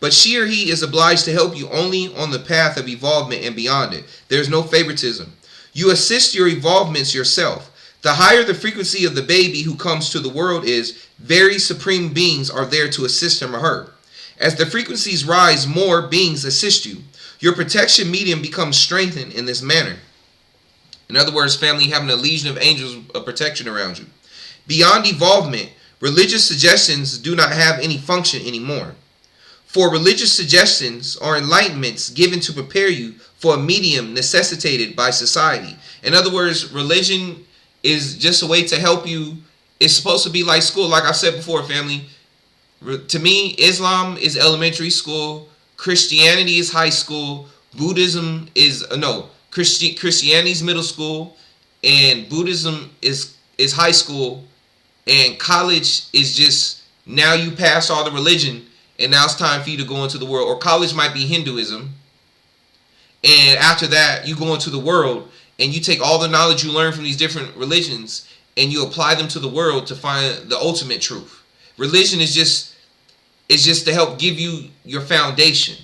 but she or he is obliged to help you only on the path of evolvement and beyond it. There is no favoritism. You assist your evolvements yourself. The higher the frequency of the baby who comes to the world is, very supreme beings are there to assist him or her. As the frequencies rise, more beings assist you. Your protection medium becomes strengthened in this manner. In other words, family, having a legion of angels of protection around you. Beyond evolvement, religious suggestions do not have any function anymore. For religious suggestions are enlightenments given to prepare you for a medium necessitated by society. In other words, religion is just a way to help you. It's supposed to be like school. Like I said before, family, to me, Islam is elementary school, Christianity is high school, Buddhism is, Christianity is middle school, and Buddhism is high school, and college is just, now you pass all the religion, and now it's time for you to go into the world. Or college might be Hinduism, and after that, you go into the world, and you take all the knowledge you learn from these different religions, and you apply them to the world to find the ultimate truth. Religion is just to help give you your foundation,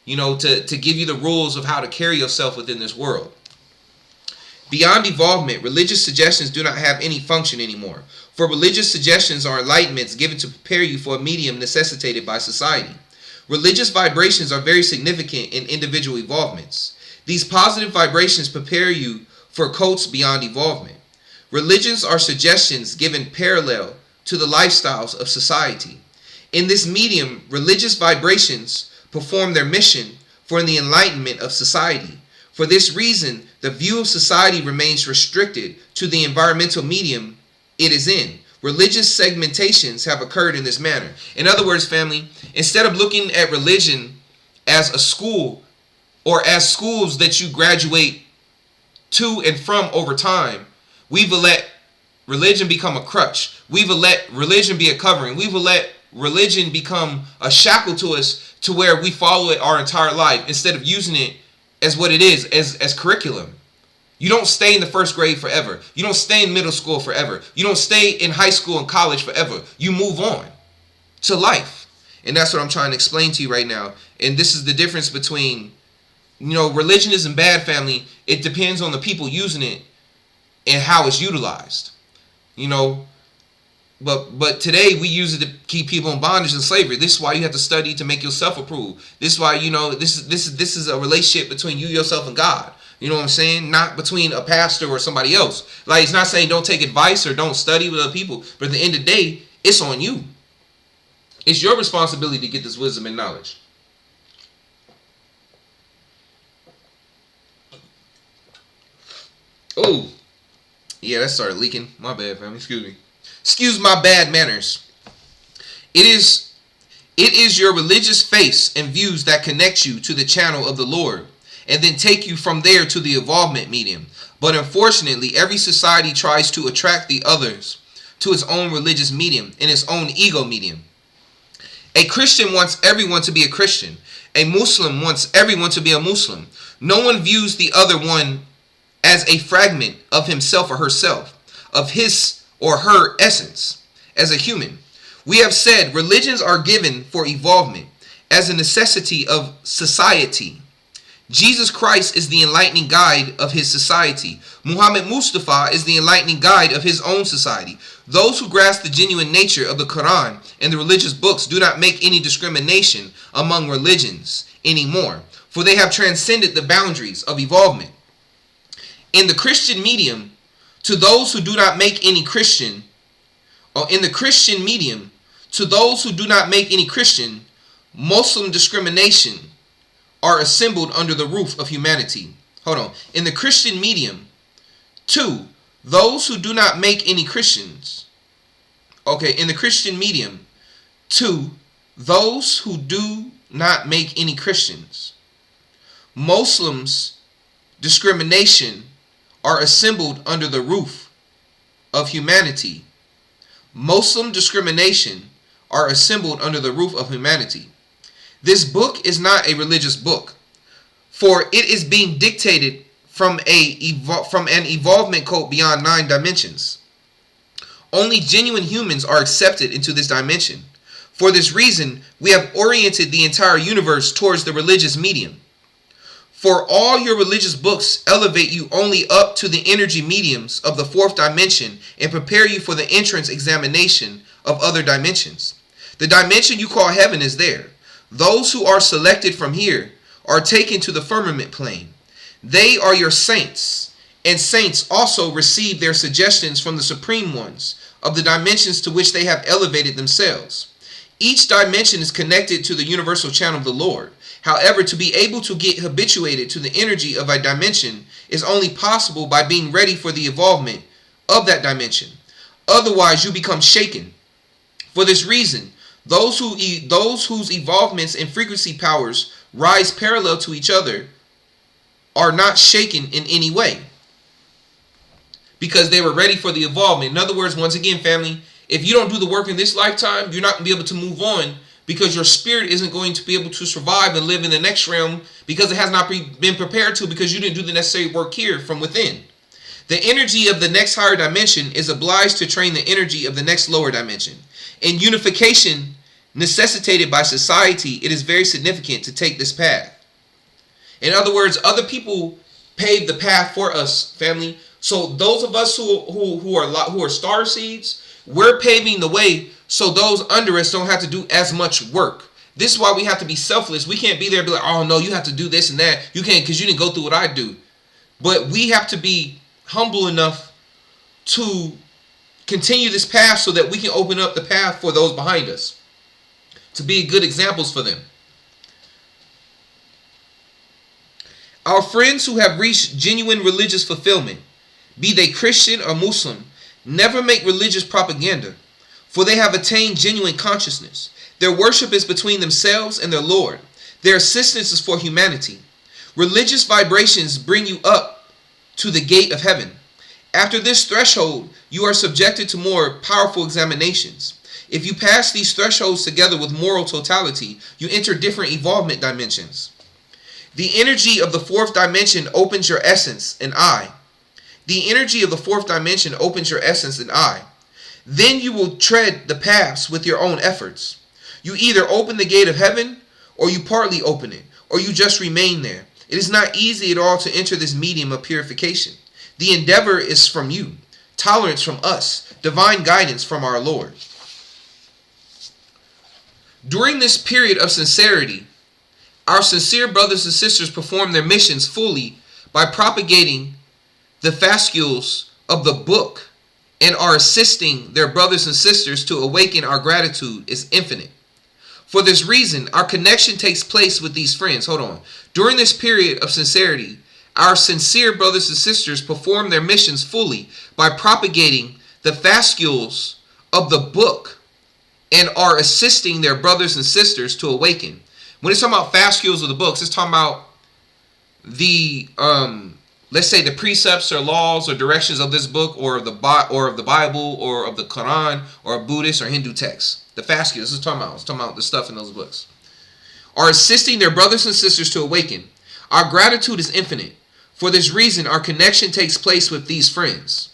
to give you the rules of how to carry yourself within this world. Beyond evolvement, religious suggestions do not have any function anymore. for religious suggestions are enlightenments given to prepare you for a medium necessitated by society. Religious vibrations are very significant in individual evolvements. These positive vibrations prepare you for coats beyond evolvement. Religions are suggestions given parallel to the lifestyles of society. In this medium, religious vibrations perform their mission for the enlightenment of society. For this reason, the view of society remains restricted to the environmental medium it is in. Religious segmentations have occurred in this manner. In other words, family, instead of looking at religion as a school or as schools that you graduate to and from over time, we've let religion become a crutch. We've let religion be a covering. We've let religion become a shackle to us to where we follow it our entire life instead of using it as what it is, as curriculum. You don't stay in the first grade forever. You don't stay in middle school forever. You don't stay in high school and college forever. You move on to life. And that's what I'm trying to explain to you right now. And this is the difference between, religion isn't bad, family. It depends on the people using it and how it's utilized. But today we use it to keep people in bondage and slavery. This is why you have to study to make yourself approved. This is why, this is a relationship between you, yourself, and God. You know what I'm saying? Not between a pastor or somebody else. Like, it's not saying don't take advice or don't study with other people. But at the end of the day, it's on you. It's your responsibility to get this wisdom and knowledge. Oh, yeah, that started leaking. My bad, family. Excuse me. Excuse my bad manners. It is your religious faith and views that connect you to the channel of the Lord, and then take you from there to the evolvement medium. But unfortunately, every society tries to attract the others to its own religious medium and its own ego medium. A Christian wants everyone to be a Christian. A Muslim wants everyone to be a Muslim. No one views the other one as a fragment of himself or herself, of his or her essence as a human. We have said religions are given for evolvement as a necessity of society. Jesus Christ is the enlightening guide of his society. Muhammad Mustafa is the enlightening guide of his own society. Those who grasp the genuine nature of the Quran and the religious books do not make any discrimination among religions anymore, for they have transcended the boundaries of evolvement. In the Christian medium, to those who do not make any Christian, Muslim discrimination are assembled under the roof of humanity. In the Christian medium, to those who do not make any Christians. In the Christian medium, to those who do not make any Christians, Muslims discrimination are assembled under the roof of humanity. Muslim discrimination are assembled under the roof of humanity. This book is not a religious book, for it is being dictated from an evolvement code beyond 9 dimensions. Only genuine humans are accepted into this dimension. For this reason, we have oriented the entire universe towards the religious medium. For all your religious books elevate you only up to the energy mediums of the 4th dimension and prepare you for the entrance examination of other dimensions. The dimension you call heaven is there. Those who are selected from here are taken to the firmament plane. They are your saints, and saints also receive their suggestions from the supreme ones of the dimensions to which they have elevated themselves. Each dimension is connected to the universal channel of the Lord. However, to be able to get habituated to the energy of a dimension is only possible by being ready for the evolvement of that dimension. Otherwise, you become shaken. For this reason, those whose evolvements and frequency powers rise parallel to each other are not shaken in any way, because they were ready for the evolvement. In other words, once again, family, if you don't do the work in this lifetime, you're not going to be able to move on, because your spirit isn't going to be able to survive and live in the next realm, because it has not been prepared to, because you didn't do the necessary work here from within. The energy of the next higher dimension is obliged to train the energy of the next lower dimension. In unification necessitated by society, it is very significant to take this path. In other words, other people paved the path for us, family. So those of us who are star seeds, We're paving the way so those under us don't have to do as much work. This is why we have to be selfless. We can't be there and be like, oh no, you have to do this and that. You can't because you didn't go through what I do. But we have to be humble enough to continue this path so that we can open up the path for those behind us, to be good examples for them. Our friends who have reached genuine religious fulfillment, be they Christian or Muslim, never make religious propaganda, for they have attained genuine consciousness. Their worship is between themselves and their Lord. Their assistance is for humanity. Religious vibrations bring you up to the gate of heaven. After this threshold, you are subjected to more powerful examinations. If you pass these thresholds together with moral totality, you enter different evolvement dimensions. The energy of the fourth dimension opens your essence and I. The energy of the fourth dimension opens your essence and I. Then you will tread the paths with your own efforts. You either open the gate of heaven, or you partly open it, or you just remain there. It is not easy at all to enter this medium of purification. The endeavor is from you, tolerance from us, divine guidance from our Lord. During this period of sincerity, our sincere brothers and sisters perform their missions fully by propagating the fascicles of the book and are assisting their brothers and sisters to awaken. Our gratitude is infinite. For this reason, our connection takes place with these friends. Hold on. During this period of sincerity, our sincere brothers and sisters perform their missions fully by propagating the fascicles of the book and are assisting their brothers and sisters to awaken. When it's talking about fascicles of the books, it's talking about the let's say the precepts or laws or directions of this book or of the Bible or of the Quran or a Buddhist or Hindu text. The fascicles, it's talking about the stuff in those books. Are assisting their brothers and sisters to awaken. Our gratitude is infinite. For this reason, our connection takes place with these friends.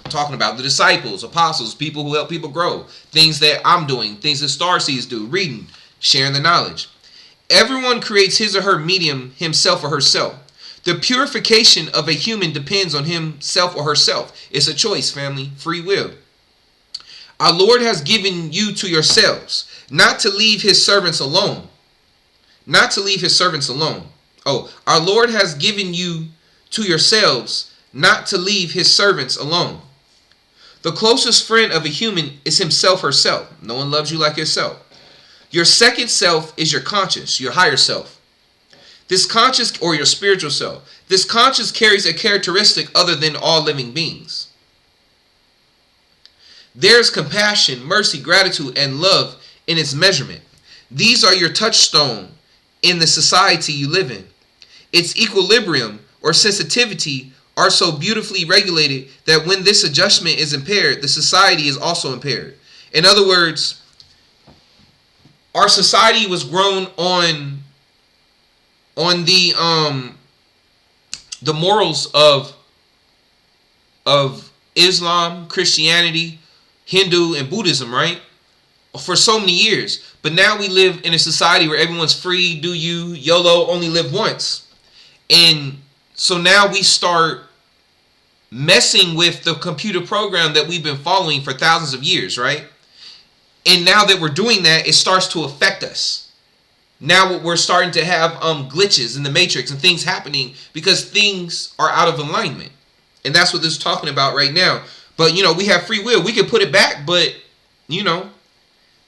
I'm talking about the disciples, apostles, people who help people grow. Things that I'm doing, things that starseeds do, reading, sharing the knowledge. Everyone creates his or her medium, himself or herself. The purification of a human depends on himself or herself. It's a choice, family. Free will. Our Lord has given you to yourselves, not to leave his servants alone. Not to leave his servants alone. Oh, our Lord has given you to yourselves, not to leave his servants alone. The closest friend of a human is himself or herself. No one loves you like yourself. Your second self is your conscious, your higher self. This conscious, or your spiritual self. This conscious carries a characteristic other than all living beings. There's compassion, mercy, gratitude, and love in its measurement. These are your touchstone in the society you live in. Its equilibrium or sensitivity are so beautifully regulated that when this adjustment is impaired, the society is also impaired. In other words, our society was grown on the morals of Islam, Christianity, Hindu, and Buddhism, right? For so many years. But now we live in a society where everyone's free, do you, YOLO, only live once. And so now we start messing with the computer program that we've been following for thousands of years, right? And now that we're doing that, it starts to affect us. Now we're starting to have glitches in the matrix and things happening because things are out of alignment. And that's what this is talking about right now. But, we have free will. We can put it back, but,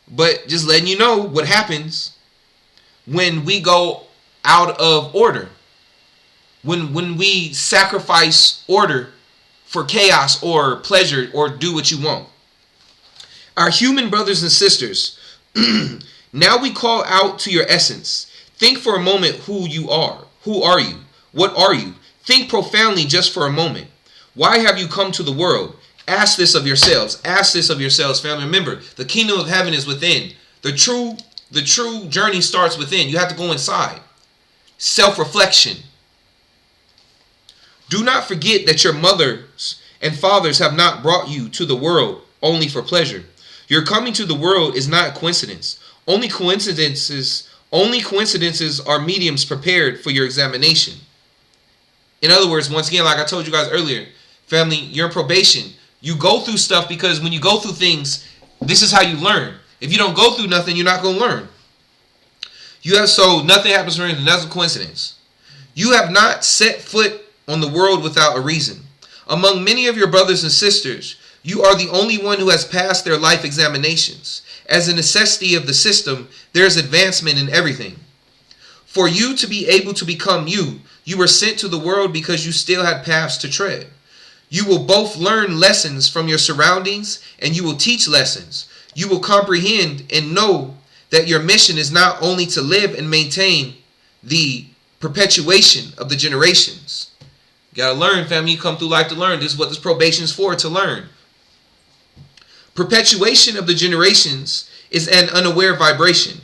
but just letting you know what happens when we go out of order. When we sacrifice order for chaos or pleasure or do what you want. Our human brothers and sisters, now we call out to your essence. Think for a moment who you are. Who are you? What are you? Think profoundly just for a moment. Why have you come to the world? Ask this of yourselves. Ask this of yourselves, family. Remember, the kingdom of heaven is within. The true journey starts within. You have to go inside. Self-reflection. Do not forget that your mothers and fathers have not brought you to the world only for pleasure. Your coming to the world is not a coincidence. Only coincidences are mediums prepared for your examination. In other words, once again, like I told you guys earlier, family, you're in probation. You go through stuff because when you go through things, this is how you learn. If you don't go through nothing, you're not going to learn. So nothing happens for anything. That's a coincidence. You have not set foot on the world without a reason. Among many of your brothers and sisters, you are the only one who has passed their life examinations. As a necessity of the system, there is advancement in everything. For you to be able to become you, you were sent to the world because you still had paths to tread. You will both learn lessons from your surroundings and you will teach lessons. You will comprehend and know that your mission is not only to live and maintain the perpetuation of the generations. You gotta learn, family. You come through life to learn. This is what this probation is for, to learn. Perpetuation of the generations is an unaware vibration.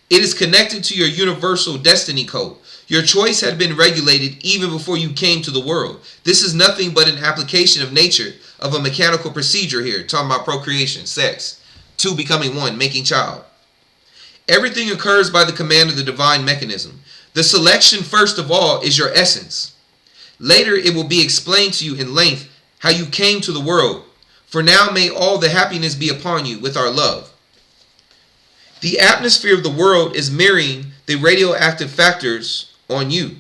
It is connected to your universal destiny code. Your choice had been regulated even before you came to the world. This is nothing but an application of nature of a mechanical procedure here. Talking about procreation, sex, two becoming one, making child. Everything occurs by the command of the divine mechanism. The selection, first of all, is your essence. Later, it will be explained to you in length how you came to the world. For now, may all the happiness be upon you with our love. The atmosphere of the world is mirroring the radioactive factors on you.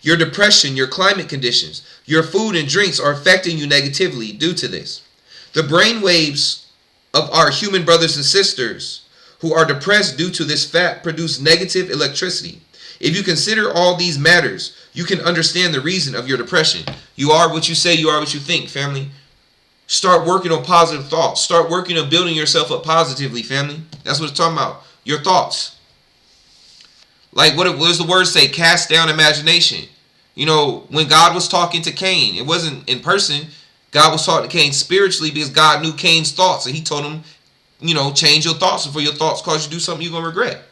Your depression, your climate conditions, your food and drinks are affecting you negatively due to this. The brain waves of our human brothers and sisters who are depressed due to this fact produce negative electricity. If you consider all these matters, you can understand the reason of your depression. You are what you say, you are what you think, family. Start working on positive thoughts. Start working on building yourself up positively, family. That's what it's talking about. Your thoughts. Like what does the word say? Cast down imagination. You know, when God was talking to Cain, it wasn't in person. God was talking to Cain spiritually because God knew Cain's thoughts. And he told him, you know, change your thoughts before your thoughts cause you to do something you're going to regret.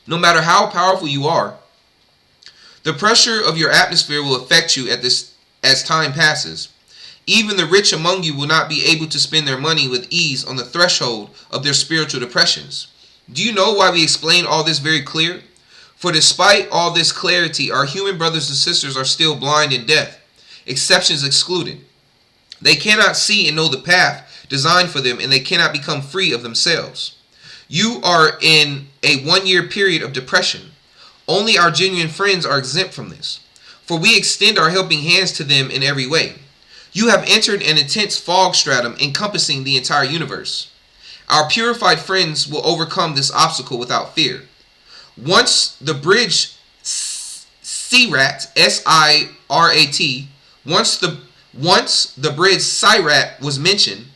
No matter how powerful you are, the pressure of your atmosphere will affect you as time passes. Even the rich among you will not be able to spend their money with ease on the threshold of their spiritual depressions. Do you know why we explain all this very clear? For despite all this clarity, our human brothers and sisters are still blind and deaf, exceptions excluded. They cannot see and know the path designed for them, and they cannot become free of themselves. You are in a 1-year period of depression. Only our genuine friends are exempt from this, for we extend our helping hands to them in every way. You have entered an intense fog stratum encompassing the entire universe. Our purified friends will overcome this obstacle without fear. Once the bridge Sirat, S-I-R-A-T, once the bridge Sirat was mentioned,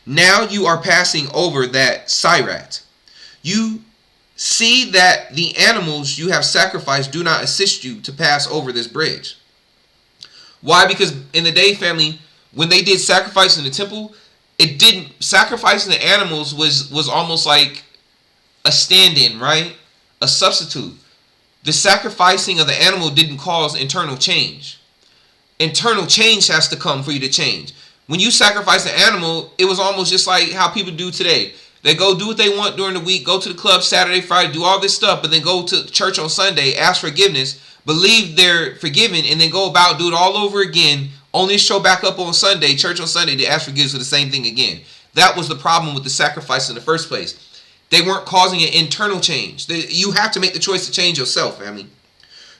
now you are passing over that Sirat. You see that the animals you have sacrificed do not assist you to pass over this bridge. Why? Because in the day, family, when they did sacrifice in the temple, sacrificing the animals was almost like a stand-in, right? A substitute. The sacrificing of the animal didn't cause internal change. Internal change has to come for you to change. When you sacrifice an animal, it was almost just like how people do today. They go do what they want during the week, go to the club Saturday, Friday, do all this stuff, but then go to church on Sunday, ask forgiveness, believe they're forgiven, and then go about, do it all over again, only show back up on Sunday, church on Sunday, to ask forgiveness for the same thing again. That was the problem with the sacrifice in the first place. They weren't causing an internal change. You have to make the choice to change yourself, family.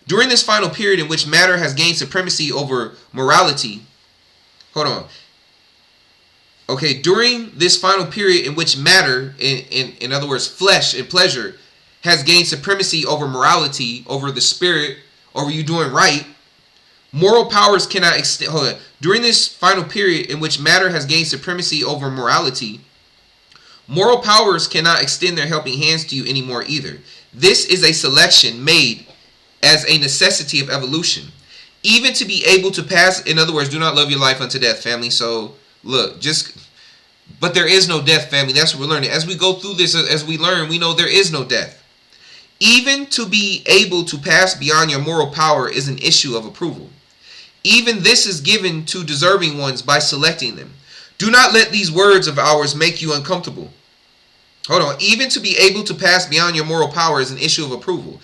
During this final period in which matter has gained supremacy over morality, during this final period in which matter, in other words, flesh and pleasure, has gained supremacy over morality, over the spirit, over you doing right, moral powers cannot extend. During this final period in which matter has gained supremacy over morality, moral powers cannot extend their helping hands to you anymore either. This is a selection made as a necessity of evolution. Even to be able to pass, in other words, do not love your life unto death, family. So, look, but there is no death, family. That's what we're learning. As we go through this, as we learn, we know there is no death. Even to be able to pass beyond your moral power is an issue of approval. Even this is given to deserving ones by selecting them. Do not let these words of ours make you uncomfortable. Even to be able to pass beyond your moral power is an issue of approval.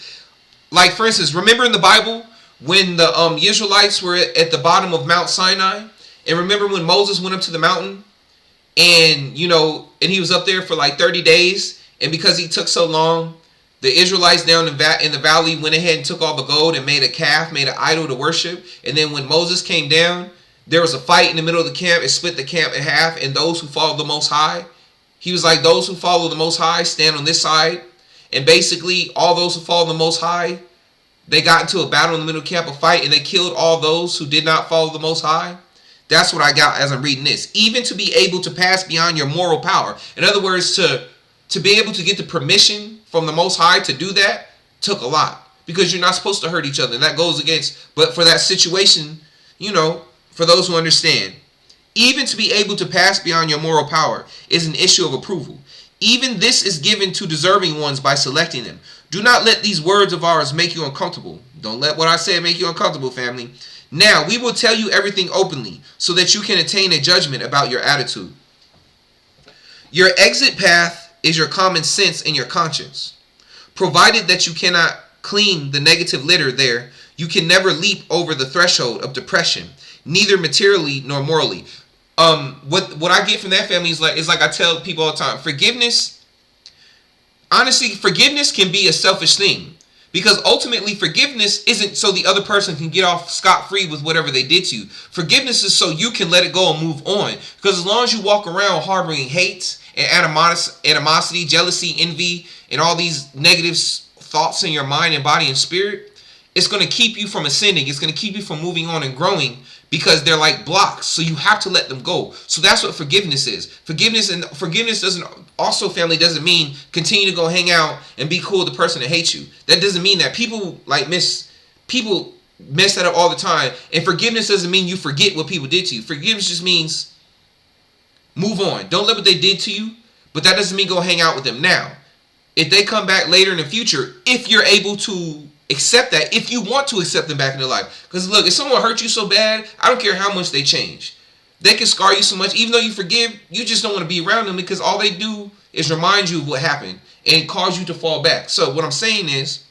Like, for instance, remember in the Bible when the Israelites were at the bottom of Mount Sinai, and remember when Moses went up to the mountain, and and he was up there for like 30 days, and because he took so long, the Israelites down in the valley went ahead and took all the gold and made a calf, made an idol to worship. And then when Moses came down, there was a fight in the middle of the camp. It split the camp in half, and those who followed the Most High, he was like, those who follow the Most High stand on this side. And basically, all those who follow the Most High, they got into a battle in the middle of the camp, a fight, and they killed all those who did not follow the Most High. That's what I got as I'm reading this. Even to be able to pass beyond your moral power. In other words, to be able to get the permission from the Most High to do that took a lot. Because you're not supposed to hurt each other. And that goes against, but for that situation, for those who understand, even to be able to pass beyond your moral power is an issue of approval. Even this is given to deserving ones by selecting them. Do not let these words of ours make you uncomfortable. Don't let what I say make you uncomfortable, family. Now, we will tell you everything openly so that you can attain a judgment about your attitude. Your exit path is your common sense and your conscience. Provided that you cannot clean the negative litter there, you can never leap over the threshold of depression, neither materially nor morally. What I get from that family is like I tell people all the time, forgiveness, honestly, forgiveness can be a selfish thing. Because ultimately, forgiveness isn't so the other person can get off scot-free with whatever they did to you. Forgiveness is so you can let it go and move on. Because as long as you walk around harboring hate and animosity, jealousy, envy, and all these negative thoughts in your mind and body and spirit, it's going to keep you from ascending. It's going to keep you from moving on and growing because they're like blocks. So you have to let them go. So that's what forgiveness is. Forgiveness doesn't also, family, doesn't mean continue to go hang out and be cool with the person that hates you. That doesn't mean that. People mess that up all the time. And forgiveness doesn't mean you forget what people did to you. Forgiveness just means move on. Don't let what they did to you, but that doesn't mean go hang out with them now. If they come back later in the future, if you're able to accept that, if you want to accept them back in your life. Because look, if someone hurt you so bad, I don't care how much they change. They can scar you so much, even though you forgive, you just don't want to be around them because all they do is remind you of what happened and cause you to fall back. So what I'm saying is,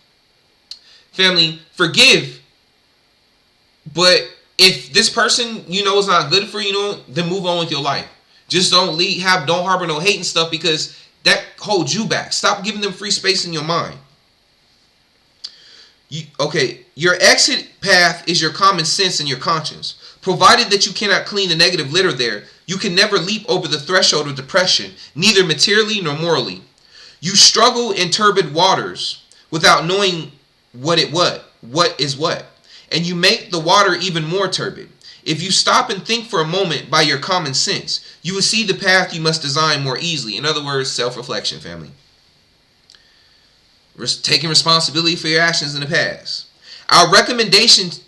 family, forgive. But if this person is not good for you, then move on with your life. Just don't harbor no hate and stuff because that holds you back. Stop giving them free space in your mind. Your exit path is your common sense and your conscience. Provided that you cannot clean the negative litter there, you can never leap over the threshold of depression, neither materially nor morally. You struggle in turbid waters without knowing what is what, and you make the water even more turbid. If you stop and think for a moment by your common sense, you will see the path you must design more easily. In other words, self-reflection, family. Taking responsibility for your actions in the past. Our recommendations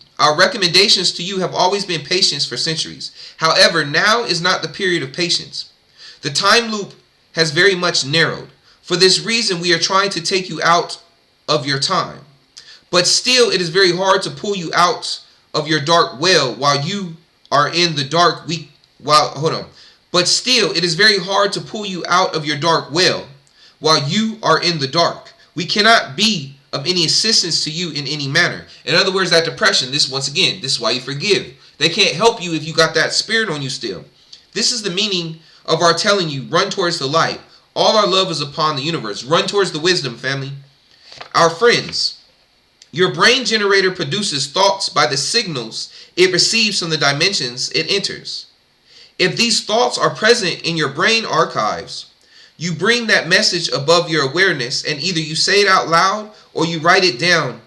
to you have always been patience for centuries. However, now is not the period of patience. The time loop has very much narrowed. For this reason, we are trying to take you out of your time. But still, it is very hard to pull you out of your dark well while you are in the dark. But still, it is very hard to pull you out of your dark well while you are in the dark. We cannot be of any assistance to you in any manner. In other words, that depression, this is why you forgive. They can't help you if you got that spirit on you still. This is the meaning of our telling you, run towards the light. All our love is upon the universe. Run towards the wisdom, family. Our friends, your brain generator produces thoughts by the signals it receives from the dimensions it enters. If these thoughts are present in your brain archives, you bring that message above your awareness, and either you say it out loud or you write it down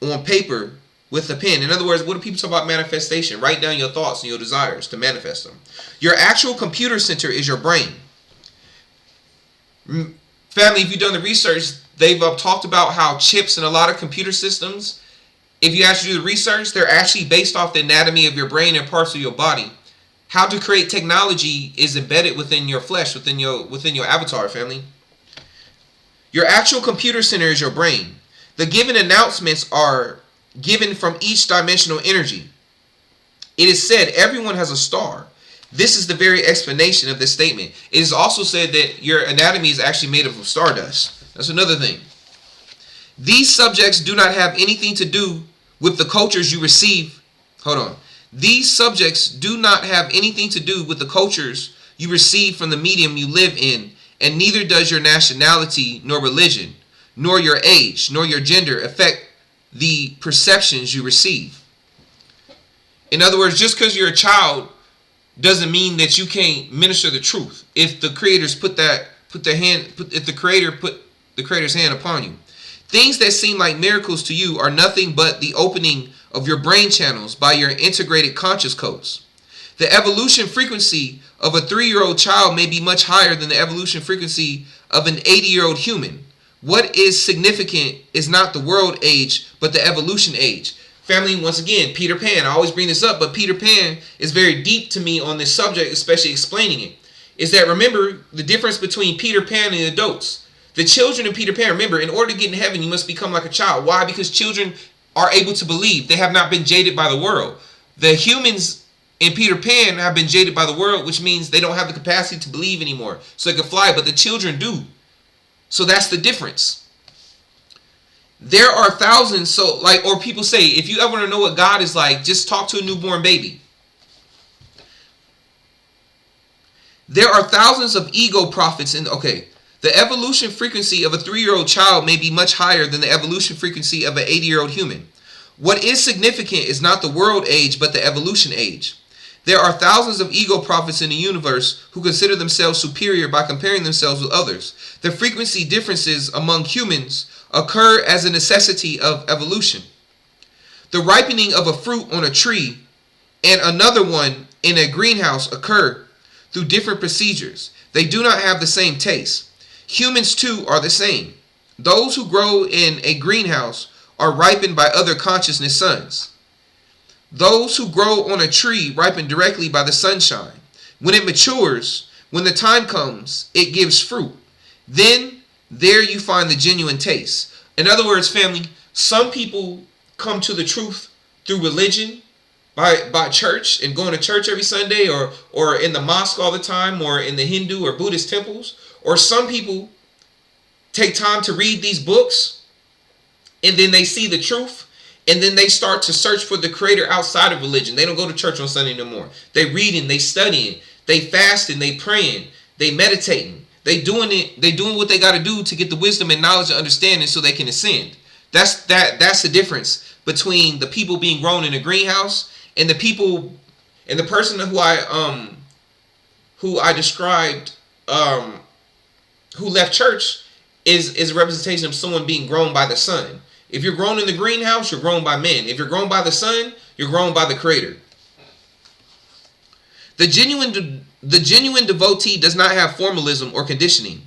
on paper with a pen. In other words, what do people talk about manifestation? Write down your thoughts and your desires to manifest them. Your actual computer center is your brain. Family, if you've done the research, they've talked about how chips in a lot of computer systems, if you actually do the research, they're actually based off the anatomy of your brain and parts of your body. How to create technology is embedded within your flesh, within your avatar, family. Your actual computer center is your brain. The given announcements are given from each dimensional energy. It is said everyone has a star. This is the very explanation of this statement. It is also said that your anatomy is actually made up of stardust. That's another thing. These subjects do not have anything to do with the cultures you receive. Hold on. These subjects do not have anything to do with the cultures you receive from the medium you live in, and neither does your nationality, nor religion, nor your age, nor your gender affect the perceptions you receive. In other words, just because you're a child doesn't mean that you can't minister the truth. If the creators put the creator's hand upon you. Things that seem like miracles to you are nothing but the opening of your brain channels by your integrated conscious codes. The evolution frequency of a 3-year-old child may be much higher than the evolution frequency of an 80-year-old human. What is significant is not the world age, but the evolution age. Family, once again, Peter Pan. I always bring this up, but Peter Pan is very deep to me on this subject, especially explaining it. Is that, remember, the difference between Peter Pan and adults. The children of Peter Pan, remember, in order to get in heaven, you must become like a child. Why? Because children are able to believe. They have not been jaded by the world. The humans in Peter Pan have been jaded by the world, which means they don't have the capacity to believe anymore. So they can fly, but the children do. So that's the difference. There are thousands, or people say, if you ever want to know what God is like, just talk to a newborn baby. There are thousands of ego prophets the evolution frequency of a 3-year-old child may be much higher than the evolution frequency of an 80-year-old human. What is significant is not the world age, but the evolution age. There are thousands of ego prophets in the universe who consider themselves superior by comparing themselves with others. The frequency differences among humans occur as a necessity of evolution. The ripening of a fruit on a tree and another one in a greenhouse occur through different procedures. They do not have the same taste. Humans too are the same. Those who grow in a greenhouse are ripened by other consciousness suns. Those who grow on a tree ripen directly by the sunshine. When it matures, when the time comes, it gives fruit. Then there you find the genuine taste. In other words, family, some people come to the truth through religion, by church and going to church every Sunday, or in the mosque all the time, or in the Hindu or Buddhist temples. Or some people take time to read these books, and then they see the truth, and then they start to search for the creator outside of religion. They don't go to church on Sunday no more. They reading, they studying, they fasting, they praying, they meditating. They doing what they got to do to get the wisdom and knowledge and understanding so they can ascend. That's the difference between the people being grown in a greenhouse and the people and the person who I described who left church is a representation of someone being grown by the sun. If you're grown in the greenhouse, you're grown by men. If you're grown by the sun, you're grown by the creator. The genuine devotee does not have formalism or conditioning.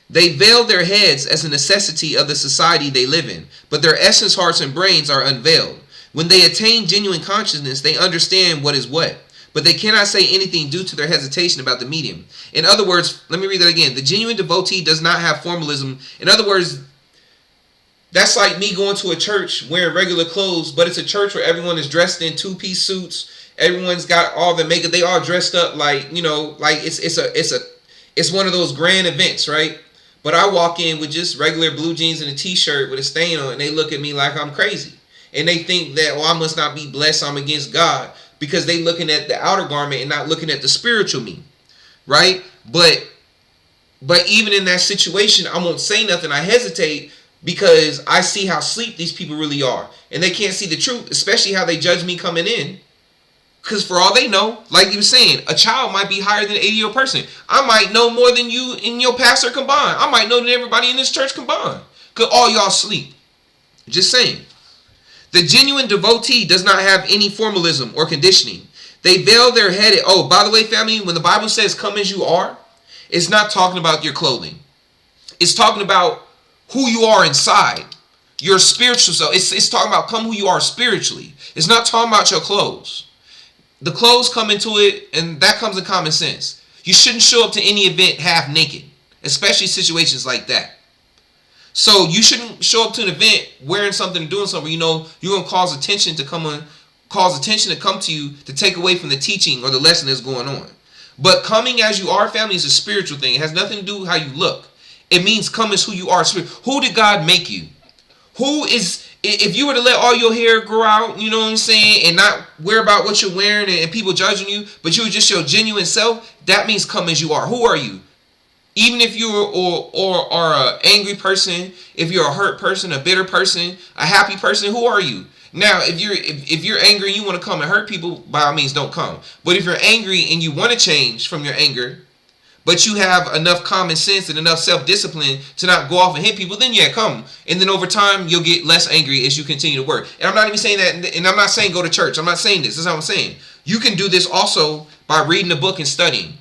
They veil their heads as a necessity of the society they live in, but their essence, hearts, and brains are unveiled. When they attain genuine consciousness, they understand what is what, but they cannot say anything due to their hesitation about the medium. In other words, let me read that again. The genuine devotee does not have formalism. In other words, that's like me going to a church wearing regular clothes, but it's a church where everyone is dressed in 2-piece suits. Everyone's got all the makeup. They all dressed up like it's one of those grand events, right? But I walk in with just regular blue jeans and a t-shirt with a stain on it, and they look at me like I'm crazy. And they think that, I must not be blessed, I'm against God, because they looking at the outer garment and not looking at the spiritual me, right? But even in that situation, I won't say nothing. I hesitate because I see how sleep these people really are. And they can't see the truth, especially how they judge me coming in. Because for all they know, like you were saying, a child might be higher than an 80-year-old person. I might know more than you and your pastor combined. I might know than everybody in this church combined. Because all y'all sleep. Just saying. The genuine devotee does not have any formalism or conditioning. They veil their head. Oh, by the way, family, when the Bible says come as you are, it's not talking about your clothing. It's talking about who you are inside. Your spiritual self. It's talking about come who you are spiritually. It's not talking about your clothes. The clothes come into it, and that comes in common sense. You shouldn't show up to any event half naked, especially situations like that. So you shouldn't show up to an event wearing something and doing something. You know you're gonna cause attention to come to you to take away from the teaching or the lesson that's going on. But coming as you are, family, is a spiritual thing. It has nothing to do with how you look. It means come as who you are. Who did God make you? Who is if you were to let all your hair grow out, you know what I'm saying, and not worry about what you're wearing and people judging you, but you would just show genuine self, that means come as you are. Who are you? Even if you are an angry person, if you're a hurt person, a bitter person, a happy person, who are you? Now, if you're angry and you want to come and hurt people, by all means, don't come. But if you're angry and you want to change from your anger, but you have enough common sense and enough self-discipline to not go off and hit people, then yeah, come. And then over time, you'll get less angry as you continue to work. And I'm not even saying that, and I'm not saying go to church. I'm not saying this. This is what I'm saying. You can do this also by reading the book and studying,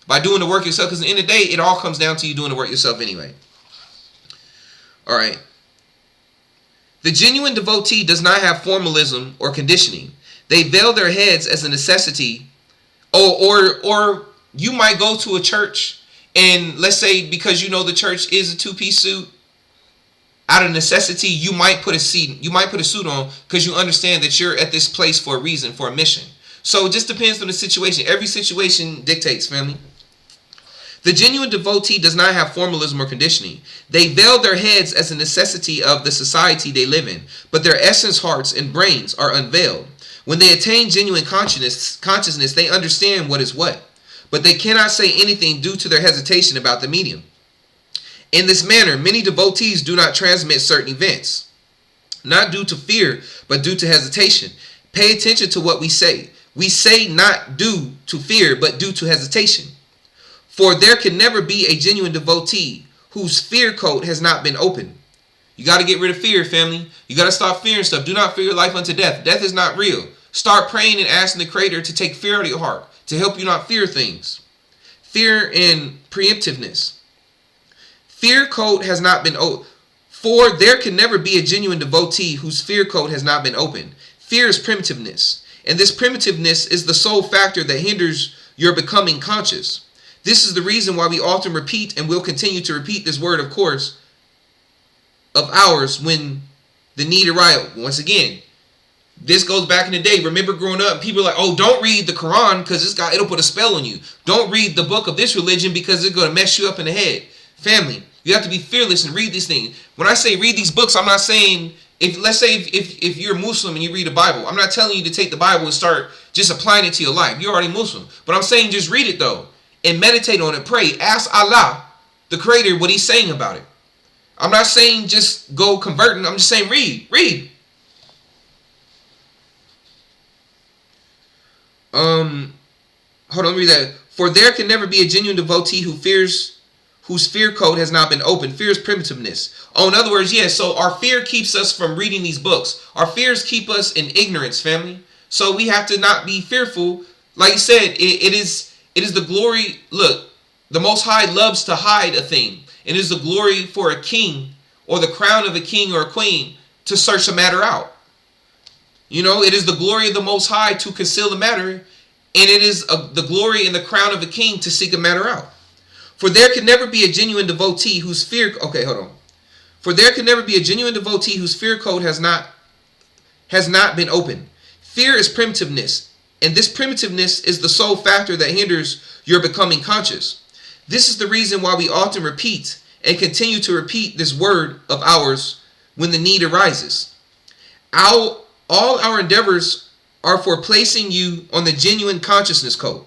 by doing the work yourself, because at the end of the day, it all comes down to you doing the work yourself anyway. All right. The genuine devotee does not have formalism or conditioning. They veil their heads as a necessity, or you might go to a church and let's say because you know the church is a two-piece suit, out of necessity you might put a suit on because you understand that you're at this place for a reason, for a mission. So it just depends on the situation. Every situation dictates, family. The genuine devotee does not have formalism or conditioning. They veil their heads as a necessity of the society they live in, but their essence, hearts, and brains are unveiled. When they attain genuine consciousness, they understand what is what, but they cannot say anything due to their hesitation about the medium. In this manner, many devotees do not transmit certain events, not due to fear, but due to hesitation. Pay attention to what we say. We say not due to fear, but due to hesitation. For there can never be a genuine devotee whose fear coat has not been opened. You got to get rid of fear, family. You got to stop fearing stuff. Do not fear your life unto death. Death is not real. Start praying and asking the Creator to take fear out of your heart, to help you not fear things. Fear and preemptiveness. Fear coat has not been opened. For there can never be a genuine devotee whose fear coat has not been opened. Fear is primitiveness. And this primitiveness is the sole factor that hinders your becoming conscious. This is the reason why we often repeat and will continue to repeat this word, of course, of ours when the need arises. Once again, this goes back in the day. Remember growing up, people are like, oh, don't read the Quran because it'll put a spell on you. Don't read the book of this religion because it's going to mess you up in the head. Family, you have to be fearless and read these things. When I say read these books, I'm not saying, if you're Muslim and you read the Bible, I'm not telling you to take the Bible and start just applying it to your life. You're already Muslim. But I'm saying just read it though. And meditate on it, pray, ask Allah, the Creator, what He's saying about it. I'm not saying just go converting. I'm just saying read. Hold on, read that. For there can never be a genuine devotee whose fear code has not been opened. Fear is primitiveness. Oh, in other words, yes. So our fear keeps us from reading these books. Our fears keep us in ignorance, family. So we have to not be fearful. Like you said, it is the glory. Look, the Most High loves to hide a thing. It is the glory for a king or the crown of a king or a queen to search a matter out. You know, it is the glory of the Most High to conceal the matter, and it is the glory and the crown of a king to seek a matter out. For there can never be a genuine devotee whose fear. Okay, hold on. For there can never be a genuine devotee whose fear code has not been opened. Fear is primitiveness. And this primitiveness is the sole factor that hinders your becoming conscious. This is the reason why we often repeat and continue to repeat this word of ours when the need arises. All our endeavors are for placing you on the genuine consciousness code.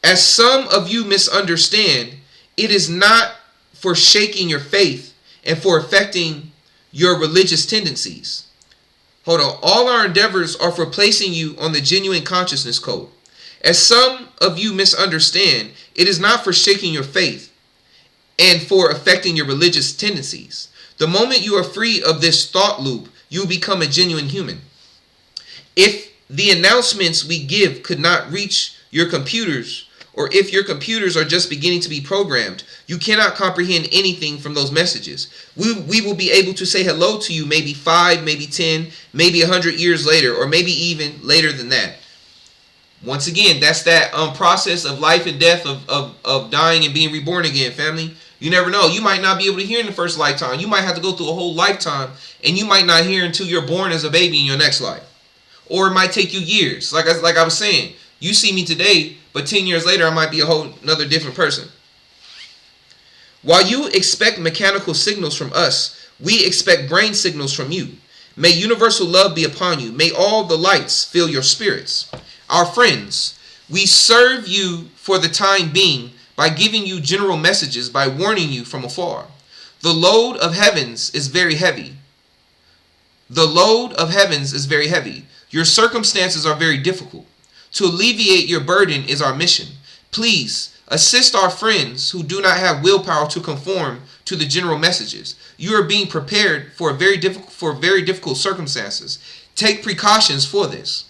As some of you misunderstand, it is not for shaking your faith and for affecting your religious tendencies. Hold on. All our endeavors are for placing you on the genuine consciousness code. As some of you misunderstand, it is not for shaking your faith and for affecting your religious tendencies. The moment you are free of this thought loop, you become a genuine human. If the announcements we give could not reach your computers, or if your computers are just beginning to be programmed, you cannot comprehend anything from those messages. We will be able to say hello to you maybe 5, maybe 10, maybe 100 years later, or maybe even later than that. Once again, that's that process of life and death, of dying and being reborn again, family. You never know. You might not be able to hear in the first lifetime. You might have to go through a whole lifetime, and you might not hear until you're born as a baby in your next life. Or it might take you years. Like I was saying, you see me today, but 10 years later, I might be a whole another different person. While you expect mechanical signals from us, We expect brain signals from you. May universal love be upon you. May all the lights fill your spirits. Our friends, we serve you for the time being by giving you general messages, by warning you from afar. The load of heavens is very heavy. The load of heavens is very heavy. Your circumstances are very difficult. To alleviate your burden is our mission. Please assist our friends who do not have willpower to conform to the general messages. You are being prepared for very difficult circumstances. Take precautions for this.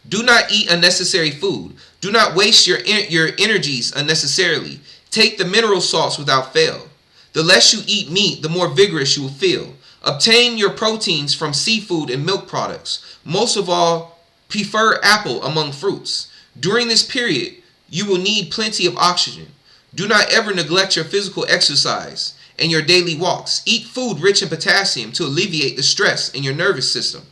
Do not eat unnecessary food. Do not waste your energies unnecessarily. Take the mineral salts without fail. The less you eat meat, the more vigorous you will feel. Obtain your proteins from seafood and milk products. Most of all, prefer apple among fruits. During this period, you will need plenty of oxygen. Do not ever neglect your physical exercise and your daily walks. Eat food rich in potassium to alleviate the stress in your nervous system.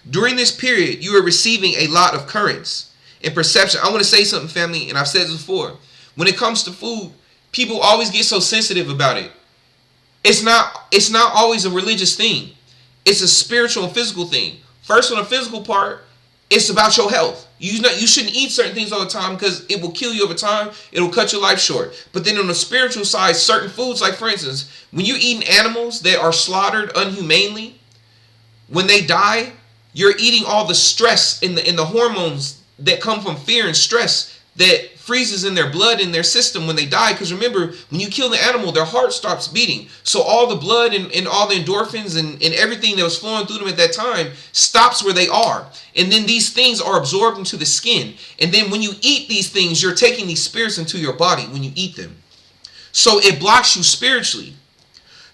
During this period, you are receiving a lot of currents and perception. I want to say something, family, and I've said this before. When it comes to food, people always get so sensitive about it. It's not always a religious thing. It's a spiritual and physical thing. First, on the physical part, it's about your health. You shouldn't eat certain things all the time because it will kill you over time. It'll cut your life short. But then on the spiritual side, certain foods, like for instance, when you're eating animals that are slaughtered unhumanely, when they die, you're eating all the stress in the hormones that come from fear and stress that freezes in their blood in their system when they die. Because remember, when you kill the animal, their heart stops beating. So all the blood and all the endorphins and everything that was flowing through them at that time stops where they are. And then these things are absorbed into the skin. And then when you eat these things, you're taking these spirits into your body when you eat them. So it blocks you spiritually.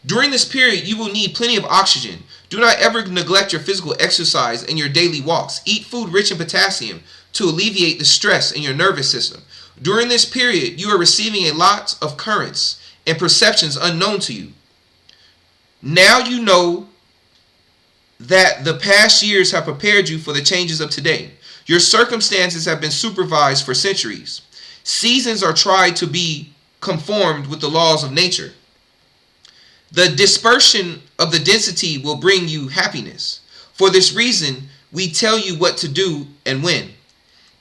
During this period, you will need plenty of oxygen. Do not ever neglect your physical exercise and your daily walks. Eat food rich in potassium to alleviate the stress in your nervous system. During this period, you are receiving a lot of currents and perceptions unknown to you. Now you know that the past years have prepared you for the changes of today. Your circumstances have been supervised for centuries. Seasons are tried to be conformed with the laws of nature. The dispersion of the density will bring you happiness. For this reason, we tell you what to do and when.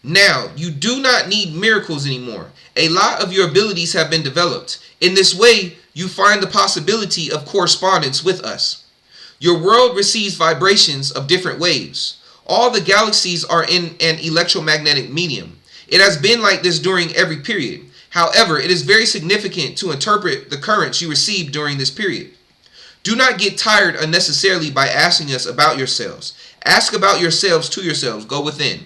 Now, you do not need miracles anymore. A lot of your abilities have been developed. In this way, you find the possibility of correspondence with us. Your world receives vibrations of different waves. All the galaxies are in an electromagnetic medium. It has been like this during every period. However, it is very significant to interpret the currents you receive during this period. Do not get tired unnecessarily by asking us about yourselves. Ask about yourselves to yourselves. Go within.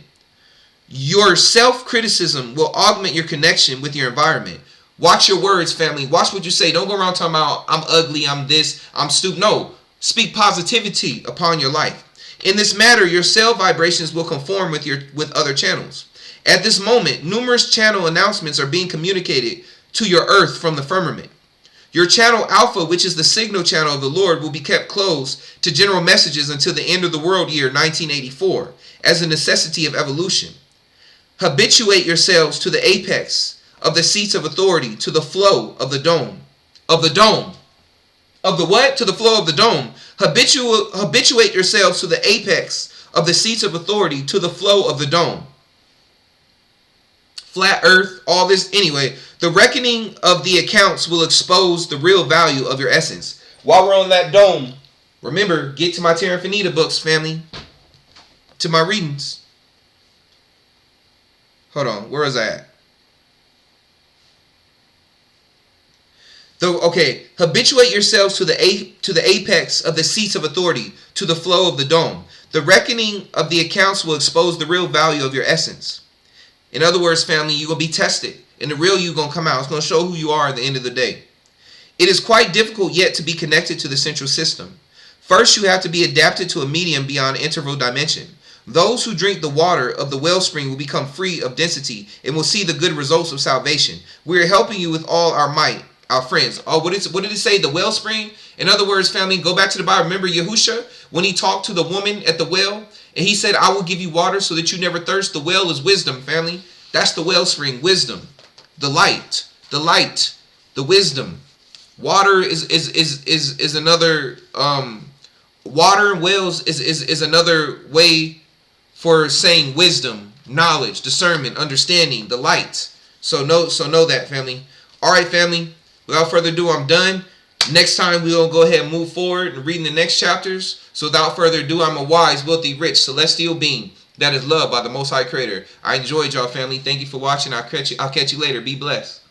Your self-criticism will augment your connection with your environment. Watch your words, family. Watch what you say. Don't go around talking about, I'm ugly, I'm this, I'm stupid. No. Speak positivity upon your life. In this matter, your cell vibrations will conform with other channels. At this moment, numerous channel announcements are being communicated to your earth from the firmament. Your channel Alpha, which is the signal channel of the Lord, will be kept closed to general messages until the end of the world year 1984 as a necessity of evolution. Habituate yourselves to the apex of the seats of authority, to the flow of the dome. Of the dome. Of the what? To the flow of the dome. Habituate yourselves to the apex of the seats of authority, to the flow of the dome. Flat earth, all this. Anyway, the reckoning of the accounts will expose the real value of your essence. While we're on that dome, remember, get to my Terra Infinita books, family. To my readings. Hold on, where was I at? Habituate yourselves to the apex of the seats of authority, to the flow of the dome. The reckoning of the accounts will expose the real value of your essence. In other words, family, you're going to be tested. And the real you going to come out. It's going to show who you are at the end of the day. It is quite difficult yet to be connected to the central system. First, you have to be adapted to a medium beyond interval dimension. Those who drink the water of the wellspring will become free of density and will see the good results of salvation. We are helping you with all our might, our friends. Oh, what did it say? The wellspring? In other words, family, go back to the Bible. Remember Yahusha when he talked to the woman at the well? And he said, I will give you water so that you never thirst. The well is wisdom, family. That's the wellspring, wisdom. The light, the wisdom. Water is another water and wells is another way for saying wisdom, knowledge, discernment, understanding, the light. So know that, family. All right, family. Without further ado, I'm done. Next time we'll go ahead and move forward and reading the next chapters. So without further ado, I'm a wise, wealthy, rich, celestial being that is loved by the Most High Creator. I enjoyed y'all, family. Thank you for watching. I'll catch you later. Be blessed.